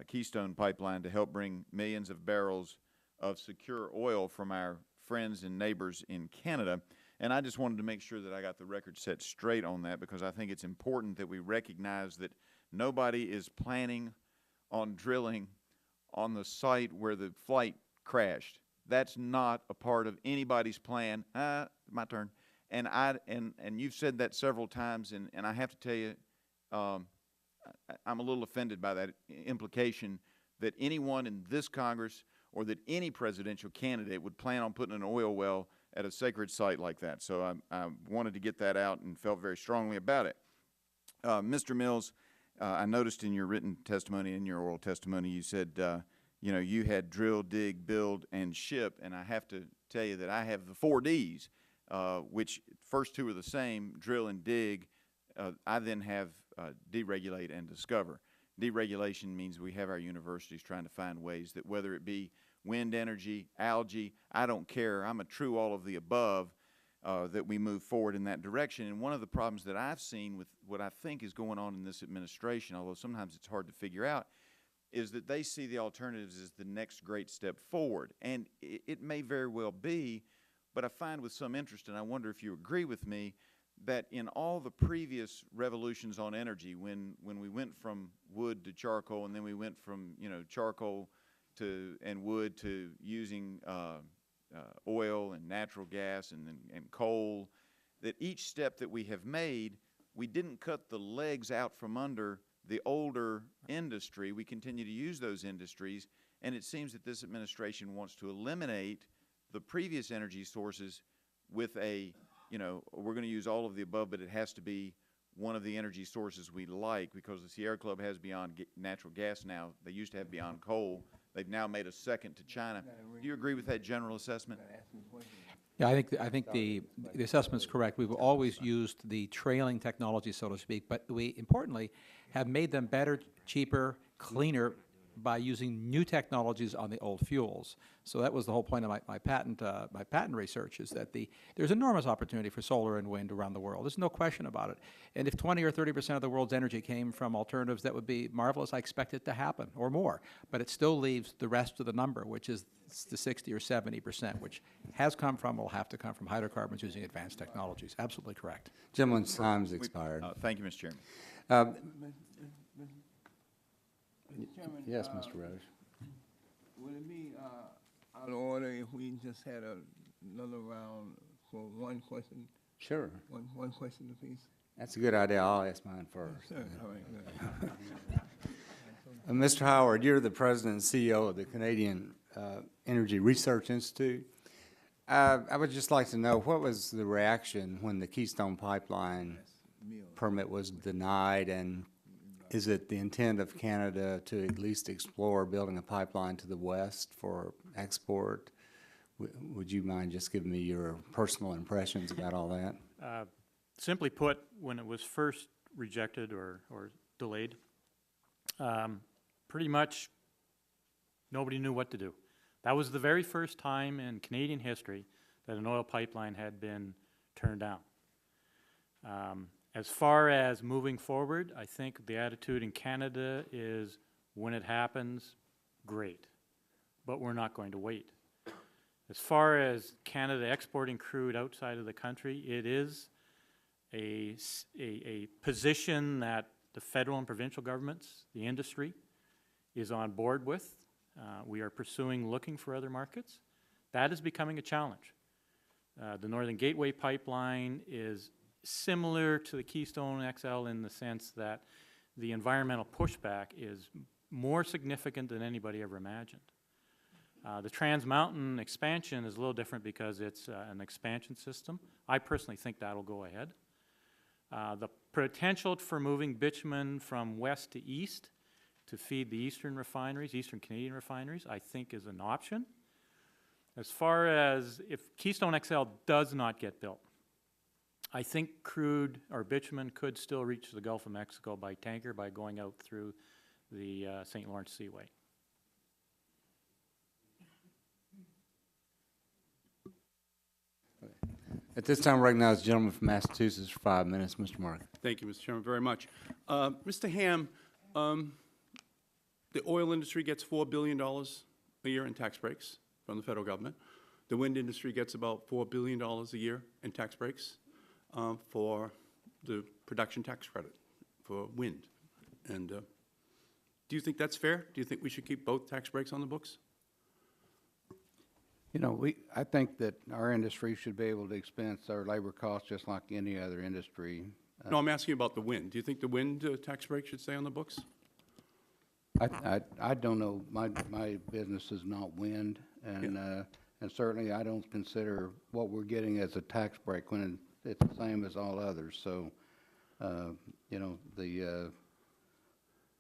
Keystone Pipeline to help bring millions of barrels of secure oil from our friends and neighbors in Canada. And I just wanted to make sure that I got the record set straight on that, because I think it's important that we recognize that nobody is planning on drilling on the site where the flight crashed. That's not a part of anybody's plan. My turn. And you've said that several times, and I have to tell you, I'm a little offended by that implication that anyone in this Congress or that any presidential candidate would plan on putting an oil well at a sacred site like that. So I wanted to get that out and felt very strongly about it. Mr. Mills, I noticed in your written testimony, in your oral testimony, you said, you had drill, dig, build, and ship, and I have to tell you that I have the 4 Ds, which first two are the same, drill and dig. I then have deregulate and discover. Deregulation means we have our universities trying to find ways that, whether it be wind energy, algae, I don't care. I'm a true all of the above, that we move forward in that direction. And one of the problems that I've seen with what I think is going on in this administration, although sometimes it's hard to figure out, is that they see the alternatives as the next great step forward. And it may very well be, but I find with some interest, and I wonder if you agree with me, that in all the previous revolutions on energy, when we went from wood to charcoal, and then we went from charcoal and wood to using oil and natural gas and coal, that each step that we have made, we didn't cut the legs out from under the older industry. We continue to use those industries, and it seems that this administration wants to eliminate the previous energy sources with a, we're going to use all of the above, but it has to be one of the energy sources we like, because the Sierra Club has beyond natural gas now. They used to have beyond coal. They've now made a second to China. Do you agree with that general assessment? Yeah, I think the assessment is correct. We've always used the trailing technology, so to speak, but we importantly have made them better, cheaper, cleaner by using new technologies on the old fuels. So that was the whole point of my patent research, is that there's enormous opportunity for solar and wind around the world. There's no question about it. And if 20 or 30% of the world's energy came from alternatives, that would be marvelous. I expect it to happen, or more. But it still leaves the rest of the number, which is the 60 or 70%, which has come from, will have to come from hydrocarbons using advanced technologies. Absolutely correct. Gentleman's time's expired. Thank you, Mr. Chairman. Mr. Chairman, Yes, Mr. Rose. Would it be out of order if we just had another round for one question? Sure. One question apiece? That's a good idea. I'll ask mine first. Sure. All right, good. Mr. Howard, you're the president and CEO of the Canadian Energy Research Institute. I would just like to know, what was the reaction when the Keystone Pipeline permit was denied, and is it the intent of Canada to at least explore building a pipeline to the west for export? Would you mind just giving me your personal impressions about all that? Simply put, when it was first rejected or delayed, pretty much nobody knew what to do. That was the very first time in Canadian history that an oil pipeline had been turned down. As far as moving forward, I think the attitude in Canada is, when it happens, great, but we're not going to wait. As far as Canada exporting crude outside of the country, it is a position that the federal and provincial governments, the industry, is on board with. We are looking for other markets. That is becoming a challenge. The Northern Gateway Pipeline is similar to the Keystone XL in the sense that the environmental pushback is more significant than anybody ever imagined. The Trans Mountain expansion is a little different because it's an expansion system. I personally think that'll go ahead. The potential for moving bitumen from west to east to feed the eastern Canadian refineries, I think is an option. As far as if Keystone XL does not get built, I think crude or bitumen could still reach the Gulf of Mexico by tanker by going out through the St. Lawrence Seaway. At this time, right now, is the gentleman from Massachusetts for 5 minutes, Mr. Mark. Thank you, Mr. Chairman, very much. Mr. Ham, the oil industry gets $4 billion a year in tax breaks from the federal government. The wind industry gets about $4 billion a year in tax breaks for the production tax credit for wind. And do you think that's fair? Do you think we should keep both tax breaks on the books? You know, I think that our industry should be able to expense our labor costs just like any other industry. No, I'm asking about the wind. Do you think the wind tax break should stay on the books? I don't know. My business is not wind, and certainly I don't consider what we're getting as a tax break when it's the same as all others. So, you know,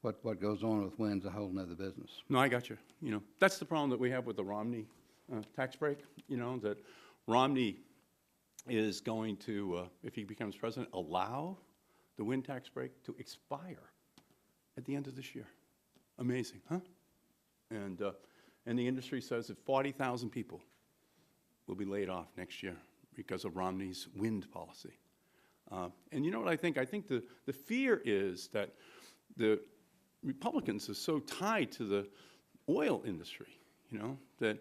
what goes on with wind's a whole nother business. No, I got you. You know, that's the problem that we have with the Romney tax break. You know, that Romney is going to, if he becomes president, allow the wind tax break to expire at the end of this year. Amazing, huh? And And the industry says that 40,000 people will be laid off next year because of Romney's wind policy. And you know what I think? I think the fear is that the Republicans are so tied to the oil industry, you know, that,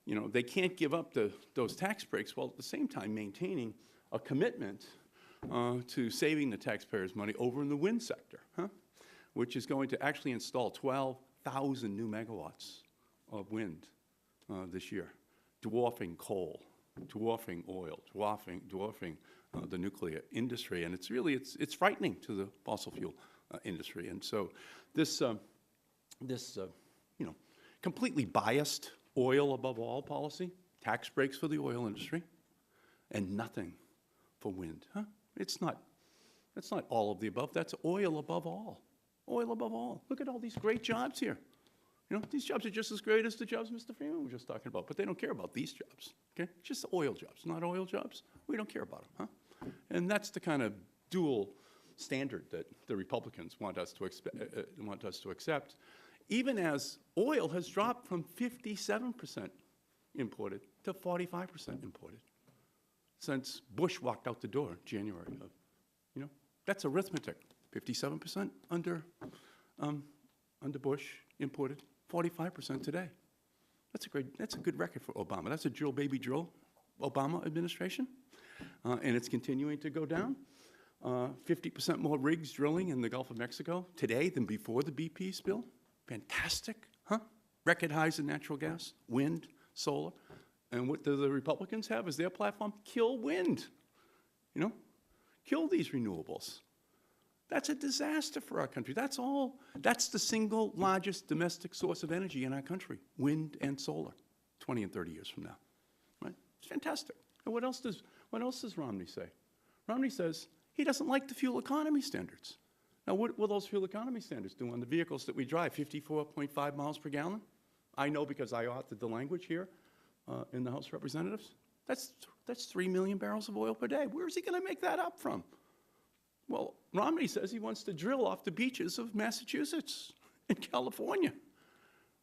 you know, they can't give up those tax breaks while at the same time maintaining a commitment to saving the taxpayers' money over in the wind sector, which is going to actually install 12,000 new megawatts of wind this year, dwarfing coal, dwarfing oil, dwarfing the nuclear industry. And it's really, it's frightening to the fossil fuel industry. And so this, you know, completely biased oil above all policy, tax breaks for the oil industry, and nothing for wind. It's not all of the above. That's oil above all. Oil above all. Look at all these great jobs here. You know, these jobs are just as great as the jobs Mr. Freeman was just talking about, but they don't care about these jobs, okay? Just oil jobs, not oil jobs. We don't care about them, And that's the kind of dual standard that the Republicans want us to accept, even as oil has dropped from 57% imported to 45% imported since Bush walked out the door in January of, you know, that's arithmetic. 57% under Bush imported, 45% today. That's a good record for Obama. That's a drill baby drill Obama administration, and it's continuing to go down. 50% more rigs drilling in the Gulf of Mexico today than before the BP spill. Fantastic, Record highs in natural gas, wind, solar. And what do the Republicans have as their platform? Kill wind, you know? Kill these renewables. That's a disaster for our country. That's the single largest domestic source of energy in our country, wind and solar, 20 and 30 years from now, right? It's fantastic. And what else does Romney say? Romney says he doesn't like the fuel economy standards. Now, what will those fuel economy standards do on the vehicles that we drive, 54.5 miles per gallon? I know because I authored the language here in the House of Representatives. That's 3 million barrels of oil per day. Where is he going to make that up from? Well, Romney says he wants to drill off the beaches of Massachusetts and California,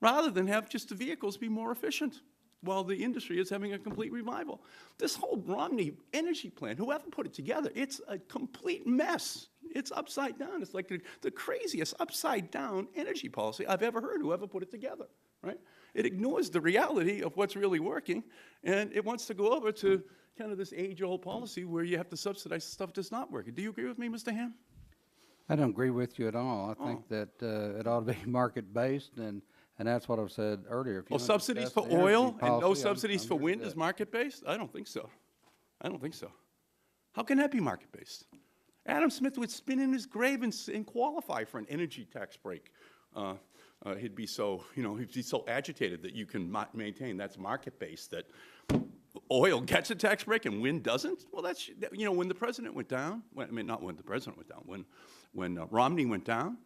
rather than have just the vehicles be more efficient, while the industry is having a complete revival. This whole Romney energy plan, whoever put it together, it's a complete mess. It's upside down. It's like the craziest upside-down energy policy I've ever heard, whoever put it together, right? It ignores the reality of what's really working, and it wants to go over to kind of this age-old policy where you have to subsidize stuff that's not working. Do you agree with me, Mr. Ham? I don't agree with you at all. I think that it ought to be market-based, and that's what I've said earlier. If you Well, subsidies for oil and no subsidies for wind is market-based? I don't think so. I don't think so. How can that be market-based? Adam Smith would spin in his grave and qualify for an energy tax break. He'd be so, you know, he'd be so agitated that you can maintain that's market-based, that oil gets a tax break and wind doesn't? Well, that's, you know, when the president went down, I mean, not when the president went down, when Romney went down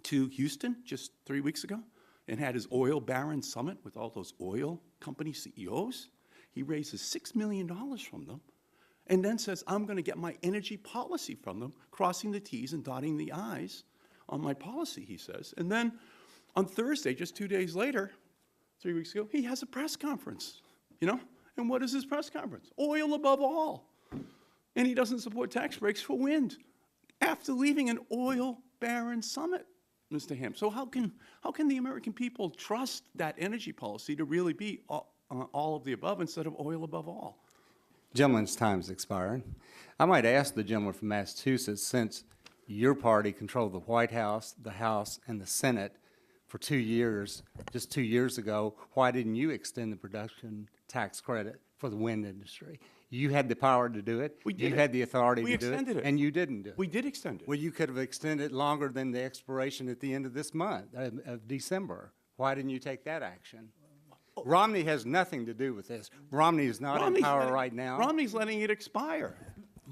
to Houston just 3 weeks ago and had his oil baron summit with all those oil company CEOs, he raises $6 million from them and then says, I'm going to get my energy policy from them, crossing the T's and dotting the I's on my policy, he says. And then on Thursday, just 2 days later, 3 weeks ago, he has a press conference, you know? And what is his press conference? Oil above all. And he doesn't support tax breaks for wind after leaving an oil baron summit, Mr. Ham. So how can the American people trust that energy policy to really be all of the above instead of oil above all? Gentleman's time's expired. I might ask the gentleman from Massachusetts, since your party controlled the White House, the House, and the Senate for 2 years, just 2 years ago, why didn't you extend the production tax credit for the wind industry? You had the power to do it. We did. You had the authority to do it. We extended it. And you didn't do it. We did extend it. Well, you could have extended longer than the expiration at the end of this month, of December. Why didn't you take that action? Romney has nothing to do with this. Romney is not in power right now. Romney's letting it expire.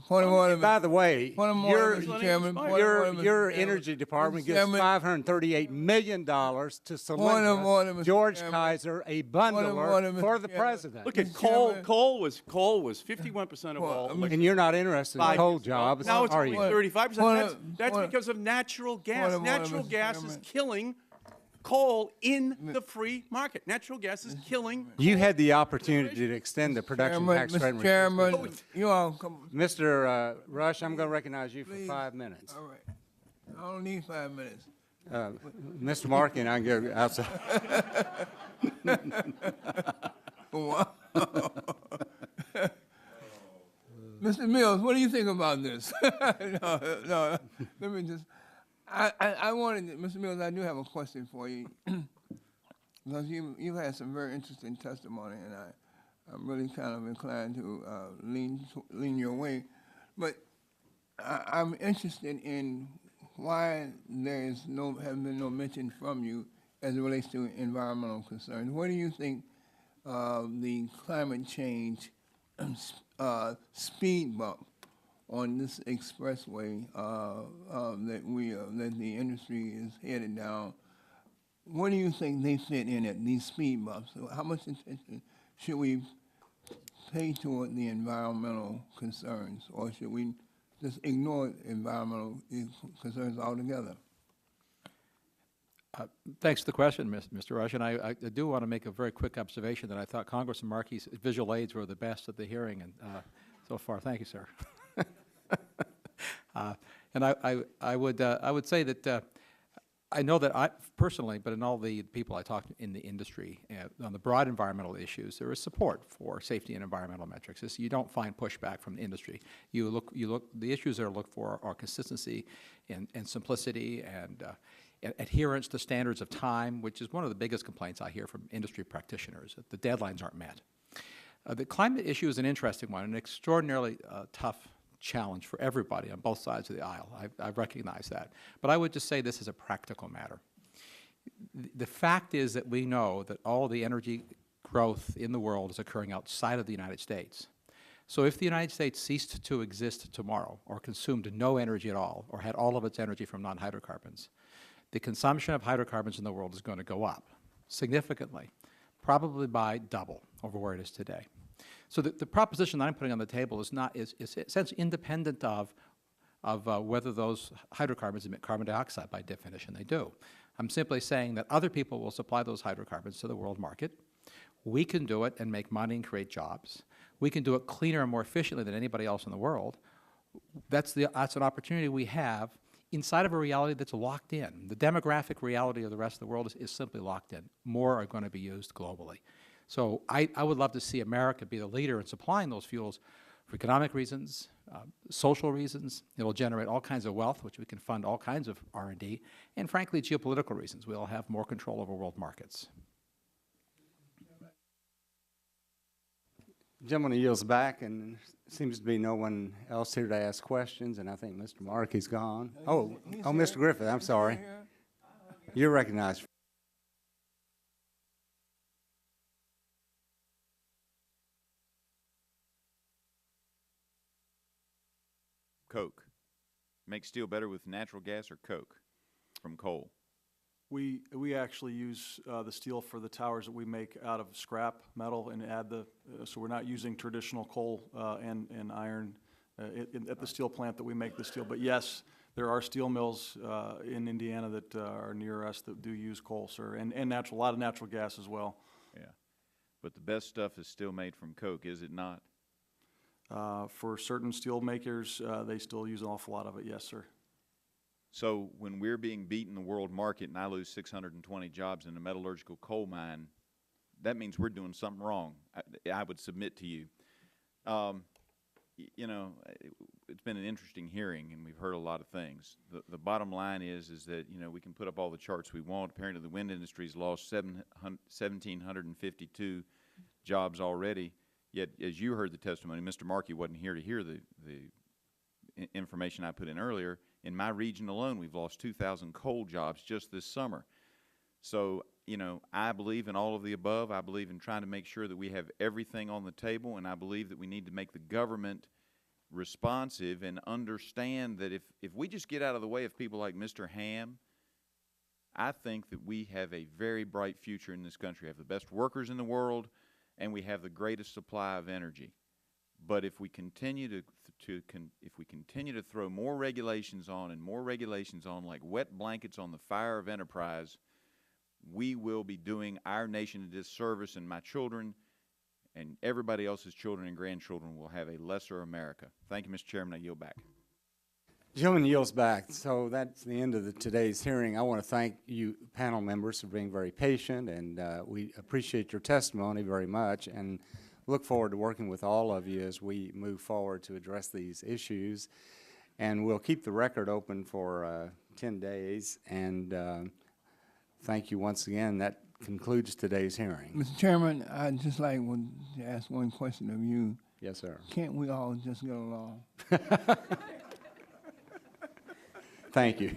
Point of order, By the way, Mr. Chairman. your energy department gives $538 million to Point of Solyndra, order, Mr. George Chairman. Kaiser, a bundler order, Mr. for the Chairman. president. Look at coal was 51% of all. And you're not interested in coal jobs, Now it's are only you? 35%. That's because of natural gas. Natural gas is killing coal in the free market. Natural gas is killing. You had the opportunity to extend the production Chairman, tax credit. Mr. Chairman, you all come. Mr. Rush, I'm going to recognize you for 5 minutes. All right. I don't need 5 minutes. Mr. Markey and I can go outside. Wow. Mr. Mills, what do you think about this? no, let me just, I wanted, Mr. Mills, I do have a question for you. Because you've had some very interesting testimony, and I'm really kind of inclined to lean your way. But I'm interested in why there is have been no mention from you as it relates to environmental concerns. What do you think the climate change speed bump on this expressway that the industry is headed down? What do you think they fit in at these speed bumps? How much attention should we pay toward the environmental concerns, or should we just ignore environmental concerns altogether? Thanks for the question, Mr. Rush. And I do want to make a very quick observation that I thought Congressman Markey's visual aids were the best at the hearing, and so far, thank you, sir. And I would say that I know that I personally, but in all the people I talked to in the industry on the broad environmental issues, there is support for safety and environmental metrics. You don't find pushback from the industry. You look. The issues that are looked for are consistency and simplicity and adherence to standards of time, which is one of the biggest complaints I hear from industry practitioners, that the deadlines aren't met. The climate issue is an interesting one, an extraordinarily tough challenge for everybody on both sides of the aisle. I recognize that. But I would just say this is a practical matter. The fact is that we know that all the energy growth in the world is occurring outside of the United States. So if the United States ceased to exist tomorrow, or consumed no energy at all, or had all of its energy from non-hydrocarbons, the consumption of hydrocarbons in the world is going to go up significantly, probably by double over where it is today. So the proposition that I'm putting on the table is essentially independent of whether those hydrocarbons emit carbon dioxide. By definition, they do. I'm simply saying that other people will supply those hydrocarbons to the world market. We can do it and make money and create jobs. We can do it cleaner and more efficiently than anybody else in the world. That's an opportunity we have inside of a reality that's locked in. The demographic reality of the rest of the world is simply locked in. More are going to be used globally. So I would love to see America be the leader in supplying those fuels for economic reasons, social reasons. It will generate all kinds of wealth, which we can fund all kinds of R&D, and frankly, geopolitical reasons. We'll have more control over world markets. Gentleman yields back, and there seems to be no one else here to ask questions, and I think Mr. Markey's gone. Oh, Mr. Griffith, I'm sorry. You're recognized. Coke. Make steel better with natural gas or coke from coal? We actually use the steel for the towers that we make out of scrap metal and add so we're not using traditional coal and iron at the steel plant that we make the steel. But yes, there are steel mills in Indiana that are near us that do use coal, sir, and a lot of natural gas as well. Yeah. But the best stuff is still made from coke, is it not? For certain steel makers, they still use an awful lot of it, yes, sir. So when we're being beat in the world market and I lose 620 jobs in a metallurgical coal mine, that means we're doing something wrong, I would submit to you. You know, it's been an interesting hearing, and we've heard a lot of things. The bottom line is that, you know, we can put up all the charts we want. Apparently the wind industry's lost 1,752 jobs already. Yet, as you heard the testimony, Mr. Markey wasn't here to hear the information I put in earlier. In my region alone, we've lost 2,000 coal jobs just this summer. So, you know, I believe in all of the above. I believe in trying to make sure that we have everything on the table, and I believe that we need to make the government responsive and understand that if we just get out of the way of people like Mr. Ham, I think that we have a very bright future in this country. We have the best workers in the world, and we have the greatest supply of energy. But if we continue to throw more regulations on and more regulations on like wet blankets on the fire of enterprise, we will be doing our nation a disservice, and my children and everybody else's children and grandchildren will have a lesser America. Thank you, Mr. Chairman. I yield back. Gentleman yields back. So that's the end of today's hearing. I want to thank you panel members for being very patient, and we appreciate your testimony very much and look forward to working with all of you as we move forward to address these issues. And we'll keep the record open for 10 days. And thank you once again. That concludes today's hearing. Mr. Chairman, I'd just like to ask one question of you. Yes, sir. Can't we all just get along? Thank you.